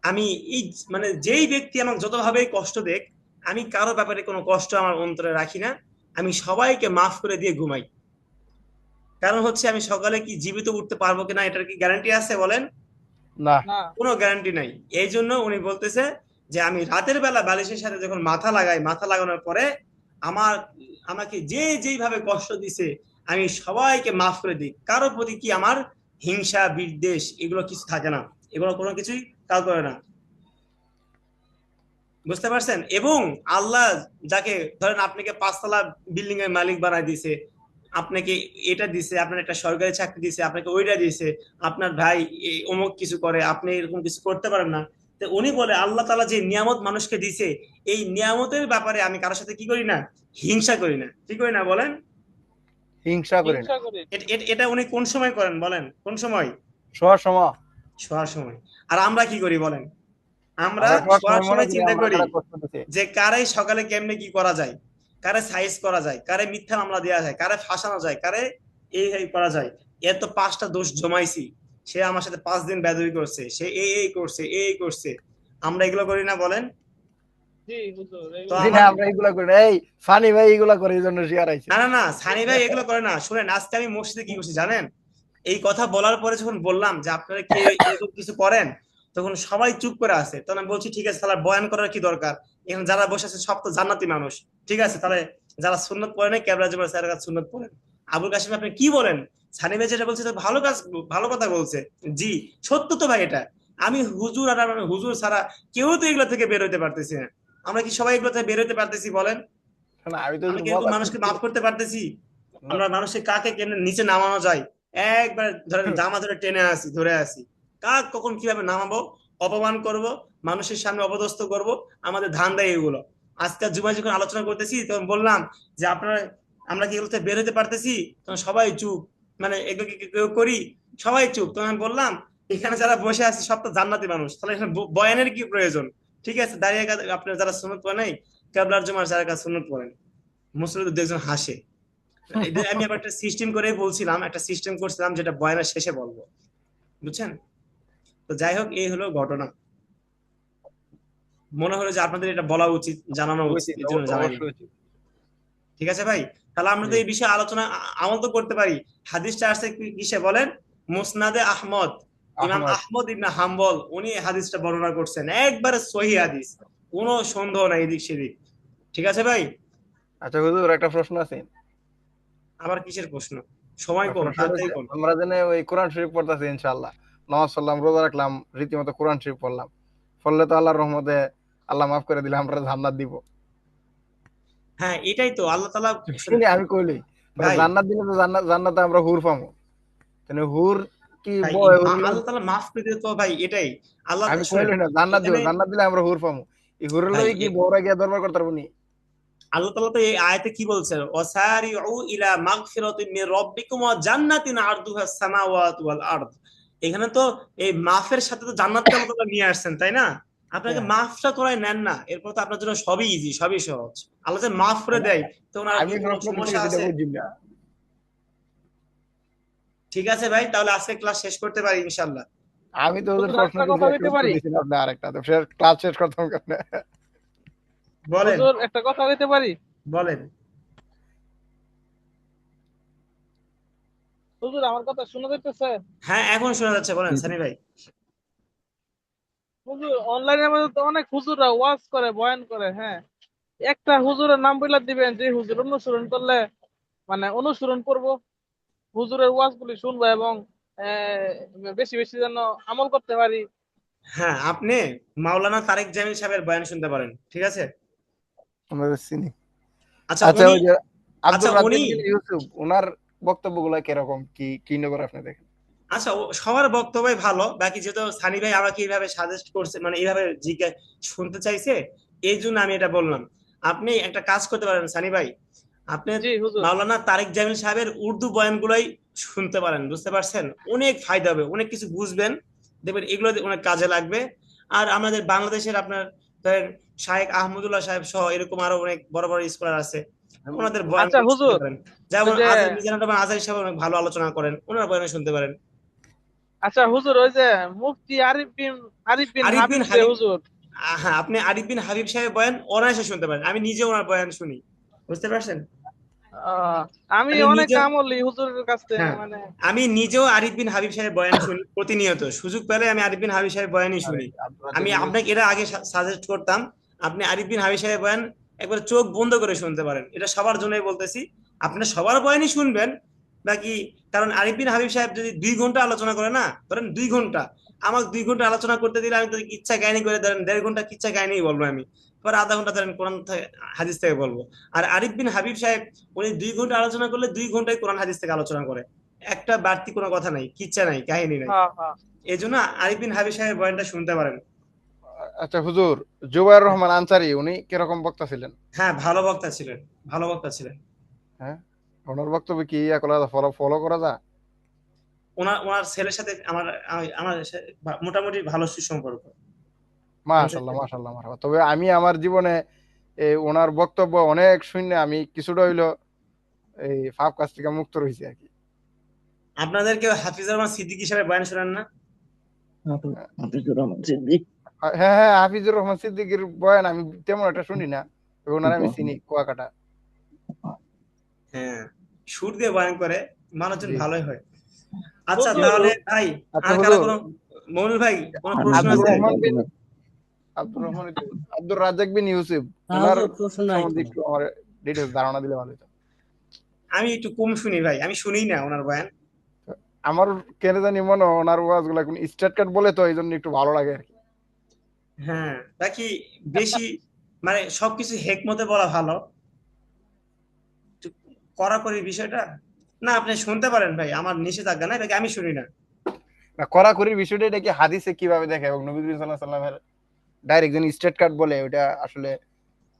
আমি এই মানে যেই ব্যক্তি আমাকে যতভাবে কষ্ট দেখ, আমি কারো ব্যাপারে কোনো কষ্ট আমার অন্তরে রাখি না, আমি সবাইকে মাফ করে দিয়ে ঘুমাই। কারণ হচ্ছে আমি সকালে কি জীবিত উঠতে পারবো কিনা এটার কি গ্যারান্টি আছে বলেন? না, কোনো গ্যারান্টি নাই। এই জন্য উনি বলতেছে যে আমি রাতের বেলা বালিশের সাথে যখন মাথা লাগাই, মাথা লাগানোর পরে আমাকে যেইভাবে কষ্ট দিছে আমি সবাইকে মাফ করে দিই, কারো প্রতি কি আমার হিংসা বিদ্বেষ এগুলো কিছু থাকে না, এগুলো কোনো কিছুই কাজ করে না, বুঝতে পারছেন? এবং আল্লাহ যাকে ধরেন আপনাকে 5 তলা বিল্ডিং এর মালিক বানাই দিছে, আপনাকে এটা দিছে, আপনার একটা সরকারি চাকরি দিছে, আপনাকে ওইটা দিছে, আপনার ভাই অমুক কিছু করে, আপনি এরকম কিছু করতে পারেন না। তো উনি বলে আল্লাহ তাআলা যে নিয়ামত মানুষকে দিছে, এই নিয়ামতের ব্যাপারে আমি কারোর সাথে কি করি না? হিংসা করি না। কি করি না বলেন? হিংসা করি না। হিংসা করে। এটা উনি কোন সময় করেন বলেন? কোন সময়? শোয়ার সময়। শোয়ার সময়। আর আমরা কি করি বলেন? আমরা শোয়ার শোয়ার সময় মনে সময় চিন্তা আমার করি খারাপ কষ্ট দিছে। যে কারে সকালে কেমনে কি করা যায়, কারে সাইজ করা যায়, কারে মিথ্যা মামলা দেওয়া যায়, কারে ফাঁসানো যায়, কারে এই করা যায়। এর তো 5টা দোষ জমাইছি, সে আমার সাথে 5 দিন বেদবি করছে, সে এই করছে, এই করছে। আমরা এগুলো করি না বলেন? জি হুজুর, তো জি না, আমরা এগুলা করি না। এই ফানি ভাই এগুলা করে, এই জন্য শেয়ার আইছে। না সানি ভাই এগুলো করে না। শুনেন, আজকে আমি মসজিদে কি করছি জানেন? এই কথা বলার পরে যখন বললাম যে আপনারা কে এরকম কিছু করেন, তখন সবাই চুপ করে আছে। তখন আমি বলছি ঠিক আছে, তাহলে বয়ান করার কি দরকার? এখানে যারা বসে আছে সব তো জান্নাতি মানুষ, ঠিক আছে, তাহলে যারা সুন্নত পড়ে নাই কেবলা জুমার স্যারের কাছে সুন্নত পড়েন। আবুল কাশিম আপনি কি বলেন? সানি ভাই যেটা বলছে ভালো কথা বলছে। জি, সত্য তো ভাই এটা। আমি হুজুর আর হুজুর ছাড়া কেউ তো এগুলো থেকে বের হইতে পারতেছি না। আমরা কি সবাই এগুলো থেকে বের হইতে পারতেছি বলেন? না, আমি তো আমরা কি এরকম মানুষকে মাফ করতে পারতেছি? আমরা মানুষকে কাকে কেন নিচে নামানো যায় একবার ধরেন জামা ধরে টেনে ধরে আসি, কাক কখন কিভাবে নামাবো অপমান করব, মানুষের সামনে অপদস্থ করব, আমাদের ধান্দা এগুলো। আজকে জুমায় যখন আলোচনা করতেছি তখন বললাম যে আপনারা, আমরা কি এগুলোতে বের হতে পারতেছি, তখন সবাই চুপ, মানে এগুলো কি কেউ করি, সবাই চুপ। তখন আমি বললাম এখানে যারা বসে আছে সব তো জান্নাতি মানুষ, তাহলে এখানে বয়ানের কি প্রয়োজন? ঠিক আছে, দাঁড়িয়ে আপনার যারা সুন্নত পড়ে নাই, কেবলার জুমার যারা কাছে সুন্নত পড়েন, মুসলিম দুজন হাসে। এটা আমি আবার একটা সিস্টেম করে বলছিলাম, একটা সিস্টেম করছিলাম যেটা বয়ানের শেষে বলবো, বুঝছেন? তো যাই হোক, এই হলো ঘটনা। মনে হলো যে আপনাদের এটা বলা উচিত, জানানো উচিত, এর জন্য জানাইলাম। অবশ্যই উচিত। ঠিক আছে ভাই, তাহলে আমরা তো জি। এই বিষয়ে আলোচনা আমল তো করতে পারি। হাদিসটা আসছে কিসে বলেন? মুসনাদে আহমদ, ইমাম আহমদ। আহমদ ইবনে হাম্বল উনি এই হাদিসটা বর্ণনা করছেন, একবারে সহিহ হাদিস, কোনো সন্দেহ নাই এদিক সেদিক। ঠিক আছে ভাই, আচ্ছা হুজুর, একটা প্রশ্ন আছে। আবার কিসের প্রশ্ন? সময় কম, প্রশ্ন তাড়াতাড়ি হচ্ছে, কোন। আমরা যেন ওই কোরআন শরীফ পড়তেছি ইনশাআল্লাহ, নামাজ পড়লাম, রোজা রাখলাম, রীতিমতো কোরআন শরীফ পড়লাম, পড়লে তো আল্লাহর রহমতে আল্লাহ মাফ করে দিলে আমরা জান্নাত দিব। হ্যাঁ, এটাই তো আল্লাহ তাআলা। শুনি আমি কইলি, ভাই জান্নাত দিলে তো জান্নাতে আমরা হুর পাবো, তাহলে হুর কি ভাই বয় হুর আল্লাহ তাআলা মাফ করে দিতে তো ভাই, এটাই আল্লাহ। আমি শুনেন, কইলি না জান্নাত দিব, এখানে জান্নাত দিলে আমরা হুর পাবো, এই হুরের ভাই লই কি বউরা গিয়া দরবার করতে পারবো নি? আল্লাহ তাআলা তো এই আয়াতে কি বলছেন? ওয়াসারিউ ইলা মাগফিরাতিন মির রাব্বিকুম ওয়া জান্নাতিন আরদুহাস সামাওয়াতু ওয়াল আরদ। এখানে তো এই মাফের সাথে তো জান্নাতকে আল্লাহ তাআলা নিয়ে আসছেন, তাই না? আপনাকে হ্যাঁ, মাফটা করে নেন না, এরপর তো আপনার জন্য সবই ইজি, সবই সহজ। আল্লাহ যে মাফ করে মানে দেয়, তো ওনার আমি কি কোনো প্রশ্ন করতে সমস্যা গেছি এটা আছে? বুঝছি না। ঠিক আছে ভাই, তাহলে আজকে ক্লাস শেষ করতে পারি ইনশাআল্লাহ। আমি তো ওদের হুজুর প্রশ্ন একটা করছি, কথা একটা কইতে উত্তর পারি? দিয়েছেন আপনি আরেকটা, তো ফের ক্লাস শেষ করতাম কেমনে? বলেন, হুজুর একটা কথা কইতে পারি? বলেন। হুজুর আমার কথা শোনা যাইতেছে? হ্যাঁ, এখন শোনা যাচ্ছে, বলেন সানি ভাই। হুজুর অনলাইনের মধ্যে তো অনেক হুজুররা ওয়াজ করে, বয়ান করে, হ্যাঁ, একটা হুজুরের নাম বলে দিবেন যে হুজুর অনুসরণ করলে মানে অনুসরণ করব, হুজুরের ওয়াজ গুলি শুনবো এবং বেশি বেশি যেন আমল করতে পারি। হ্যাঁ, আপনি মাওলানা তারেক জামিল সাহেবের বয়ান শুনতে পারেন, ঠিক আছে? আমরা চিনি। আচ্ছা আচ্ছা, উনি ওই যে আচ্ছা আব্দুর রাজ্জাক উনি বিন ইউসুফ, ওনার বক্তব্যগুলো কিরকম, কি কি নগর আপনি দেখেন? আচ্ছা, সবার বক্তব্যই ভালো, বাকি যেহেতু সানি ভাই আমাকে এইভাবে সাজেস্ট করছে, মানে এইভাবে জিজ্ঞাসা শুনতে চাইছে, এই জন্য আমি এটা বললাম। আপনি একটা কাজ করতে পারেন সানি ভাই, আপনি জি হুজুর। মাওলানা তারেক জামিল সাহেবের উর্দু বয়ানগুলোই শুনতে পারেন, বুঝতে পারছেন? অনেক ফায়দা হবে, অনেক কিছু বুঝবেন, দেখবেন এগুলো অনেক কাজে লাগবে। আর আমাদের বাংলাদেশের আপনার ধরেন শাহেখ আহমদুল্লাহ সাহেব সহ এরকম আরো অনেক বড় বড় স্কলার আছে, ওনাদের আচ্ছা বয়ানগুলো শুনতে হুজুর, পারেন। ওই যেমন যে মিজানুর রহমান আজারি সাহেব অনেক ভালো আলোচনা করেন, ওনার বয়ান শুনতে পারেন। আচ্ছা হুজুর, ওই যে মুফতি আরিফ বিন আরিফ বিন হাবিব যে হাবিব, হুজুর। হ্যাঁ, আপনি আরিফ বিন হাবিব সাহেব বয়ান অনায়াসে শুনতে পারেন, আমি নিজে ওনার বয়ান শুনি, বুঝতে পারছেন? আহ, আমি আমি অনেক নিজে, আমলি হুজুরের কাছে হ্যাঁ, মানে। আমি নিজেও আরিফ বিন হাবিব সাহেব বয়ান শুনি প্রতিনিয়ত, সুযোগ পেলে আমি আরিফ বিন হাবিব সাহেব বয়ানই আরে শুনি। আব্দুর রাজ্জাক আমি বিন ইউসুফ, আপনাকে এর আগে সাজেস্ট করতাম, আপনি আরিফ বিন হাবিব সাহেব বয়ান একবার চোখ বন্ধ করে শুনতে পারেন, এটা সবার জন্যই বলতেছি। আপনি সবার বয়ানই শুনবেন বাকি, কারণ আরিফ বিন হাবিব সাহেব যদি 2 ঘন্টা আলোচনা করে না, ধরেন 2 ঘন্টা, আমাকে 2 ঘন্টা আলোচনা করতে দিলে আমি তো ইচ্ছা কাহিনী করে ধরেন 1.5 ঘন্টা কিচ্ছা কাহিনী বলবো আমি, পরে আধা ঘন্টা ধরেন কোরআন হাদিস থেকে বলবো। আর আরিফ বিন হাবিব সাহেব উনি 2 ঘন্টা আলোচনা করলে 2 ঘন্টায় কোরআন হাদিস থেকে আলোচনা করে, একটা বাড়তি কোনো কথা নাই, কিচ্ছা নাই, কাহিনী নাই। হ্যাঁ হ্যাঁ। এই জন্য আরিফ বিন হাবিব সাহেবের বয়ানটা শুনতে পারেন। আচ্ছা হুজুর, জুবাইর রহমান আনসারী উনি কিরকম বক্তা ছিলেন? হ্যাঁ, ভালো বক্তা ছিলেন, ভালো বক্তা ছিলেন। হ্যাঁ, ওনার বক্তব্য কি ইয়া করা যায়, ফলো ফলো করা যায়? ওনার ওনার ছেলের সাথে আমার আমার মোটামুটি ভালো সুসম্পর্ক। মাশাআল্লাহ মাশাআল্লাহ মাশাআল্লাহ। তবে আমি আমার জীবনে এই ওনার বক্তব্য অনেক শুনে আমি কিছুটা হইলো এই পাপ কাজ থেকে মুক্ত রয়েছি আর কি। আপনাদের কেউ হাফিজুর রহমান সিদ্দিকী সাহেবের বয়ান শোনেন না? হ্যাঁ হ্যাঁ, হাফিজুর রহমান সিদ্দিকীর বয়ান আমি তেমন একটা শুনি না, তবে ওনার আমি চিনি কুয়াকাটা। হ্যাঁ, সুর দিয়ে বয়ান করে, মানুষজন জি। ভালোই হয়। আচ্ছা হুজুর তাহলে ভাই, আচ্ছা আর কারো হুজুর, কোনো, মনুল ভাই কোনো প্রশ্ন আব্দুর আছে? রহমান বিন আব্দুর রাজ্জাক বিন ইউসুফ, হ্যাঁ ওনার হুজুর, প্রশ্ন নাই সম্বন্ধে কোনো। একটু আমার ডিটেলস ধারণা দিলে ভালো হতো। আমি একটু কম শুনি ভাই, আমি শুনিই না ওনার বয়ান। আমার কেন জানি মনে হয় ওনার ওয়াজ গুলা কোন স্ট্রেট কাট বলে, তো এই জন্য একটু ভালো লাগে আর কি। হ্যাঁ, বাকি বেশি মানে সবকিছু হেকমতে বলা ভালো, একটু কড়াকড়ি বিষয়টা না। আপনি শুনতে পারেন ভাই, আমার নিষেধাজ্ঞা নাই, বাকি আমি শুনি না। না কড়াকড়ির বিষয়টা এটা কি হাদিসে কিভাবে দেখে এবং নবী করিম সাল্লাল্লাহু আলাইহি সাল্লামের ডাইরেক্ট যিনি স্ট্রেট কাট বলে ওটা আসলে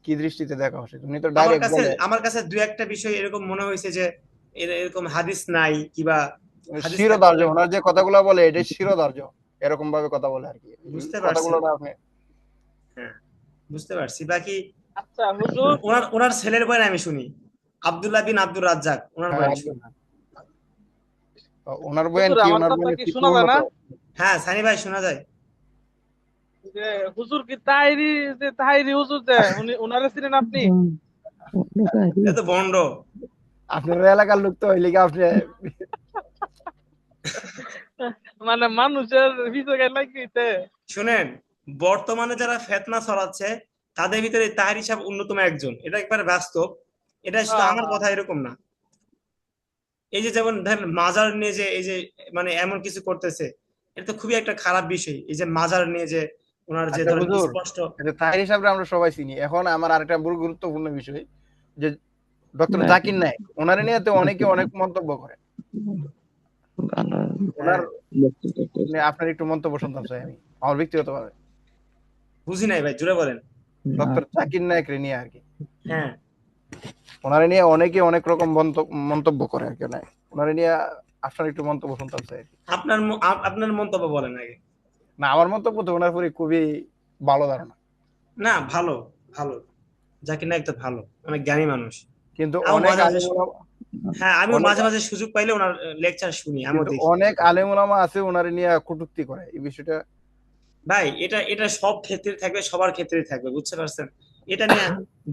কি দৃষ্টিতে দেখা উচিত? উনি তো আমার ডাইরেক্ট কাছে বলে আমার কাছে দুই একটা বিষয় এরকম মনে হয়েছে যে এরকম হাদিস নাই কিবা হাদিস শিরোধার্য, ওনার যে কথাগুলো বলে এটা শিরোধার্য, এরকম ভাবে কথা বলে আর কি। বুঝতে পারছি। কথাগুলো না আপনি হ্যাঁ বুঝতে পারছি। বাকি আচ্ছা হুজুর, ওনার ছেলের বয়ান আমি শুনি, আব্দুল্লাহ বিন আব্দুর রাজ্জাক, ওনার হ্যাঁ, বয়ান একদম। শুনি। ওনার বয়ান হুজুর, কি, আমার ওনার কথা বয়ান কি কি শোনা যায় না? হ্যাঁ সানি ভাই শোনা যায়। যে হুজুর কি তাহিরি হুজুর যে উনারে চিনেন আপনি? এটা তো ভণ্ড। আপনার এলাকার লোক তো হইলে কি আপনি মানে মানুষের ভিতরে লাগিতে শুনেন, বর্তমানে যারা ফেতনা ছড়াচ্ছে তাদের ভিতরে তাহিরি সাহেব অন্যতম একজন, এটা একবারে বাস্তব। এটা শুধু আমার কথা এরকম না। এই যে যেমন ধরেন মাজার নিয়ে যে এই যে মানে এমন কিছু করতেছে, এটা তো খুবই একটা খারাপ বিষয়। এই যে মাজার নিয়ে যে ওনার যে আচ্ছা ধরেন হুজুর, স্পষ্ট এটা তাহির হিসাবে আমরা সবাই চিনি। এখন আমার আরেকটা বড় গুরুত্বপূর্ণ বিষয় যে ডক্টর জাকির নায়েক, ওনার নিয়ে তো অনেকে অনেক মন্তব্য করে। ওনার নিয়ে আপনার একটু মন্তব্য শুনতাম চাই আমি, আমার ব্যক্তিগতভাবে। বুঝি নাই ভাই, জুড়ে বলেন। ডক্টর জাকির নায়েক রে নিয়ে আর কি, হ্যাঁ ওনারে নিয়ে অনেকে অনেক রকম মন্তব্য করে আর কি। না ওনারে নিয়ে আপনার একটু মন্তব্য শুনতাম চাই আর কি। আপনার মন্তব্য বলেন আগে। না আমার মন্তব্য তো ওনার পরে খুবই ভালো ধারণা, না ভালো, ভালো, জাকির নায়েক তো ভালো, অনেক জ্ঞানী মানুষ। কিন্তু আমিও অনেক মাঝে মাঝে আলেম ওলামা, হ্যাঁ আমিও অনেক মাঝে মাঝে সুযোগ পাইলে ওনার লেকচার শুনি, আমিও কিন্তু দেখি। অনেক আলেম ওলামা আছে ওনারে নিয়ে কটূক্তি করে, এই বিষয়টা ভাই এটা এটা সব ক্ষেত্রে থাকবে, সবার ক্ষেত্রেই থাকবে, বুঝতে পারছেন? এটা নিয়ে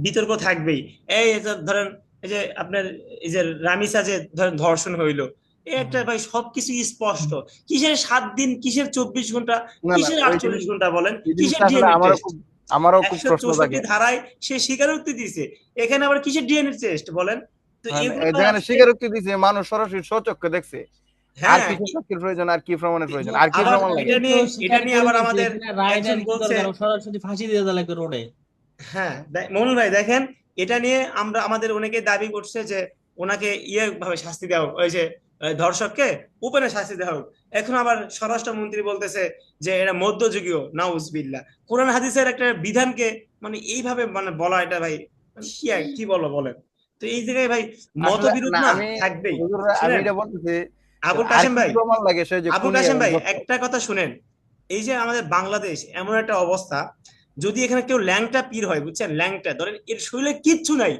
বিতর্ক থাকবেই। এই যে ধরেন এই যে আপনার এই যে রামিসা যে ধরেন ধর্ষণ হইলো, এটা ভাই সবকিছু স্পষ্ট। কিসের 7 দিন, কিসের 24 ঘন্টা, না না কিসের ওই 48 ঘন্টা বলেন, এই কিসের জিনিসটা আসলে ডিএনএ আমারও টেস্ট? খুব প্রশ্ন থাকে। 164 ধারায় সে স্বীকারোক্তি দিছে, এখানে আবার কিসের ডিএনএ টেস্ট বলেন? তো এগুলো ভাই যেখানে আজকে স্বীকারোক্তি দিছে, মানুষ সরাসরি স্বচক্ষে দেখছে, আর হ্যাঁ কিসের সাক্ষীর প্রয়োজন, আর কি প্রমাণের প্রয়োজন, আর কি আবার প্রমাণ লাগে? এটা নিয়ে আবার আমাদের একজন বলছে, সরাসরি ফাঁসি দিয়ে দেওয়া লাগবে রোডে। হ্যাঁ মনুল ভাই দেখেন, এটা নিয়ে আমরা আমাদের অনেকে দাবি করছে যে ওনাকে ভাবে শাস্তি দেওয়া হোক, ওই যে ধর্ষককে ওপেনে শাস্তি দেওয়া হোক। এখন আবার স্বরাষ্ট্রমন্ত্রী বলতেছে যে এটা মধ্যযুগীয়, নাউজুবিল্লাহ। কোরআন হাদিসের একটা বিধানকে মানে এইভাবে মানে বলা, এটা ভাই মানে কি বলো বলেন? তো এই জায়গায় ভাই আসলে মতবিরোধ না, না আমি থাকবেই। হুজুর, আমি শুনেন এটা বলতেছি, আবুল আর কাশেম কি ভাই, প্রমাণ লাগে সে যে আবুল খুনি কাশেম এবং ভাই ধর্ষক? একটা কথা শুনেন, এই যে আমাদের বাংলাদেশ এমন একটা অবস্থা, যদি এখানে কেউ ল্যাংটা পীর হয়, বুঝছেন, ল্যাংটা ধরেন এর শরীরে কিচ্ছু নাই,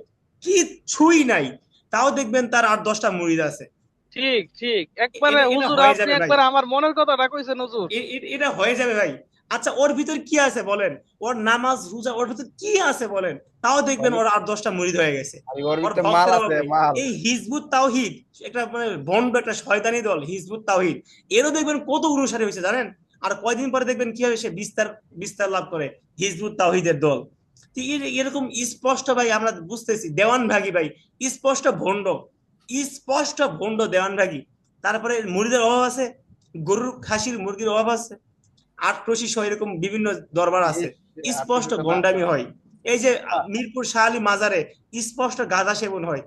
কিচ্ছুই নাই, তাও দেখবেন তার 8-10টা মুরিদ আছে। ঠিক ঠিক, একবারে এটা হুজুর হয়ে আপনি যাবে ভাই, একবারে আমার মনের কথাটা কইছেন হুজুর। এটা হয়ে যাবে ভাই। আচ্ছা ওর ভিতর কি আছে বলেন, ওর নামাজ রোজা ওর ভিতর কি আছে বলেন, তাও দেখবেন ওর 8-10টা মুরিদ হয়ে গেছে। আর ওর ওর ভিতরে মাল ভক্তের অভাব আছে, নেই। মাল। এই হিজবুত তাওহীদ একটা মানে ভণ্ড একটা শয়তানি দল হিজবুত তাওহীদ, এরও দেখবেন কত অনুসারী হয়েছে জানেন? আর কয়দিন পরে দেখবেন কি হবে, সে বিস্তার বিস্তার লাভ করে হিজবুত তাওহীদের দল। তো এরকম স্পষ্ট ভাই আমরা বুঝতেছি, দেওয়ান ভাগী ভাই স্পষ্ট ভণ্ড, স্পষ্ট ভণ্ড দেওয়ান ভাগী। তারপরে মুরিদের অভাব আছে, গরুর খাসির মুরগির অভাব আছে, আটরশি সহ এরকম বিভিন্ন দরবার আছে, স্পষ্ট গন্ডামি হয়। এই যে মিরপুর শাহ আলী মাজারে স্পষ্ট গাঁজা সেবন হয়,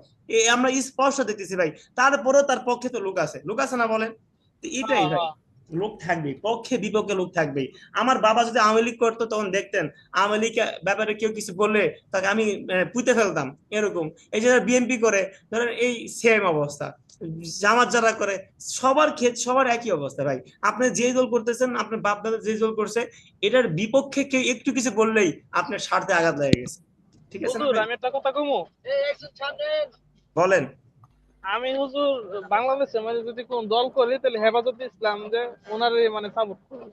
আমরা স্পষ্ট দেখতেছি ভাই। তারপরেও তার পক্ষে তো লোক আছে না বলেন? তো এটাই ভাই, লোক থাকবে, পক্ষে বিপক্ষে লোক থাকবেই। আমার বাবা যদি আওয়ামী লীগ করতো তখন দেখতেন আওয়ামী লীগ ব্যাপারে কেউ কিছু বললে তাকে আমি পুঁতে ফেলতাম, এরকম। এই যে বিএনপি করে ধরেন এই সেম অবস্থা, জামাত যারা করে সবার একই অবস্থা ভাই। আপনি যে দল করতেছেন, আপনার বাপ দাদা যে দল করছে, এটার বিপক্ষে কেউ একটু কিছু বললেই আপনার স্বার্থে আঘাত লেগে গেছে। ঠিক আছে না হুজুর ভাই? আমি একটা কথা কমু, বলেন। আমি হুজুর বাংলাদেশে মানে যদি কোন দল করি তাহলে হেফাজতে ইসলাম যে ওনারে মানে সাপোর্ট করি।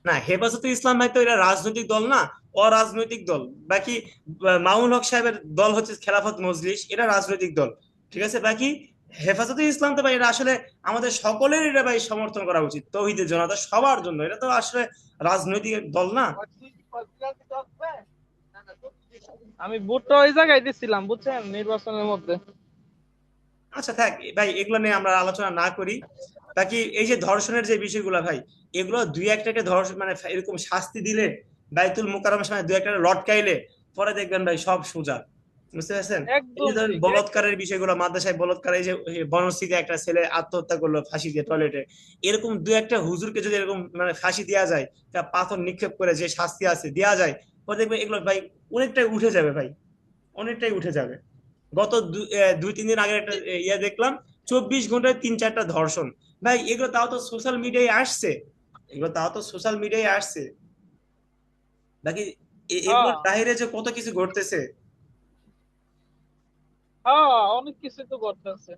না হেফাজতে ইসলাম ভাই তো এটা রাজনৈতিক দল না, অরাজনৈতিক দল। বাকি মামুনুল হক সাহেবের দল হচ্ছে খেলাফত মজলিস, এটা রাজনৈতিক দল। ঠিক আছে, বাকি হেফাজতে ইসলাম তো ভাই এটা আসলে আমাদের সকলের এটা ভাই সমর্থন করা উচিত, তৌহিদের জনতা সবার জন্য। এটা তো আসলে রাজনৈতিক দল না। আমি ভোটটা ওই জায়গায় দিছিলাম বুঝছেন, নির্বাচনের মধ্যে। আচ্ছা থাক ভাই, এগুলো নিয়ে আমরা আলোচনা না করি। বাকি এই যে ধর্ষণের যে বিষয়গুলো ভাই, এগুলো দুই একটাকে ধর্ষণ মানে এরকম শাস্তি দিলে, বাইতুল মুকাররমের সামনে দুই একটা লটকাইলে পরে দেখবেন ভাই সব সোজা। বুঝতে পারছেন? এই একদম যে ধরেন ঠিক, বলাৎকারের বিষয়গুলো, মাদ্রাসায় বলাৎকার, এই যে বনশ্রীতে একটা ছেলে আত্মহত্যা করলো ফাঁসি দিয়ে টয়লেটে, এরকম দু একটা হুজুরকে যদি এরকম মানে ফাঁসি দেওয়া যায়, তা পাথর নিক্ষেপ করে যে শাস্তি আছে দেওয়া যায়, পরে দেখবেন এগুলো ভাই অনেকটাই উঠে যাবে ভাই, অনেকটাই উঠে যাবে। গত 2-3 দিন আগে একটা দেখলাম, 24 ঘন্টায় 3-4টা ধর্ষণ। ভাই এগুলো তাও তো সোশ্যাল মিডিয়ায় আসছে, এগুলো তাও তো সোশ্যাল মিডিয়ায় আসছে, বাকি হ্যাঁ এগুলোর বাইরে যে কত কিছু ঘটতেছে। হ্যাঁ, অনেক কিছু তো করতেছে।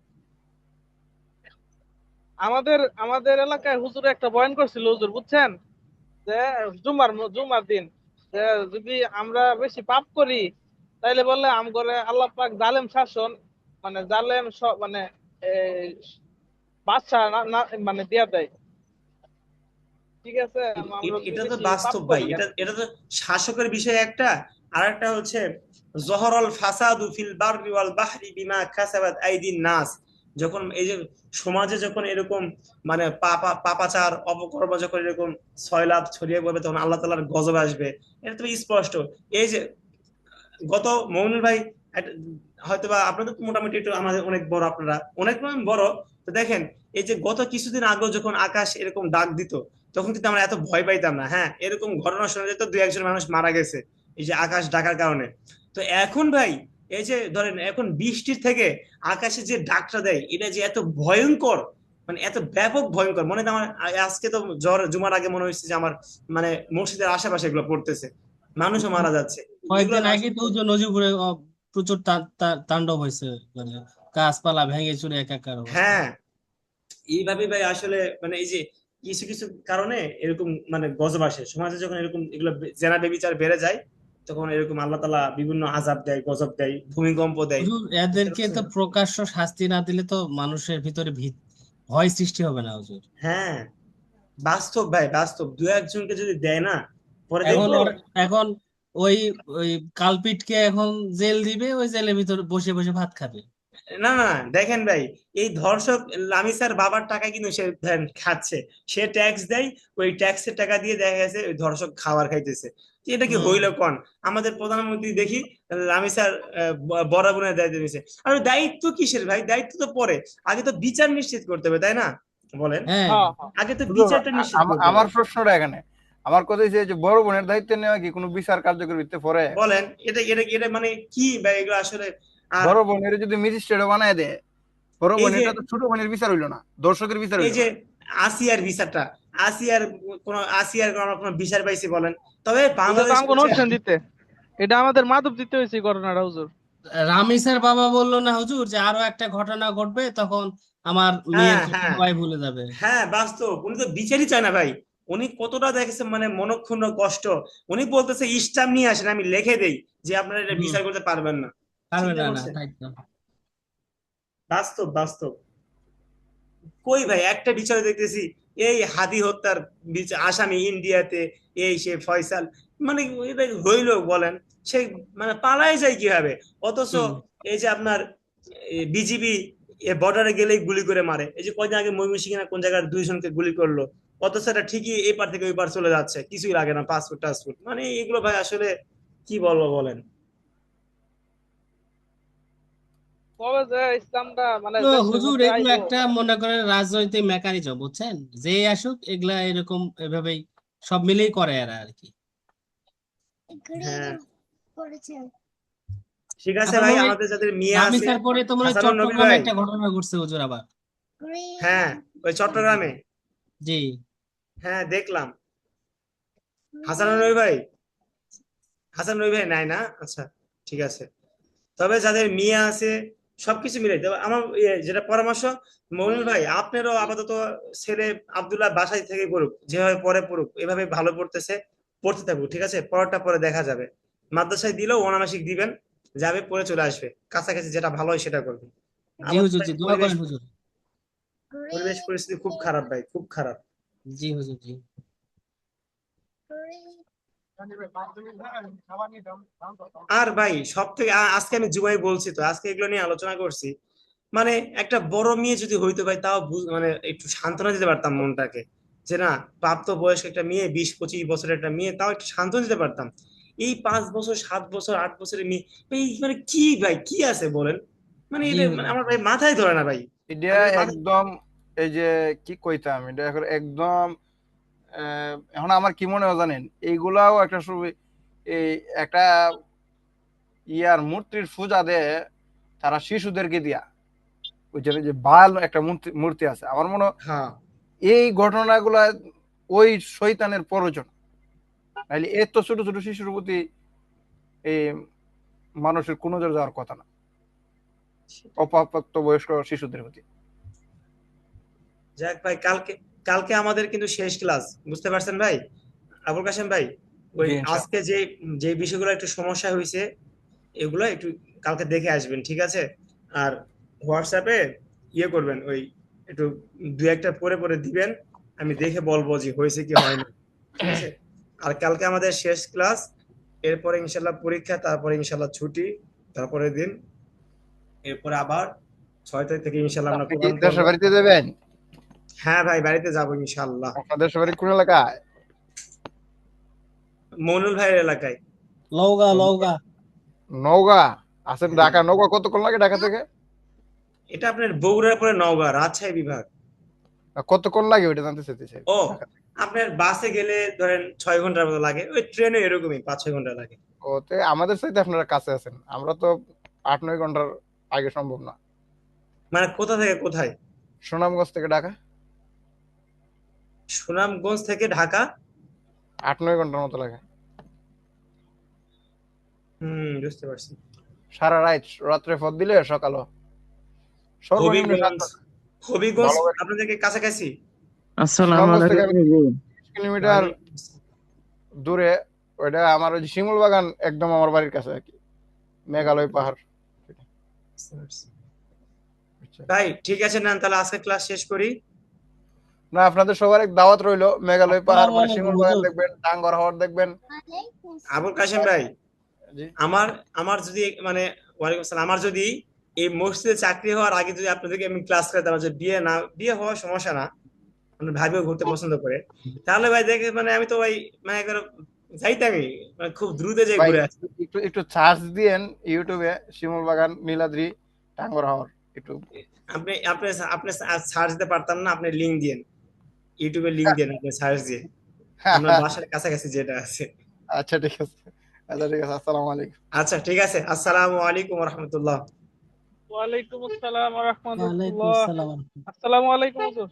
আমাদের আমাদের এলাকায় হুজুর একটা বয়ান করছিল হুজুর, বুঝছেন, যে জুমার দিন, যে যদি আমরা বেশি পাপ করি তাইলে বললে আমগরে আল্লাহ পাক জালেম শাসন, মানে জালেম মানে এই বাদশা মানে দিয়া দেয়। ঠিক আছে, আমরা যদি এটা তো বেশি পাপ বাস্তব ভাই, করি আর এটা কি। এটা তো শাসকের বিষয় একটা। আর একটা হচ্ছে জহরল ফাসাদু ফিল বাররি ওয়াল বাহরি বিমা কাসাবাত আইদিন নাস। যখন এই যে সমাজে যখন এরকম মানে পাপাচার অপকর্ম যখন এরকম সয়লাব ছড়িয়ে পড়বে, তখন আল্লাহ তাআলার গজব আসবে। এটা তো স্পষ্ট। এই যে গত মমিনুল ভাই, হয়তোবা আপনাদের তো মোটামুটি একটু আমাদের অনেক বড়, আপনারা অনেক বড়, তো দেখেন এই যে গত কিছুদিন আগে যখন আকাশ এরকম ডাক দিত, তখন কিন্তু আমরা এত ভয় পাইতাম না। হ্যাঁ, এরকম ঘটনা শোনা যেত, 2-1 জন মানুষ মারা গেছে এই যে আকাশ ডাকার কারণে। তো এখন ভাই এই যে ধরেন এখন বৃষ্টির থেকে আকাশে যে ডাকটা দেয়, এটা যে এত ভয়ঙ্কর, মানে এত ব্যাপক ভয়ঙ্কর, মনে হয় আমার আজকে তো জুমার আগে মনে হচ্ছে যে আমার মানে মসজিদের আশেপাশে এগুলো পড়তেছে, মানুষও মারা যাচ্ছে। এগুলো কয়েকদিন আগে তো যে নজিপুরে প্রচুর তাণ্ডব হয়েছে, মানে গাছপালা ভেঙে চুরে একাকার অবস্থা। হ্যাঁ, এইভাবে ভাই আসলে মানে এই যে কিছু কিছু কারণে এরকম মানে গজব আসে সমাজে, যখন এরকম এগুলো জেনা বেবিচার বেড়ে যায়, তখন এরকম আল্লাহ তাআলা বিভিন্ন আযাব দেয়, গজব দেয়, ভূমিকম্প দেয়। হুজুর বুঝতে এদেরকে পারছেন? তো প্রকাশ্য শাস্তি না দিলে তো মানুষের ভিতরে ভয় সৃষ্টি হবে না হুজুর। হ্যাঁ, বাস্তব ভাই, বাস্তব। 2-1 জনকে যদি দেয় না, পরে এখন দেখবো। এখন ওই ওই কালপিটকে এখন জেল দিবে, ওই জেলের ভিতরে বসে বসে ভাত খাবে। না না, দেখেন ভাই, এই ধর্ষক লামিসার বাবার টাকা কিন্তু সে ধরেন খাচ্ছে, সে ট্যাক্স দেয়, ওই ট্যাক্সের টাকা দিয়ে দেখা গেছে ওই ধর্ষক খাবার খাইতেছে। তো এটা কি হম। হইলো কোন? আমাদের প্রধানমন্ত্রী দেখি লামিসার বড় বোনের দায়িত্ব নিছে। আর ওই দায়িত্ব কিসের ভাই? দায়িত্ব তো পরে, আগে তো বিচার নিশ্চিত করতে হবে, তাই না? বলেন, হ্যাঁ। হ্যাঁ হ্যাঁ, আগে তো হুজুর, বিচারটা নিশ্চিত করতে আমার হবে। প্রশ্নটা এখানে, আমার কথা হচ্ছে যে বড় বোনের দায়িত্ব নেওয়া কি কোনো বিচার কার্যকর ভিত্তিতে পড়ে? বলেন, এটা এটা এটা মানে কি ভাই এগুলো আসলে? আর বড় বোনের যদি ম্যাজিস্ট্রেট বানায় দেয়, বড় এই যে বোনেরটা তো ছোট বোনের বিচার হইলো না, দর্শকের বিচার এই হইলো যে না। আসিয়ার ভিসাটা, আসিয়ার কোনো কোনো বিচার পাইছি বলেন? তবে ওইটা তো বাংলাদেশ আমাকে হচ্ছে, নোটছেন দিতে, এটা আমাদের মাধব দিতে হয়েছে এই ঘটনাটা হুজুর। রামিসের বাবা বললো না হুজুর যে আরো একটা ঘটনা ঘটবে, তখন আমার মেয়ের হ্যাঁ কথা হ্যাঁ সবাই ভুলে যাবে। হ্যাঁ, বাস্তব। উনি তো বিচারই চায় না ভাই, উনি কতটা দেখেছে মানে মনক্ষুণ্ণ কষ্ট। উনি বলতেছে স্ট্যাম্প নিয়ে আসেন, আমি লিখে দেই যে আপনারা এটা হম। বিচার করতে পারবেন না। পারবে চিন্তা না, না করছেন? তাই তো। বাস্তব, বাস্তব। কই ভাই একটা বিচার দেখতেছি, এই হাদি হত্যার আসামি ইন্ডিয়াতে, এই সে ফয়সাল, মানে এটা হইলো বলেন? সে মানে পালাই যায় কিভাবে? অথচ হম। এই যে আপনার বিজিবি বর্ডারে গেলেই গুলি করে মারে। এই যে কয়দিন আগে ময়মনসিংহে না কোন জায়গার 2 জনকে গুলি করলো, অথচ এটা ঠিকই এই পার থেকে ওই পার চলে যাচ্ছে, কিছুই লাগে না, পাসপোর্ট টাসপোর্ট। মানে এগুলো ভাই আসলে কি বলবো বলেন? তবে যে ইসলামটা মানে তো দেশের হুজুর মধ্যে এগুলো আইবো। একটা মনে করেন রাজনৈতিক মেকানিজম, বুঝছেন, যে আসুক এগুলা এরকম এভাবেই সব মিলেই করে এরা আর কি। হ্যাঁ, গ্রিন করেছে। ঠিক আছে এখন ভাই, ওই আমাদের যাদের মেয়ে আছে, রামিসার পরে তো মনে হয় হাসানুর নবী চট্টগ্রামে ভাই। একটা ঘটনা ঘটছে হুজুর আবার। হ্যাঁ, গ্রিন ওই চট্টগ্রামে। জি। হ্যাঁ, দেখলাম। হাসানুর নবী ভাই, হাসান রবি ভাই নাই না? আচ্ছা, ঠিক আছে। তবে যাদের মেয়ে আছে সবকিছু মিলাই, তবে আমার যেটা পরামর্শ, মমিনুল ভাই আপনারও আপাতত ছেলে আব্দুল্লাহ বাসায় থেকে পড়ুক, যেভাবে পড়ে পড়ুক, এভাবে ভালো পড়তেছে, পড়তে থাকুক, ঠিক আছে? পড়াটা পরে দেখা যাবে। মাদ্রাসায় দিলেও অনাবাসিক দিবেন, যাবে পড়ে চলে আসবে, কাছাকাছি যেটা ভালো হয় সেটা করবে। জি আমার হুজুর, জি দোয়া পরিবেশ করেন হুজুর। পরিবেশ গ্রিন পরিস্থিতি খুব খারাপ ভাই, খুব খারাপ। জি হুজুর, জি। গ্রিন আর ভাই সব থেকে আজকে আমি জুমাই বলছি, তো আজকে এগুলো নিয়ে আলোচনা করছি, মানে একটা বড় মেয়ে যদি হইতো ভাই, তাও মানে একটু সান্ত্বনা দিতে পারতাম মনটাকে, যে না, প্রাপ্ত বয়স্ক একটা মেয়ে, 20-25 বছরের একটা মেয়ে, তাও একটু সান্ত্বনা দিতে পারতাম। এই 5 বছর 7 বছর 8 বছরের মেয়ে এই মানে কি ভাই কি আছে বলেন, মানে জি এটা ভাই। মানে আমার ভাই মাথায় ধরে না ভাই। এটা আমি মাথায় একদম, এই যে কি কইতাম, এটা এখন একদম এখন আমার কি মনে হয় জানেন, এইগুলাও একটা এই একটা ইয়ার মূর্তির পূজা দেয় তারা শিশুদেরকে দিয়া, ওই যে বাল একটা মূর্তি মূর্তি আছে, আমার মনে হয় হ্যাঁ এই ঘটনাগুলা ওই শয়তানের প্রয়োজন, নাইলে এত ছোট ছোট শিশুর প্রতি এই মানুষের কোনো নজর যাওয়ার কথা না, অপ্রাপ্ত বয়স্ক শিশুদের প্রতি। যাক ভাই, কালকে কালকে আমাদের কিন্তু শেষ ক্লাস, বুঝতে পারছেন ভাই আবুল কাশেম ভাই? ওই জি ইনশাআল্লাহ। আজকে যে যে বিষয়গুলো একটু সমস্যা হয়েছে এগুলো একটু কালকে দেখে আসবেন, ঠিক আছে? আর হোয়াটসঅ্যাপে ইয়ে করবেন, ওই একটু দু একটা পরে পরে দিবেন, আমি দেখে বলবো যে হয়েছে কি হয়নি, ঠিক আছে? আর কালকে আমাদের শেষ ক্লাস, এরপরে ইনশাল্লাহ পরীক্ষা, তারপরে ইনশাল্লাহ ছুটি, তারপরের দিন, এরপরে আবার 6 তারিখ থেকে ইনশাল্লাহ আমরা আপনি কি কোরআন দেশের পড়বো। বাড়িতে যাবেন? হ্যাঁ ভাই, বাড়িতে যাবো ইনশাল্লাহ। আপনার দেশের বাড়ি কোন এলাকায়? মনুল ভাইয়ের এলাকায়। লওগা। নওগাঁ আছেন? হ্যাঁ, ঢাকা নওগাঁ কতক্ষণ লাগে ঢাকা থেকে? এটা আপনার বগুড়ার পরে নওগাঁ, রাজশাহী বিভাগ। কতক্ষণ লাগে ওইটা জানতে চাইতেছি ও, ঢাকা থেকে। আপনার বাসে গেলে ধরেন 6 ঘন্টার মতো লাগে, ওই ট্রেনে এরকমই 5-6 ঘন্টা লাগে। ওতে আমাদের চাইতে আপনারা কাছে আছেন, আমরা তো 8-9 ঘন্টার আগে সম্ভব না। মানে কোথা থেকে কোথায়? সুনামগঞ্জ থেকে ঢাকা সুনামগঞ্জ থেকে ঢাকা? 8-9 ঘন্টার মতো লাগে। বুঝতে পারছি। সারা রাত, রাত্রে পথ দিলে সকালও সর্বনিম্ন হবিগঞ্জ, 7 হবিগঞ্জ ভালো গাড়ি। আপনাদেরকে কাছাকাছি? আসসালামু সুনামগঞ্জ থেকে আমি আলাইকুম। 30 কিলোমিটার দূরে, ওইটা আমার ওই যে শিমুল বাগান একদম আমার বাড়ির কাছে আর কি, মেঘালয় পাহাড়। বুঝতে পারছি। ভাই ঠিক আছে, না তাহলে আজকে ক্লাস শেষ করি। না, আপনাদের সবার এক দাওয়াত রইলো, মেঘালয় পাহাড় আসসালামু মানে আলাইকুম শিমুল বাগান হুজুর। দেখবেন, টাঙ্গর হাওর দেখবেন। আবুল কাশেম ভাই, জি আমার আমার যদি মানে ওয়ালাইকুম আসসালাম, আমার যদি এই মসজিদে চাকরি হওয়ার আগে যদি আপনাদেরকে আমি ক্লাস করাতাম, যে বিয়ে না, বিয়ে হওয়ার সমস্যা না, মানে ভাবিও ঘুরতে পছন্দ করে, তাহলে ভাই দেখে মানে আমি তো ভাই মানে একবার যাইতামই, মানে খুব দ্রুত যে ভাই, ঘুরে আসি। একটু একটু সার্চ দিয়েন ইউটিউবে, শিমুল বাগান, নীলাদ্রি, টাঙ্গর হাওর একটু। আপনি আপনি আপনি সার্চ দিতে পারতাম না, আপনি লিঙ্ক দিয়েন, ইউটিউবে লিঙ্ক দেন, আপনি সার্চ দিয়ে আমরা বাসার কাছাকাছি যেটা আছে। আচ্ছা ঠিক আছে, আচ্ছা ঠিক আছে, আসসালামু আলাইকুম। আচ্ছা ঠিক আছে, আসসালামু আলাইকুম রহমতুল্লাহ। ওয়ালাইকুম আসসালাম ওয়া ওয়ালাইকুম রাহমাতুল্লাহ। আসসালাম। আসসালামু আলাইকুম হুজুর।